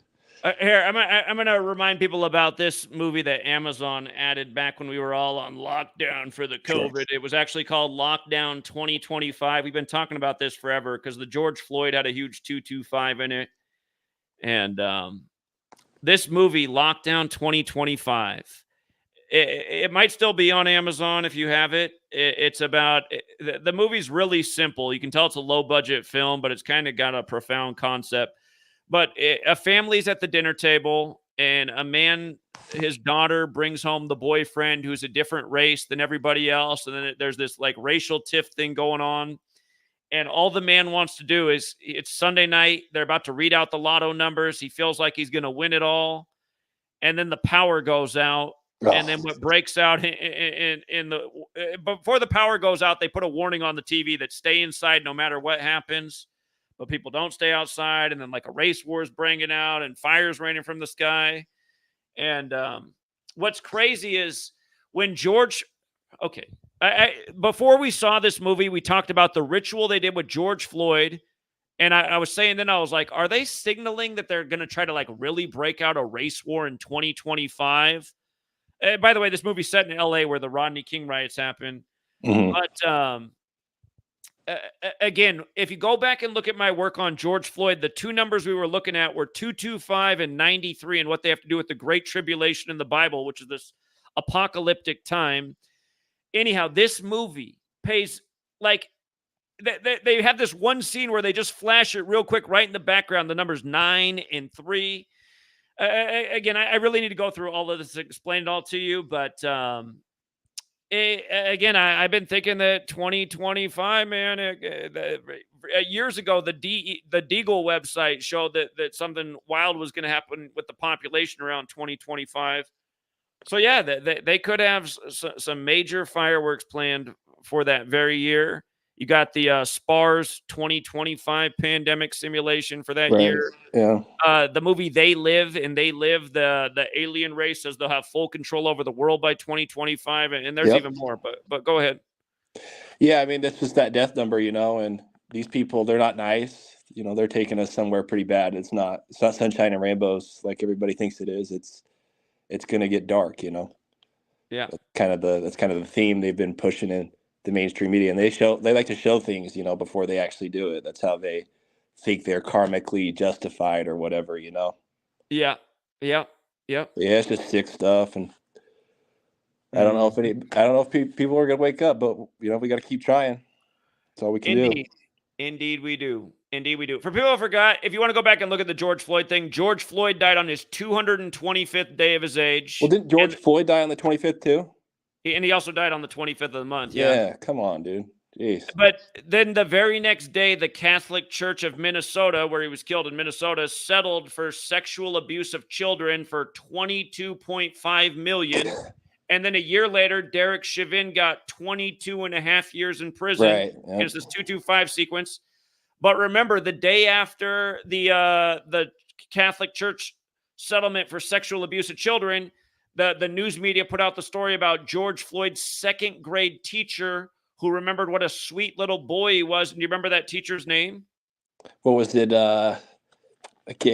Here, I'm going to remind people about this movie that Amazon added back when we were all on lockdown for the COVID. Sure. It was actually called Lockdown 2025. We've been talking about this forever because the George Floyd had a huge 225 in it. And this movie, Lockdown 2025, it might still be on Amazon if you have it. It's about the movie's really simple. You can tell it's a low budget film, but it's kind of got a profound concept. But a family's at the dinner table, and a man, his daughter brings home the boyfriend who's a different race than everybody else. And then there's this like racial tiff thing going on. And all the man wants to do is, it's Sunday night. They're about to read out the lotto numbers. He feels like he's going to win it all. And then the power goes out. Oh. And then what breaks out before the power goes out, they put a warning on the TV that stay inside no matter what happens. But people don't stay outside, and then like a race war is breaking out, and fire's raining from the sky. And what's crazy is when George, before we saw this movie, we talked about the ritual they did with George Floyd, and I was saying then, I was like, are they signaling that they're going to try to like really break out a race war in 2025? By the way, this movie's set in LA where the Rodney King riots happened. Mm-hmm. But again, if you go back and look at my work on George Floyd, the two numbers we were looking at were 225 and 93, and what they have to do with the Great Tribulation in the Bible, which is this apocalyptic time. Anyhow, this movie pays like they have this one scene where they just flash it real quick right in the background, the numbers 9 and 3. Again, I really need to go through all of this to explain it all to you, but again, I've been thinking that 2025, man. Years ago, the Deagle website showed that something wild was going to happen with the population around 2025. So yeah, they could have some major fireworks planned for that very year. You got the SPARS 2025 pandemic simulation for that Right. year. Yeah. The movie They Live, the alien race says they'll have full control over the world by 2025, and there's Yep. even more. But go ahead. Yeah, I mean, that's just that death number, and these people, they're not nice. They're taking us somewhere pretty bad. It's not sunshine and rainbows like everybody thinks it is. It's going to get dark, Yeah. That's kind of the theme they've been pushing in the mainstream media, and they like to show things, before they actually do it. That's how they think they're karmically justified or whatever, Yeah. Yeah, it's just sick stuff, and I don't know if people are gonna wake up, but we got to keep trying. That's all we can do. Indeed, we do. Indeed, we do. For people who forgot, if you want to go back and look at the George Floyd thing, George Floyd died on his 225th day of his age. Well, didn't George Floyd die on the 25th too? And he also died on the 25th of the month. Yeah, come on, dude. Jeez. But then the very next day, the Catholic Church of Minnesota, where he was killed in Minnesota, settled for sexual abuse of children for $22.5 million. And then a year later, Derek Chauvin got 22 and a half years in prison. Right. Yep. It's this 225 sequence. But remember, the day after the Catholic Church settlement for sexual abuse of children, the news media put out the story about George Floyd's second grade teacher who remembered what a sweet little boy he was. And do you remember that teacher's name? What was it? Okay,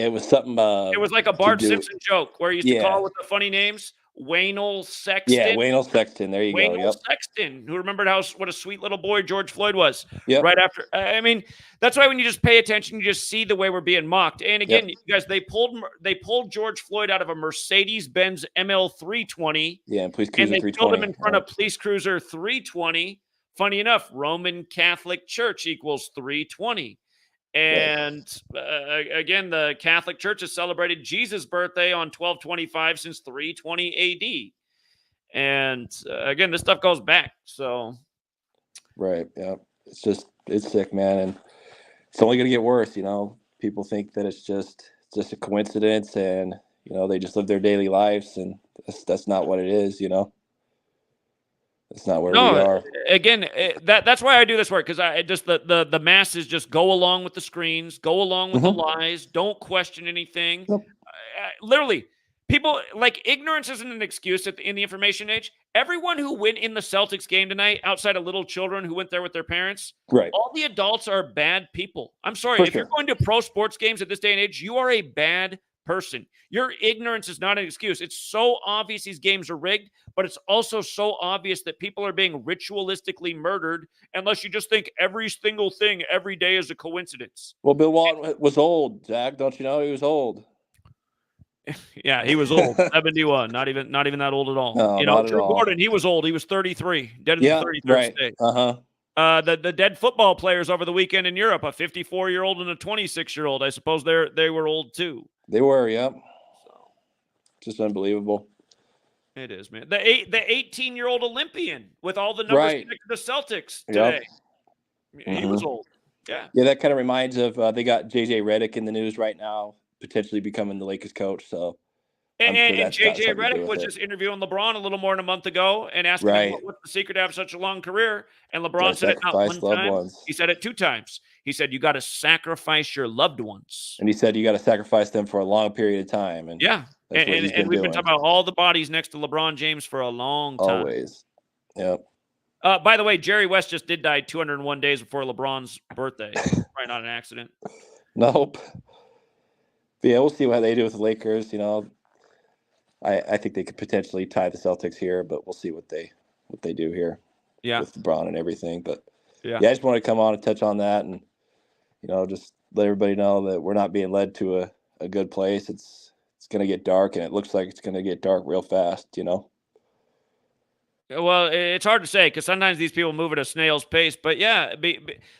it was something. It was like a Bart Simpson joke where he used to call with the funny names. Waynell Sexton. Yeah, Waynell Sexton. There you go. Yep. Sexton, who remembered what a sweet little boy George Floyd was. Yep. Right after. I mean, that's why when you just pay attention, you just see the way we're being mocked. And again, you guys, they pulled George Floyd out of a Mercedes-Benz ML 320. Yeah, and Police Cruiser 320. And they killed him in front of Police Cruiser 320. Funny enough, Roman Catholic Church equals 320. And again, the Catholic Church has celebrated Jesus' birthday on 12/25 since 320 AD. And again, this stuff goes back. So, right, yeah, it's sick, man, and it's only going to get worse. People think that it's just a coincidence, and they just live their daily lives, and that's not what it is. It's not where we are. Again, that's why I do this work, because I just the masses just go along with the screens, go along with the lies, don't question anything. Nope. Literally, people like ignorance isn't an excuse in the information age. Everyone who went in the Celtics game tonight, outside of little children who went there with their parents, right? All the adults are bad people. I'm sorry, if you're going to pro sports games at this day and age, you are a bad person. Your ignorance is not an excuse. It's so obvious these games are rigged, but it's also so obvious that people are being ritualistically murdered, unless you just think every single thing every day is a coincidence. Well, Bill Walton was old, Zach. Don't you know he was old? Yeah, he was old. 71. Not even that old at all. No, Drew Gordon, he was old. He was 33. Dead in the 33rd state. The dead football players over the weekend in Europe, a 54-year-old and a 26-year-old. I suppose they were old too. They were, yep. Just unbelievable. It is, man. The 18-year-old Olympian with all the numbers connected to the Celtics today. Yep. He was old. Yeah. Yeah, that kind of reminds of they got JJ Redick in the news right now, potentially becoming the Lakers coach. So And JJ Redick was just interviewing LeBron a little more than a month ago and asking him what's the secret to have such a long career. And LeBron said it not one time. He said it 2 times. He said, you got to sacrifice your loved ones. And he said, you got to sacrifice them for a long period of time. And yeah. And we've been talking about all the bodies next to LeBron James for a long time. Always. Yep. By the way, Jerry West just did die 201 days before LeBron's birthday. Probably not an accident. Nope. But yeah, we'll see what they do with the Lakers. I think they could potentially tie the Celtics here, but we'll see what they do here. Yeah. With LeBron and everything. But yeah, I just wanted to come on and touch on that and just let everybody know that we're not being led to a good place. It's gonna get dark, and it looks like it's gonna get dark real fast, Well, it's hard to say because sometimes these people move at a snail's pace. But yeah,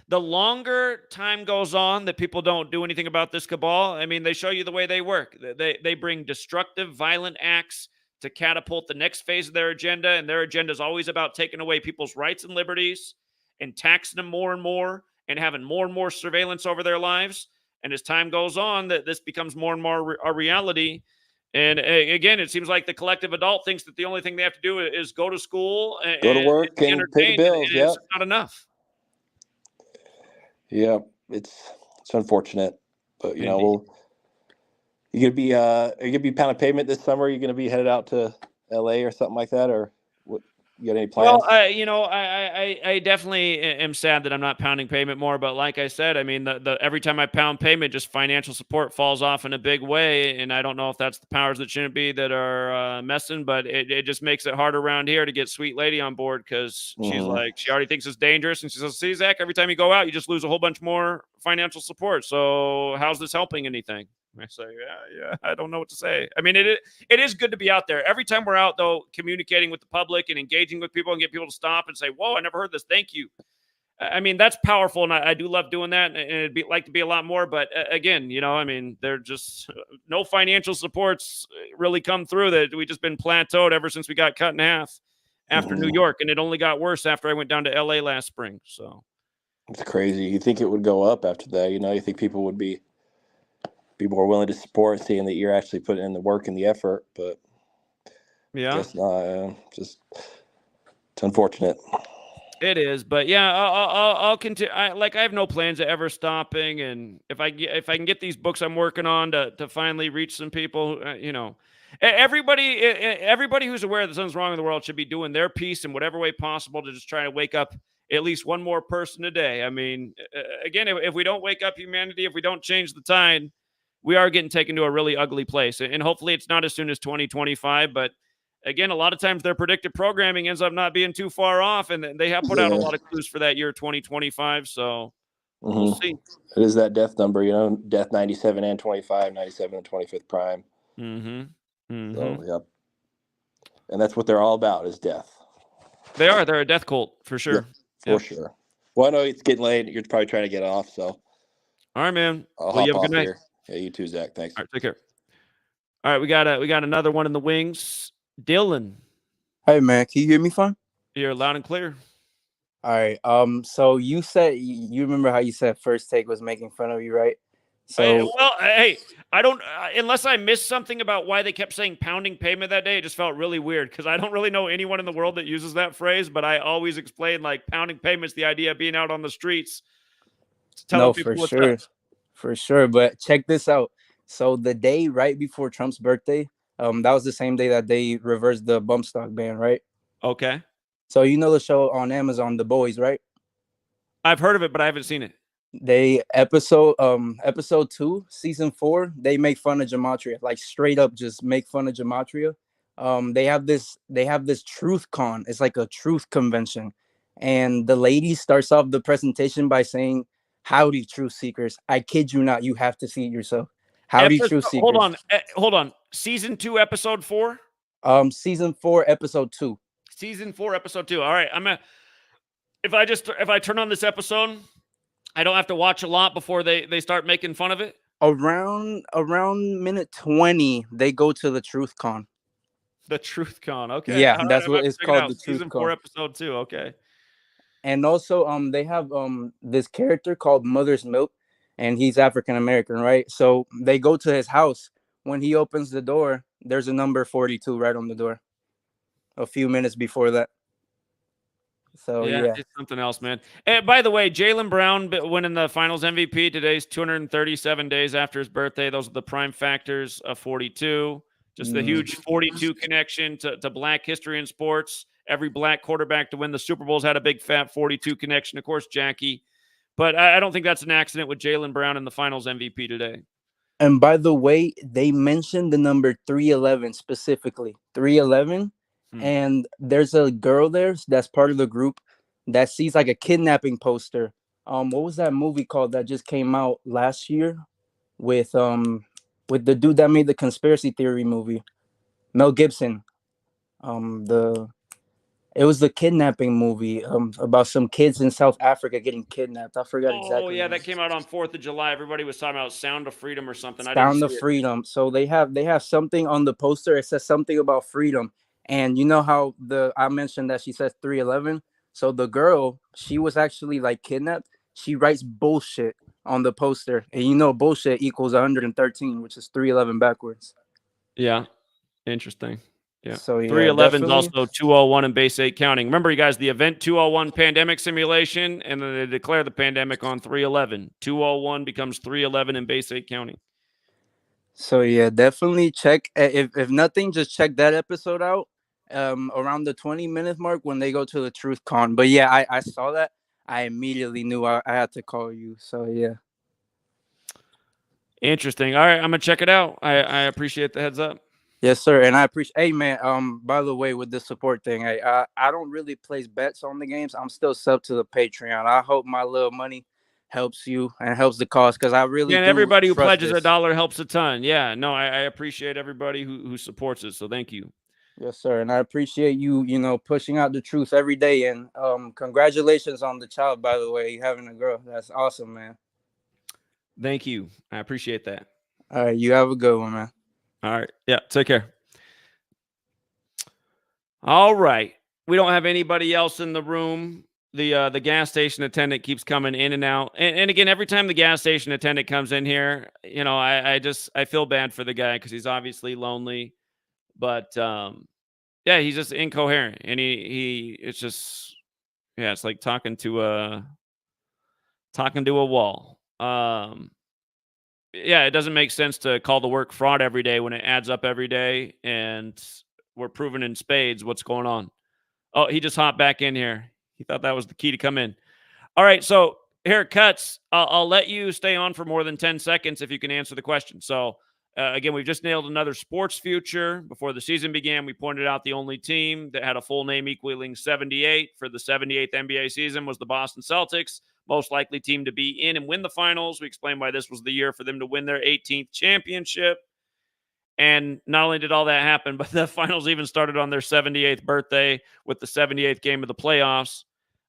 the longer time goes on that people don't do anything about this cabal, I mean, they show you the way they work. They bring destructive, violent acts to catapult the next phase of their agenda, and their agenda is always about taking away people's rights and liberties and taxing them more and having more and more surveillance over their lives. And as time goes on, that this becomes more and more a reality. And again, it seems like the collective adult thinks that the only thing they have to do is go to school and Go to work be and pay the entertained, bills. and Yep. it's not enough. Yeah, it's unfortunate, but you know, Indeed. you gonna be are you gonna be pounding pavement this summer? Are you gonna be headed out to LA or something like that, or what? You got any plans? Well, I definitely am sad that I'm not pounding payment more. But like I said, I mean, the every time I pound payment, just financial support falls off in a big way. And I don't know if that's the powers that shouldn't be that are messing, but it just makes it hard around here to get Sweet Lady on board because she's like, she already thinks it's dangerous. And she says, see, Zach, every time you go out, you just lose a whole bunch more financial support. So how's this helping anything? I say, yeah, I don't know what to say. I mean, it is good to be out there. Every time we're out, though, communicating with the public and engaging with people and get people to stop and say, whoa, I never heard this. Thank you. I mean, that's powerful, and I do love doing that, and it'd be like to be a lot more. But again, you know, I mean, they're just no financial supports really come through. That we just been plateaued ever since we got cut in half after New York, and it only got worse after I went down to LA last spring. So It's crazy. You think it would go up after that? You know, you think people would be more willing to support, seeing that you're actually putting in the work and the effort, but yeah, guess not. Just it's unfortunate. it is, but yeah, I'll continue. I have no plans of ever stopping, and if I can get these books I'm working on to finally reach some people, you know, everybody who's aware that something's wrong in the world should be doing their piece in whatever way possible to just try to wake up at least one more person a day. I mean, again, if we don't wake up humanity, if we don't change the tide, we are getting taken to a really ugly place. And hopefully it's not as soon as 2025, but again, a lot of times their predictive programming ends up not being too far off, and they have put out a lot of clues for that year 2025. So we'll see. It is that death number, you know, death 97 and 25, 97 and 25th prime. So, yep. And that's what they're all about is death. They're a death cult for sure. Yep, for sure. Well, I know it's getting late. You're probably trying to get off, so. All right, man. I'll well, you hop have a good night. here. Yeah, you too, Zach. Thanks. All right, take care. All right, we got another one in the wings. Dylan. Hey man, can you hear me fine? You're loud and clear. All right. So you said you remember how you said First Take was making fun of you, right? So hey, I don't unless I missed something about why they kept saying pounding pavement that day. It just felt really weird because I don't really know anyone in the world that uses that phrase, but I always explain like pounding pavement's the idea of being out on the streets. No, for sure. For sure. But check this out. So the day right before Trump's birthday, that was the same day that they reversed the bump stock ban, right? Okay. So you know the show on Amazon, The Boys, right? I've heard of it, but I haven't seen it. They episode 2, season 4, they make fun of Gematria, like straight up just make fun of Gematria. They have this truth con. It's like a truth convention. And the lady starts off the presentation by saying, "Howdy, truth seekers. I kid you not, you have to see it yourself. Howdy, truth seekers." Hold on. Season 2, episode 4? Season 4, episode 2. Season 4, episode 2. All right. If I turn on this episode, I don't have to watch a lot before they start making fun of it. Around minute 20, they go to the truth con. The truth con. Okay. Yeah, right, that's what it's called. The Season truth 4, con. episode 2. Okay. And also, they have this character called Mother's Milk, and he's African American, right? So they go to his house. When he opens the door, there's a number 42 right on the door. A few minutes before that. So yeah. It's something else, man. And by the way, Jaylen Brown winning the Finals MVP. Today's 237 days after his birthday. Those are the prime factors of 42. Just the huge 42 connection to Black history in sports. Every Black quarterback to win the Super Bowls had a big fat 42 connection. Of course, Jackie. But I don't think that's an accident with Jaylen Brown in the Finals MVP today. And by the way, they mentioned the number 311 specifically. 311. And there's a girl there that's part of the group that sees like a kidnapping poster. What was that movie called that just came out last year with the dude that made the conspiracy theory movie, Mel Gibson? It was the kidnapping movie about some kids in South Africa getting kidnapped. I forgot Oh, exactly. yeah, that came out on 4th of July. Everybody was talking about Sound of Freedom or something. I didn't Sound see of it. Freedom. So they have something on the poster. It says something about freedom. And you know how I mentioned that she says 311. So the girl, she was actually like kidnapped. She writes bullshit on the poster, and you know bullshit equals 113, which is 311 backwards. Yeah, interesting. Yeah. So yeah, 311 is definitely. also 201 in base 8 counting. Remember, you guys, the event 201 pandemic simulation, and then they declare the pandemic on 311. 201 becomes 311 in base 8 counting. So yeah, definitely check. If nothing, just check that episode out. Around the 20-minute mark when they go to the Truth Con. But yeah, I saw that. I immediately knew I had to call you. So yeah. Interesting. All right, I'm gonna check it out. I appreciate the heads up. Yes, sir. And I appreciate. Hey, man. By the way, with the support thing, I don't really place bets on the games. I'm still sub to the Patreon. I hope my little money helps you and helps the cause because I really Yeah, and do everybody who trust pledges this. $1 helps a ton. Yeah, no, I appreciate everybody who supports it. So thank you. Yes, sir. And I appreciate you, pushing out the truth every day. And congratulations on the child, by the way, having a girl. That's awesome, man. Thank you. I appreciate that. All right, you have a good one, man. All right. Yeah, take care. All right. We don't have anybody else in the room. The gas station attendant keeps coming in and out. And again, every time the gas station attendant comes in here, I feel bad for the guy because he's obviously lonely. But yeah, he's just incoherent. And it's just, yeah, it's like talking to a wall. Yeah, it doesn't make sense to call the work fraud every day when it adds up every day and we're proving in spades what's going on. Oh, he just hopped back in here. He thought that was the key to come in. All right, so here it cuts. I'll let you stay on for more than 10 seconds if you can answer the question. So, again, we've just nailed another sports future. Before the season began, we pointed out the only team that had a full name equaling 78 for the 78th NBA season was the Boston Celtics, most likely team to be in and win the finals. We explained why this was the year for them to win their 18th championship. And not only did all that happen, but the finals even started on their 78th birthday with the 78th game of the playoffs.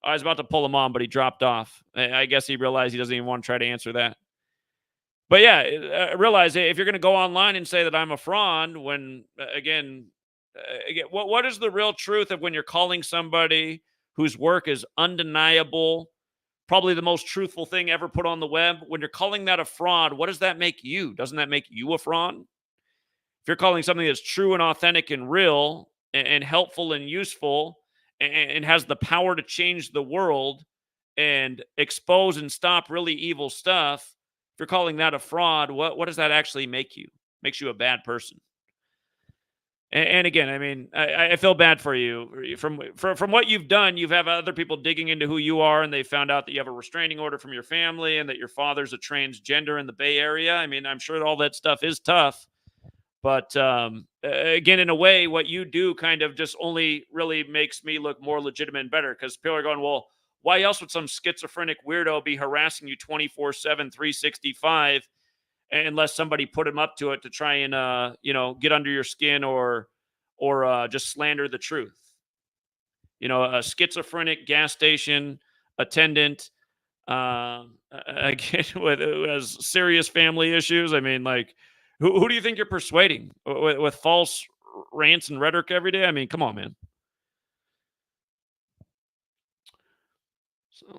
I was about to pull him on, but he dropped off. I guess he realized he doesn't even want to try to answer that. But yeah, realize if you're going to go online and say that I'm a fraud, when again, what is the real truth of when you're calling somebody whose work is undeniable, probably the most truthful thing ever put on the web? When you're calling that a fraud, what does that make you? Doesn't that make you a fraud? If you're calling something that's true and authentic and real and helpful and useful and has the power to change the world and expose and stop really evil stuff, if you're calling that a fraud, what does that actually make you? Makes you a bad person. And again, I mean, I feel bad for you. From what you've done, you've had other people digging into who you are, and they found out that you have a restraining order from your family and that your father's a transgender in the Bay Area. I mean, I'm sure all that stuff is tough. But again, in a way, what you do kind of just only really makes me look more legitimate and better because people are going, well, why else would some schizophrenic weirdo be harassing you 24/7, 365, unless somebody put him up to it to try and get under your skin or just slander the truth? A schizophrenic gas station attendant, again, who has serious family issues. I mean, like, who do you think you're persuading with false rants and rhetoric every day? I mean, come on, man. So,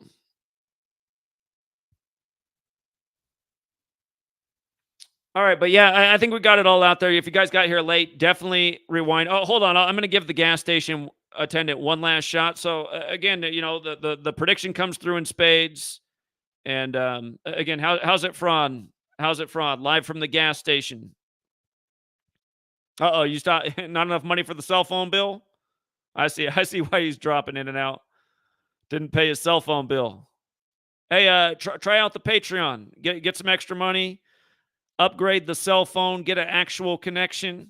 all right, but yeah, I think we got it all out there. If you guys got here late, definitely rewind. Oh, hold on, I'm going to give the gas station attendant one last shot. So again, the prediction comes through in spades. And again, how's it fraud? How's it fraud? Live from the gas station. You stop. Not enough money for the cell phone bill. I see why he's dropping in and out. Didn't pay his cell phone bill. Hey, try out the Patreon. Get some extra money. Upgrade the cell phone. Get an actual connection.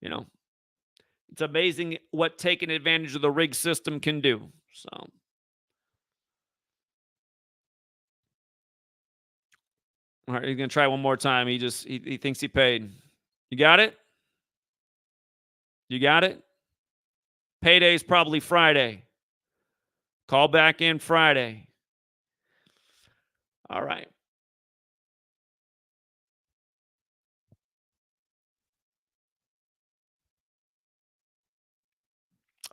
It's amazing what taking advantage of the rig system can do. So, all right, he's gonna try one more time. He thinks he paid. You got it? You got it? Payday's probably Friday. Call back in Friday. All right.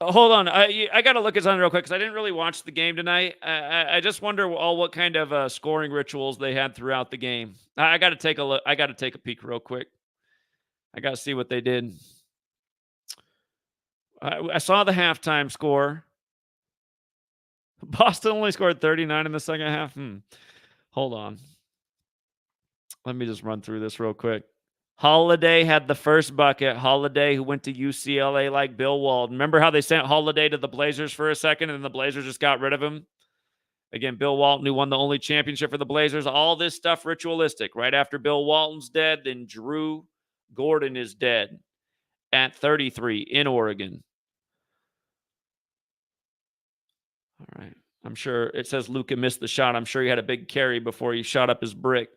Hold on. I got to look at something real quick because I didn't really watch the game tonight. I just wonder what kind of scoring rituals they had throughout the game. I got to take a look. I got to take a peek real quick. I got to see what they did. I saw the halftime score. Boston only scored 39 in the second half. Hold on. Let me just run through this real quick. Holiday had the first bucket. Holiday, who went to UCLA like Bill Walton. Remember how they sent Holiday to the Blazers for a second and the Blazers just got rid of him? Again, Bill Walton, who won the only championship for the Blazers. All this stuff ritualistic. Right after Bill Walton's dead, then Drew Gordon is dead at 33 in Oregon. All right. I'm sure it says Luka missed the shot. I'm sure he had a big carry before he shot up his brick.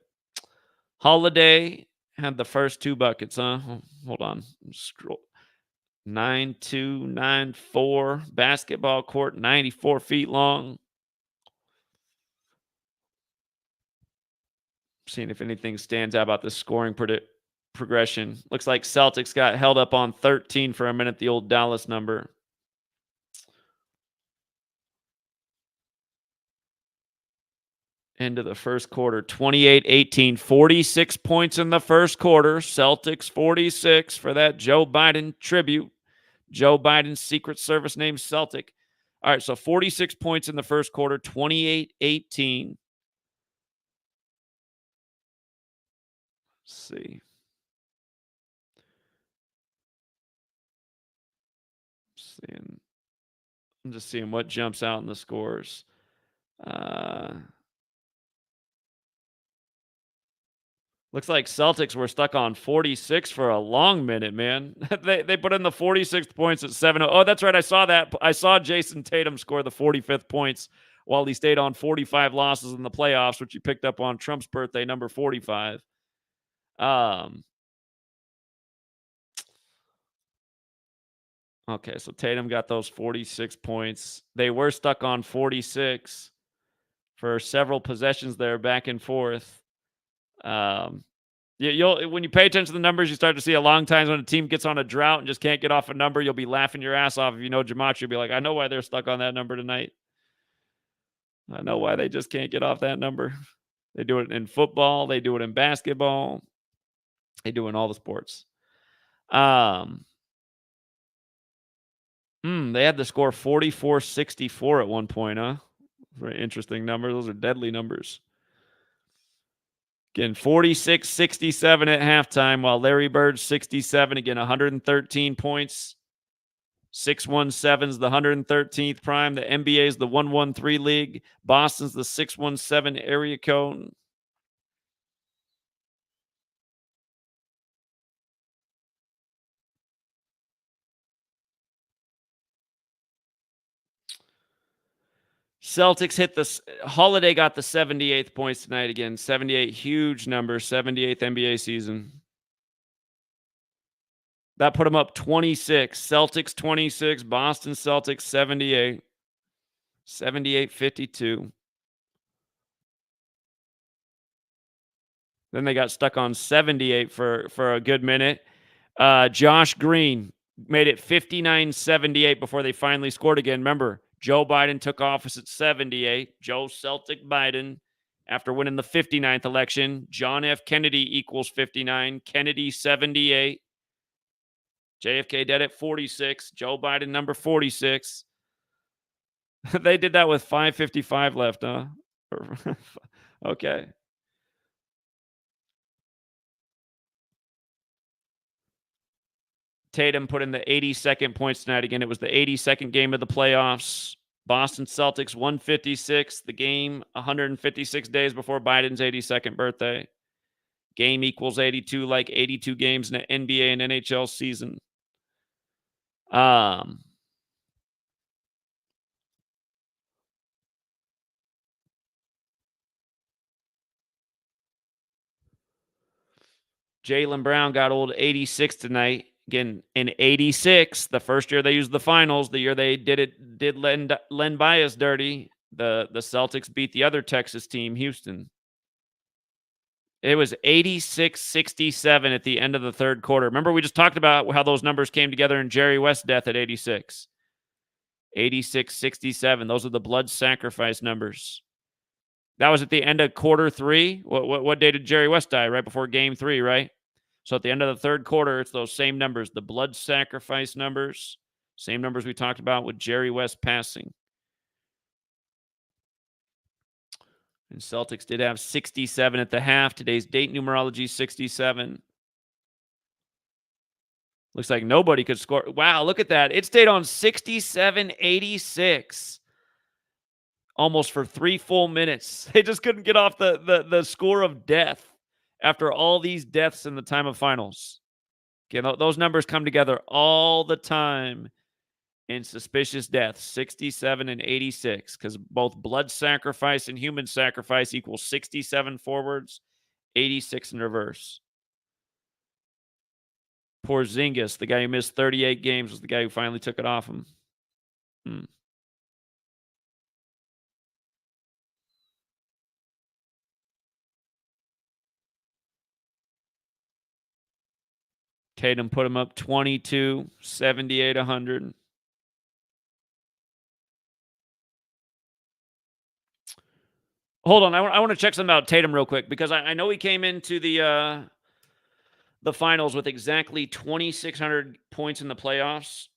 Holiday had the first two buckets, huh? Hold on. Scroll. 9'2", 9'4", basketball court, 94 feet long. Seeing if anything stands out about the scoring progression. Looks like Celtics got held up on 13 for a minute, the old Dallas number. End of the first quarter, 28-18, 46 points in the first quarter. Celtics 46 for that Joe Biden tribute. Joe Biden's Secret Service named Celtic. All right, so 46 points in the first quarter, 28-18. Let's see. I'm just seeing what jumps out in the scores. Looks like Celtics were stuck on 46 for a long minute, man. They put in the 46 points at 7-0. Oh, that's right. I saw that. I saw Jason Tatum score the 45th points while he stayed on 45 losses in the playoffs, which he picked up on Trump's birthday, number 45. Okay, so Tatum got those 46 points. They were stuck on 46 for several possessions there, back and forth. You'll when you pay attention to the numbers, you start to see a long times when a team gets on a drought and just can't get off a number, you'll be laughing your ass off. If you know Gematria, you'll be like, I know why they're stuck on that number tonight. I know why they just can't get off that number. They do it in football. They do it in basketball. They do it in all the sports. They had the score 44-64 at one point, huh? Very interesting numbers. Those are deadly numbers. Again, 46-67 at halftime, while Larry Bird's 67. Again, 113 points. 617's the 113th prime. The NBA's the 113 league. Boston's the 617 area code. Celtics hit the Holiday got the 78th points tonight again. 78, huge number, 78th NBA season. That put them up 26. Celtics 26, Boston Celtics 78. 78-52. Then they got stuck on 78 for a good minute. Josh Green made it 59-78 before they finally scored again. Remember, Joe Biden took office at 78. Joe Celtic Biden, after winning the 59th election. John F. Kennedy equals 59. Kennedy 78. JFK dead at 46. Joe Biden number 46. They did that with 5:55 left, huh? Okay. Tatum put in the 82nd points tonight. Again, it was the 82nd game of the playoffs. Boston Celtics 156. The game 156 days before Biden's 82nd birthday. Game equals 82, like 82 games in an NBA and NHL season. Jaylen Brown got old 86 tonight. Again, in 86, the first year they used the finals, the year they did Len Bias dirty, the Celtics beat the other Texas team, Houston. It was 86-67 at the end of the third quarter. Remember, we just talked about how those numbers came together in Jerry West's death at 86. 86-67. Those are the blood sacrifice numbers. That was at the end of quarter 3. What day did Jerry West die? Right before game 3, right? So at the end of the third quarter, it's those same numbers, the blood sacrifice numbers, same numbers we talked about with Jerry West passing. And Celtics did have 67 at the half. Today's date numerology, 67. Looks like nobody could score. Wow, look at that. It stayed on 67-86. Almost for 3 full minutes. They just couldn't get off the score of death after all these deaths in the time of finals. Okay, those numbers come together all the time in suspicious deaths, 67 and 86, because both blood sacrifice and human sacrifice equals 67 forwards, 86 in reverse. Porzingis, the guy who missed 38 games, was the guy who finally took it off him. Tatum put him up 22, 78, 100. Hold on, I want to check something about Tatum real quick, because I know he came into the finals with exactly 2,600 points in the playoffs.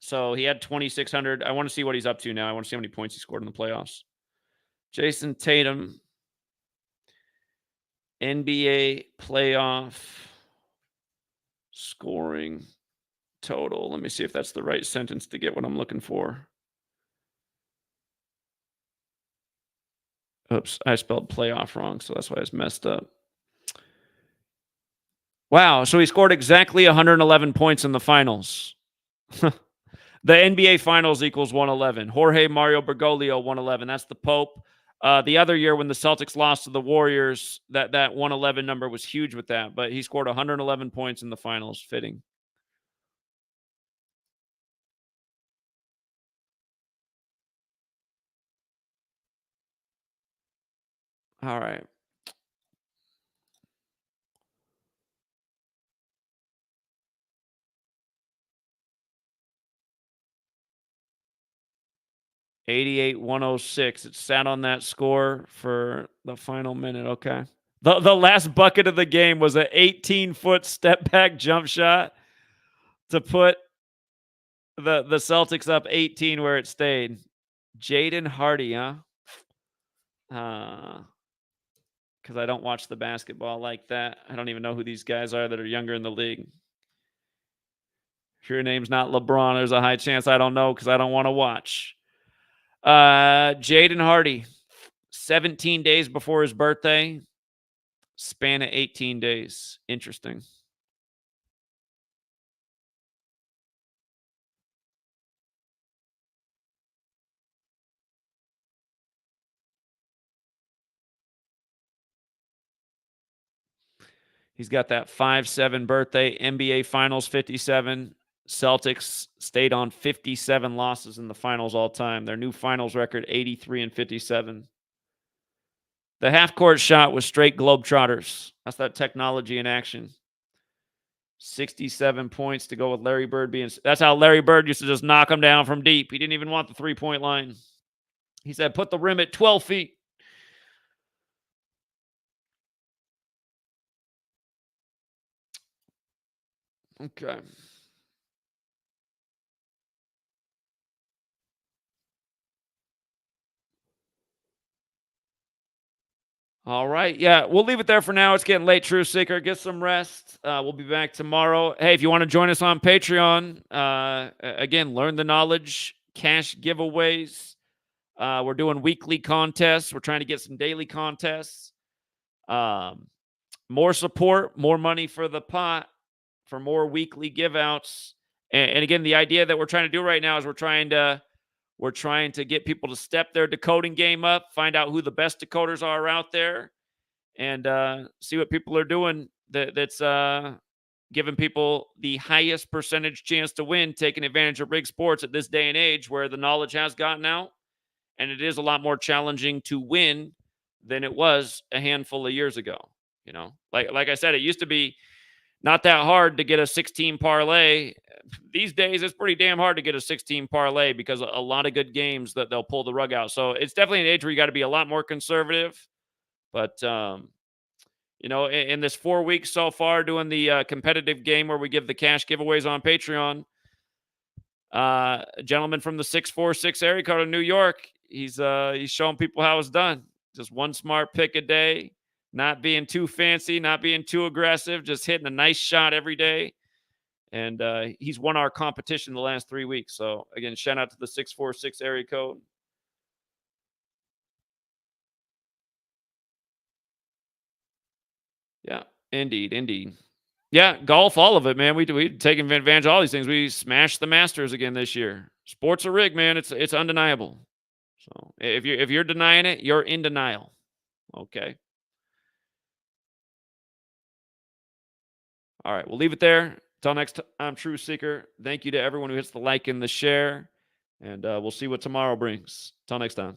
So he had 2,600. I want to see what he's up to now. I want to see how many points he scored in the playoffs. Jason Tatum, NBA playoff scoring total. Let me see if that's the right sentence to get what I'm looking for. Oops, I spelled playoff wrong, so that's why I was messed up. Wow, so he scored exactly 111 points in the finals. The NBA Finals equals 111. Jorge Mario Bergoglio, 111. That's the Pope. The other year when the Celtics lost to the Warriors, that 111 number was huge with that. But he scored 111 points in the finals. Fitting. All right. $88-106. It sat on that score for the final minute. Okay. The last bucket of the game was an 18-foot step back jump shot to put the Celtics up 18 where it stayed. Jaden Hardy, huh? Because I don't watch the basketball like that. I don't even know who these guys are that are younger in the league. If your name's not LeBron, there's a high chance I don't know because I don't want to watch. Jaden Hardy, 17 days before his birthday, span of 18 days. Interesting. He's got that 5-7 birthday, NBA Finals 57. Celtics stayed on 57 losses in the finals all time. Their new finals record, 83-57. The half-court shot was straight Globetrotters. That's that technology in action. 67 points to go with Larry Bird being... That's how Larry Bird used to just knock them down from deep. He didn't even want the three-point line. He said, put the rim at 12 feet. Okay. All right. Yeah, we'll leave it there for now. It's getting late, True Seeker. Get some rest. We'll be back tomorrow. Hey, if you want to join us on Patreon, again, learn the knowledge, cash giveaways. We're doing weekly contests. We're trying to get some daily contests. More support, more money for the pot, for more weekly give outs. And again, the idea that we're trying to do right now is we're trying to get people to step their decoding game up, find out who the best decoders are out there, and see what people are doing that's giving people the highest percentage chance to win, taking advantage of rigged sports at this day and age where the knowledge has gotten out. And it is a lot more challenging to win than it was a handful of years ago. You know, like I said, it used to be not that hard to get a 16 parlay. These days, it's pretty damn hard to get a 16 parlay because a lot of good games that they'll pull the rug out. So it's definitely an age where you got to be a lot more conservative. But, you know, in this 4 weeks so far doing the competitive game where we give the cash giveaways on Patreon, a gentleman from the 646 area code of New York, he's showing people how it's done. Just one smart pick a day, not being too fancy, not being too aggressive, just hitting a nice shot every day. And he's won our competition the last 3 weeks. So, again, shout out to the 646 area code. Yeah, indeed. Yeah, golf, all of it, man. We taking advantage of all these things. We smashed the Masters again this year. Sports are rigged, man. It's undeniable. So if you're denying it, you're in denial. Okay. All right, we'll leave it there. Till next time, True Seeker. Thank you to everyone who hits the like and the share. And we'll see what tomorrow brings. Till next time.